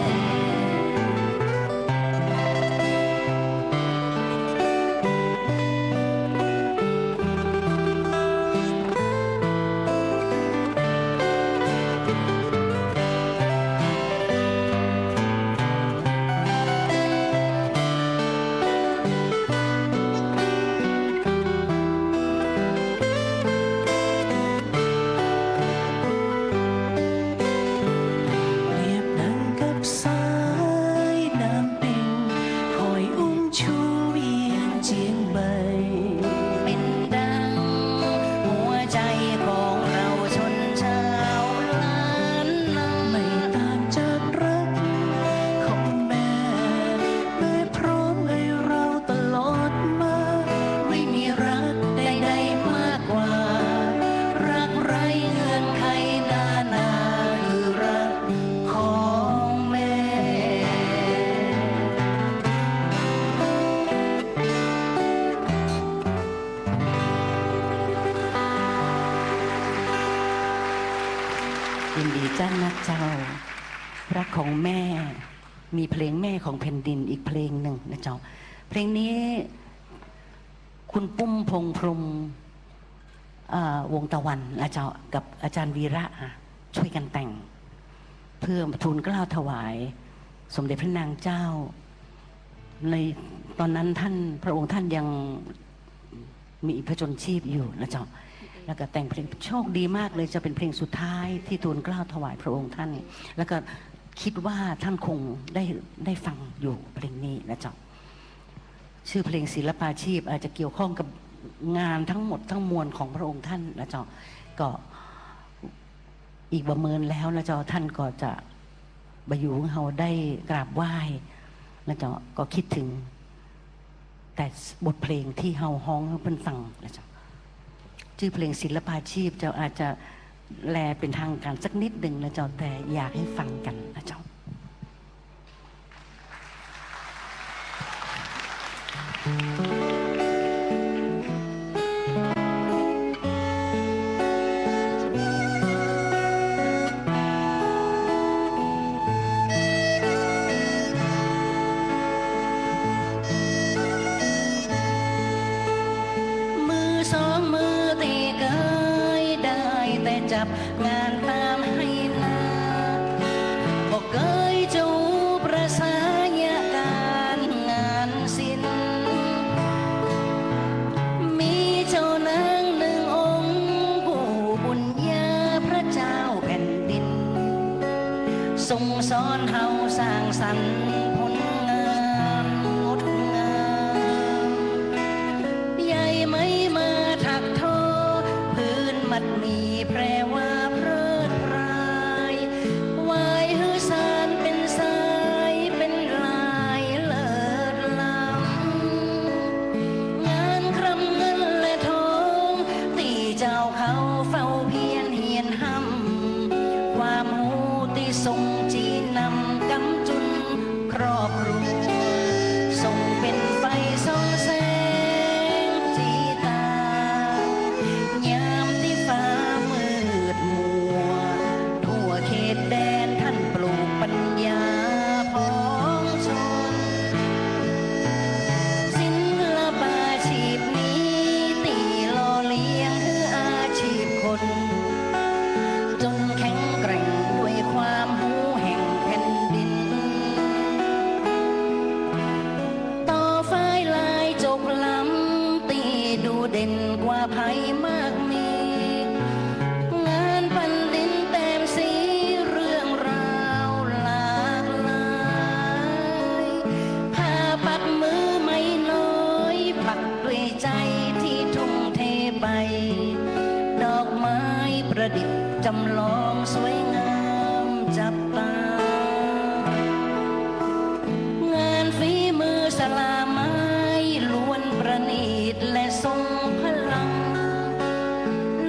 ยินดีจ้านักเจ้ารักของแม่มีเพลงแม่ของแผ่นดินอีกเพลงหนึ่งนะเจ้าเพลงนี้คุณปุ้มพงษ์พรหมวงตะวันนะเจ้ากับอาจารย์วีระช่วยกันแต่งเพื่อทูลเกล้าถวายสมเด็จพระนางเจ้าในตอนนั้นท่านพระองค์ท่านยังมีพระชนชีพอยู่นะเจ้าแล้วก็แต่งเพลงโชคดีมากเลยจะเป็นเพลงสุดท้ายที่ทูลเกล้าถวายพระองค์ท่านแล้วก็คิดว่าท่านคงได้ฟังอยู่เพลงนี้นะเจ้าชื่อเพลงศิลปาชีพอาจจะเกี่ยวข้องกับงานทั้งหมดทั้งมวลของพระองค์ท่านนะเจ้าก็อีกประเมินแล้วนะเจ้าท่านก็จะบรรยุเฮาได้กราบไหว้นะเจ้าก็คิดถึงแต่บทเพลงที่เฮาฮ้องให้เพิ่นฟังนะเจ้าชื่อเพลงศิลปาชีพเจ้าอาจจะแลเป็นทางการสักนิดหนึ่งนะเจ้าแต่อยากให้ฟังกันนะเจ้า จับงานตามให้นาบอกเคยจูประสานการงานศิลป์มีเจ้านางหนึ่งองค์ผู้บุญญาพระเจ้า ส่งสอนเฮาสร้างสรรค์ผลงานงดงามใหญ่ไม่มาถักทอพื้นมัดมีแพรว่าเพลิดเพรายไว้ฮือสารเป็นสายเป็นลายเลิศล้ำงานครำเงินและทองตีเจ้าเขาเฝ้าเพียรเฮียนห้ำความหูที่ทรงจีนำกำจุนครอบครัวส่งเป็นไฟส่องแสงจีตายามที่ฟ้ามืดมัวทั่วเขตแดนท่านปลูกปัญญาพ้องชนศิลปาชีพนี้ตีหล่อเลี้ยงคืออาชีพคนจนแข็งแกร่งด้วยความหูแห่งแผ่นดินต่อฝ้ายลายจกล้ำตีดูเด่นกว่าไผมากมีงานปันดินแต้มสีเรื่องราวหลากหลายผ้าปักมือไม่น้อยปักด้วยใจที่ทุ่มเทไปดอกไม้ประดิษฐ์จำลองสวยงามจับตางานฝีมือสลาไม้ล้วนประณีตและทรงพลัง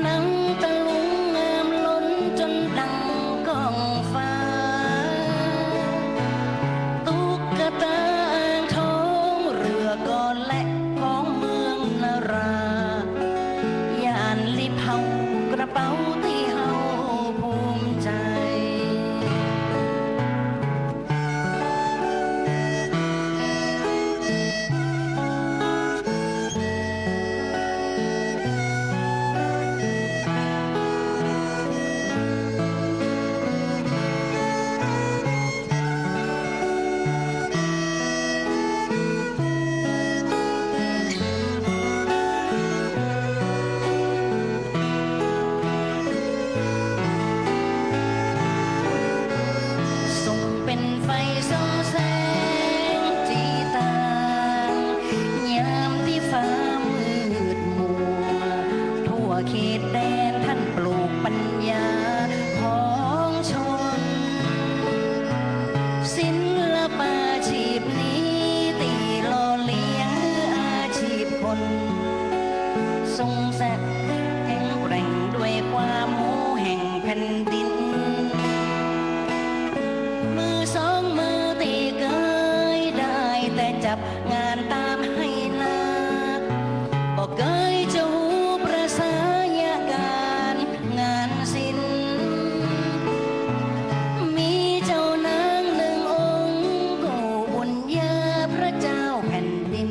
หนังตะลุงงามล้นจนดังก้องฟ้าตุ๊กตาอ่างทองเรือกรและของเมืองนารา ย่านลิบเฮากระเป๋าที่เฮาภูมิใจส่งเป็นไฟส่องแสงจีตายามที่ฟ้ามืดมัวทั่วเขตแดนท่านปลูกปัญญาของชนศิลปาชีพนี้ตีหล่อเลี้ยงอาชีพคนทรงแสกแข็งแกร่งด้วยความหูแห่งแผ่นดินมือสองมือตีเกยได้แต่จับงานตามให้นาบอกเกยจะหูประสายาการงานศิลป์มีเจ้านางหนึ่งองค์กูอุ่นยาพระเจ้าแผ่นดิน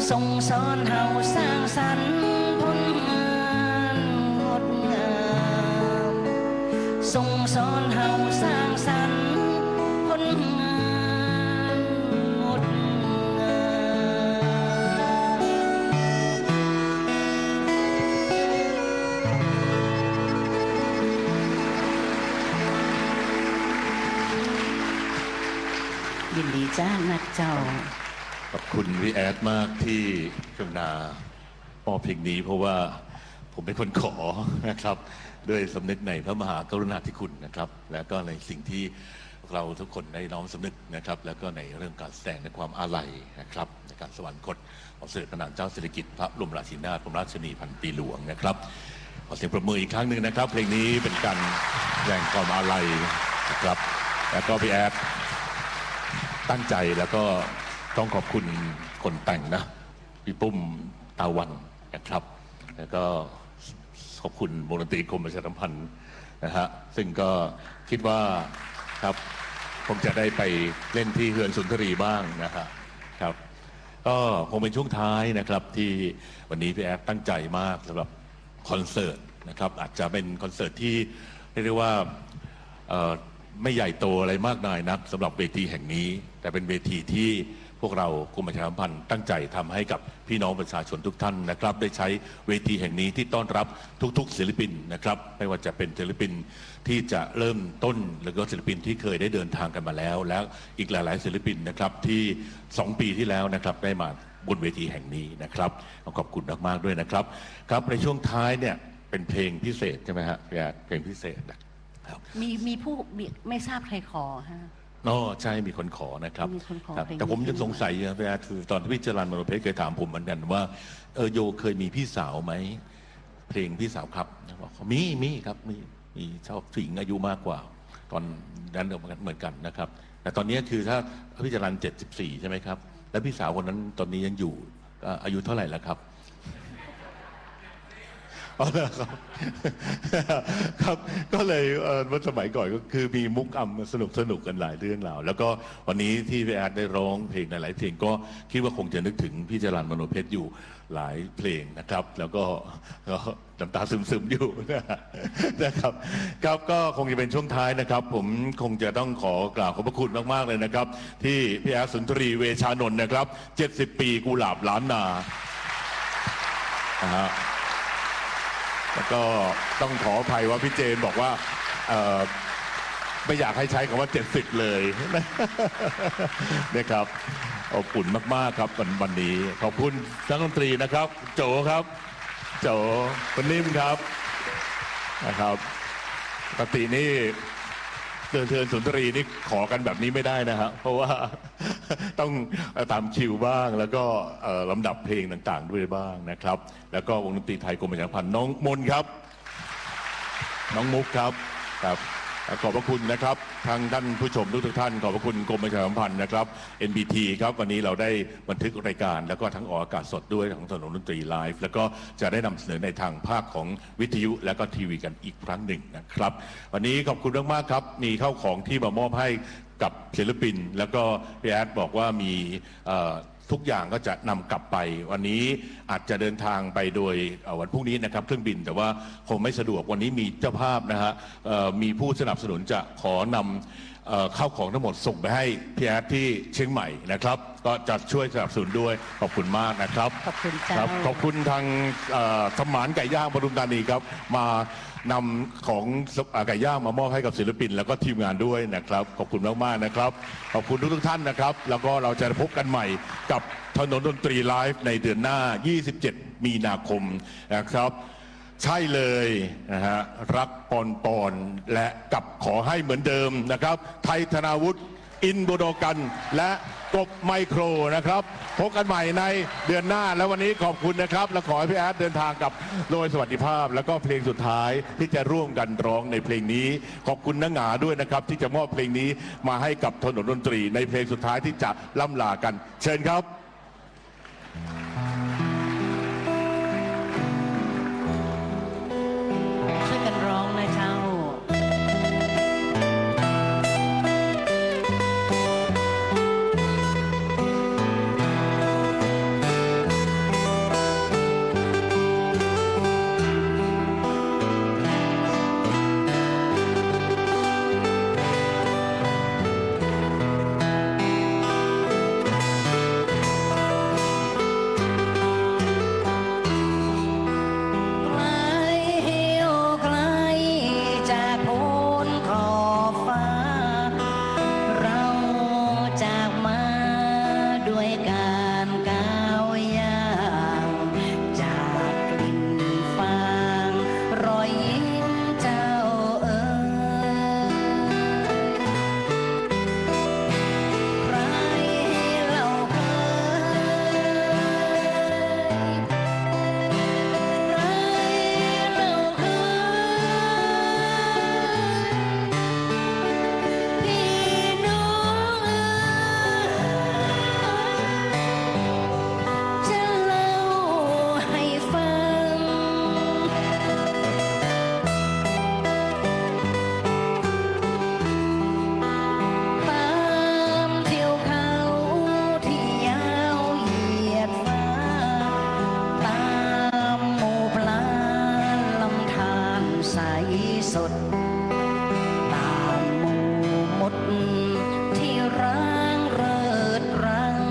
ทรงสอนเฮาสร้างสรรค์ผลงานงดงามทรงสอนเฮาสร้างสรรค์ผลงานงดงามยินดีจ้านักเจ้า ขอบคุณพี่แอดมากที่กรุณามอบเพลงนี้เพราะว่าผมเป็นคนขอนะครับด้วยสำนึกในพระมหากรุณาธิคุณนะครับ และก็ในสิ่งที่เราทุกคนได้น้อมสำนึกนะครับ แล้วก็ในเรื่องการแสดงในความอาลัยนะครับในการสวรรคตของเสด็จพระนางเจ้าสิริกิติ์พระบรมราชินีนาถบรมราชินีพันปีหลวงนะครับขอเสียงปรบมืออีกครั้งหนึ่งนะครับเพลงนี้เป็นการแสดงความอาลัยนะครับแล้วก็พี่แอดตั้งใจแล้วก็ต้องขอบคุณคนแต่งนะพี่ปุ้มตาวันนะครับแล้วก็ขอบคุณวงดนตรีกรมประชาสัมพันธ์นะฮะซึ่งก็คิดว่าครับคงจะได้ไปเล่นที่เฮือนสุนทรีบ้างนะฮะครับก็คงเป็นช่วงท้ายนะครับที่วันนี้พี่แอดตั้งใจมากสำหรับคอนเสิร์ตนะครับอาจจะเป็นคอนเสิร์ตที่เรียกได้ว่าไม่ใหญ่โตอะไรมากมายนักสำหรับเวทีแห่งนี้แต่เป็นเวทีที่ พวกเรากรมประชาสัมพันธ์ตั้งใจทำให้กับพี่น้องประชาชนทุกท่านนะครับได้ใช้เวทีแห่งนี้ที่ต้อนรับทุกๆศิลปินนะครับไม่ว่าจะเป็นศิลปินที่จะเริ่มต้นหรือก็ศิลปินที่เคยได้เดินทางกันมาแล้วแล้วอีกหลายๆศิลปินนะครับที่2 ปีที่แล้วนะครับได้มาบนเวทีแห่งนี้นะครับขอบคุณมากๆด้วยนะครับครับในช่วงท้ายเนี่ยเป็นเพลงพิเศษใช่ไหมฮะเพลงพิเศษนะครับ มีผู้ไม่ทราบใครขอฮะอ๋อใช่มีคนขอนะครับแต่ผมยังสงสัยนะคือตอนที่พี่จรัญมโนเพชรเคยถามผมเหมือนกันว่าโยเคยมีพี่สาวไหมเพลงพี่สาวครับบอกมีครับมีชอบผู้หญิงอายุมากกว่าตอนนั้นเหมือนกันนะครับแต่ตอนนี้คือถ้าพี่จรัญ74ใช่ไหมครับแล้วพี่สาวคนนั้นตอนนี้ยังอยู่อายุเท่าไหร่แล้วครับครับก็เลยเมื่อสมัยก่อนก็คือมีมุกอำสนุกกันหลายเรื่องราวแล้วก็วันนี้ที่พี่อาร์ตได้ร้องเพลงหลายเพลงก็คิดว่าคงจะนึกถึงพี่จรัญมโนเพชรอยู่หลายเพลงนะครับแล้วก็น้ำตาซึมๆอยู่นะครับครับก็คงจะเป็นช่วงท้ายนะครับผมคงจะต้องขอกล่าวขอบพระคุณมากๆเลยนะครับที่พี่อาร์ตสุนทรีเวชานนท์นะครับ70 ปีกุหลาบล้านนานะฮะแล้วก็ต้องขออภัยว่าพี่เจนบอกว่าไม่อยากให้ใช้คำว่า70เลยนะครับอบอุ่นมากๆครับวันนี้ขอบคุณนักดนตรีนะครับโจครับโจคุณนิ่มครับนะครับปกตินี่เชิญสุนทรีนี่ขอกันแบบนี้ไม่ได้นะฮะเพราะว่าต้องตามคิวบ้างแล้วก็ลำดับเพลงต่างๆด้วยบ้างนะครับแล้วก็วงดนตรีไทยกรมประชาสัมพันธ์น้องมนครับน้องมุกครับขอบพระคุณนะครับทางท่านผู้ชมทุกท่านขอบพระคุณกรมประชาสัมพันธ์นะครับ NBT ครับวันนี้เราได้บันทึกรายการแล้วก็ทั้งออกอากาศสดด้วยของถนนดนตรีไลฟ์แล้วก็จะได้นำเสนอในทางภาคของวิทยุและก็ทีวีกันอีกครั้งหนึ่งนะครับวันนี้ขอบคุณมากๆครับมีข้าวของที่มามอบให้กับศิลปินแล้วก็พี่แอดบอกว่ามีทุกอย่างก็จะนำกลับไปวันนี้อาจจะเดินทางไปโดยวันพรุ่งนี้นะครับเครื่องบินแต่ว่าคงไม่สะดวกวันนี้มีเจ้าภาพนะฮะมีผู้สนับสนุนจะขอนำข้าวของทั้งหมดส่งไปให้พี่แอดที่เชียงใหม่นะครับก็จะช่วยสนับสนุนด้วยขอบคุณมากนะครับขอบคุณครับขอบคุณทางสมานไก่ย่างปทุมธานีครับมานำของไก่ย่างมามอบให้กับศิลปินแล้วก็ทีมงานด้วยนะครับขอบคุณมากๆนะครับขอบคุณทุกท่านนะครับแล้วก็เราจะพบกันใหม่กับถนนดนตรีไลฟ์ในเดือนหน้า27 มีนาคมนะครับใช่เลยนะฮะรักปอนและกับขอให้เหมือนเดิมนะครับไทยธนาวุฒิอินโบโดกันและกบไมโครนะครับพบกันใหม่ในเดือนหน้าแล้ววันนี้ขอบคุณนะครับและขอให้พี่แอดเดินทางกับโดยสวัสดิภาพแล้วก็เพลงสุดท้ายที่จะร่วมกันร้องในเพลงนี้ขอบคุณนักหงาด้วยนะครับที่จะมอบเพลงนี้มาให้กับถนนดนตรีในเพลงสุดท้ายที่จะล่ำลากันเชิญครับช่วยกันร้องนะเจ้าที่ร้างเริดรัง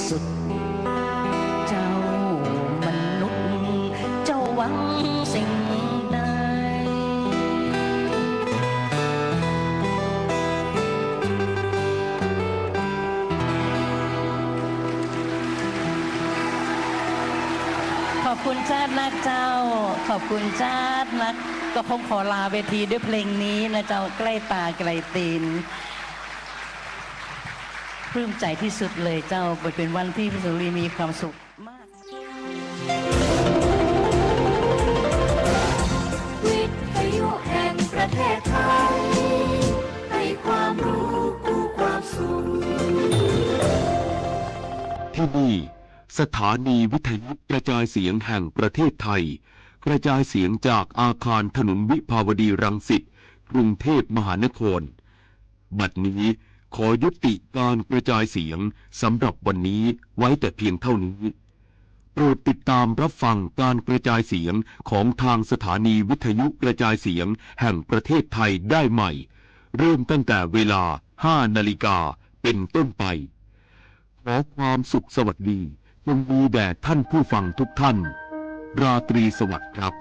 สุด เจ้ามนุษย์เจ้าหวังสิ่งใด ขอบคุณชาตินักเจ้า ขอบคุณชาตินักก็คงขอลาเวทีด้วยเพลงนี้นะเจ้าใกล้ตาไกลตีนปลื้มใจที่สุดเลยเจ้าเป็นวันที่พี่สุรีมีความสุขมาก วิทยุแห่งประเทศไทยให้ความรู้กู้ความสุข ที่นี่สถานีวิทยุกระจายเสียงแห่งประเทศไทยกระจายเสียงจากอาคารถนนวิภาวดีรังสิตกรุงเทพมหานครบัดนี้ขอยุติการกระจายเสียงสำหรับวันนี้ไว้แต่เพียงเท่านี้โปรดติดตามรับฟังการกระจายเสียงของทางสถานีวิทยุกระจายเสียงแห่งประเทศไทยได้ใหม่เริ่มตั้งแต่เวลา 5 นาฬิกาเป็นต้นไปขอความสุขสวัสดีจงมีแด่ท่านผู้ฟังทุกท่านราตรีสวัสดิ์ครับ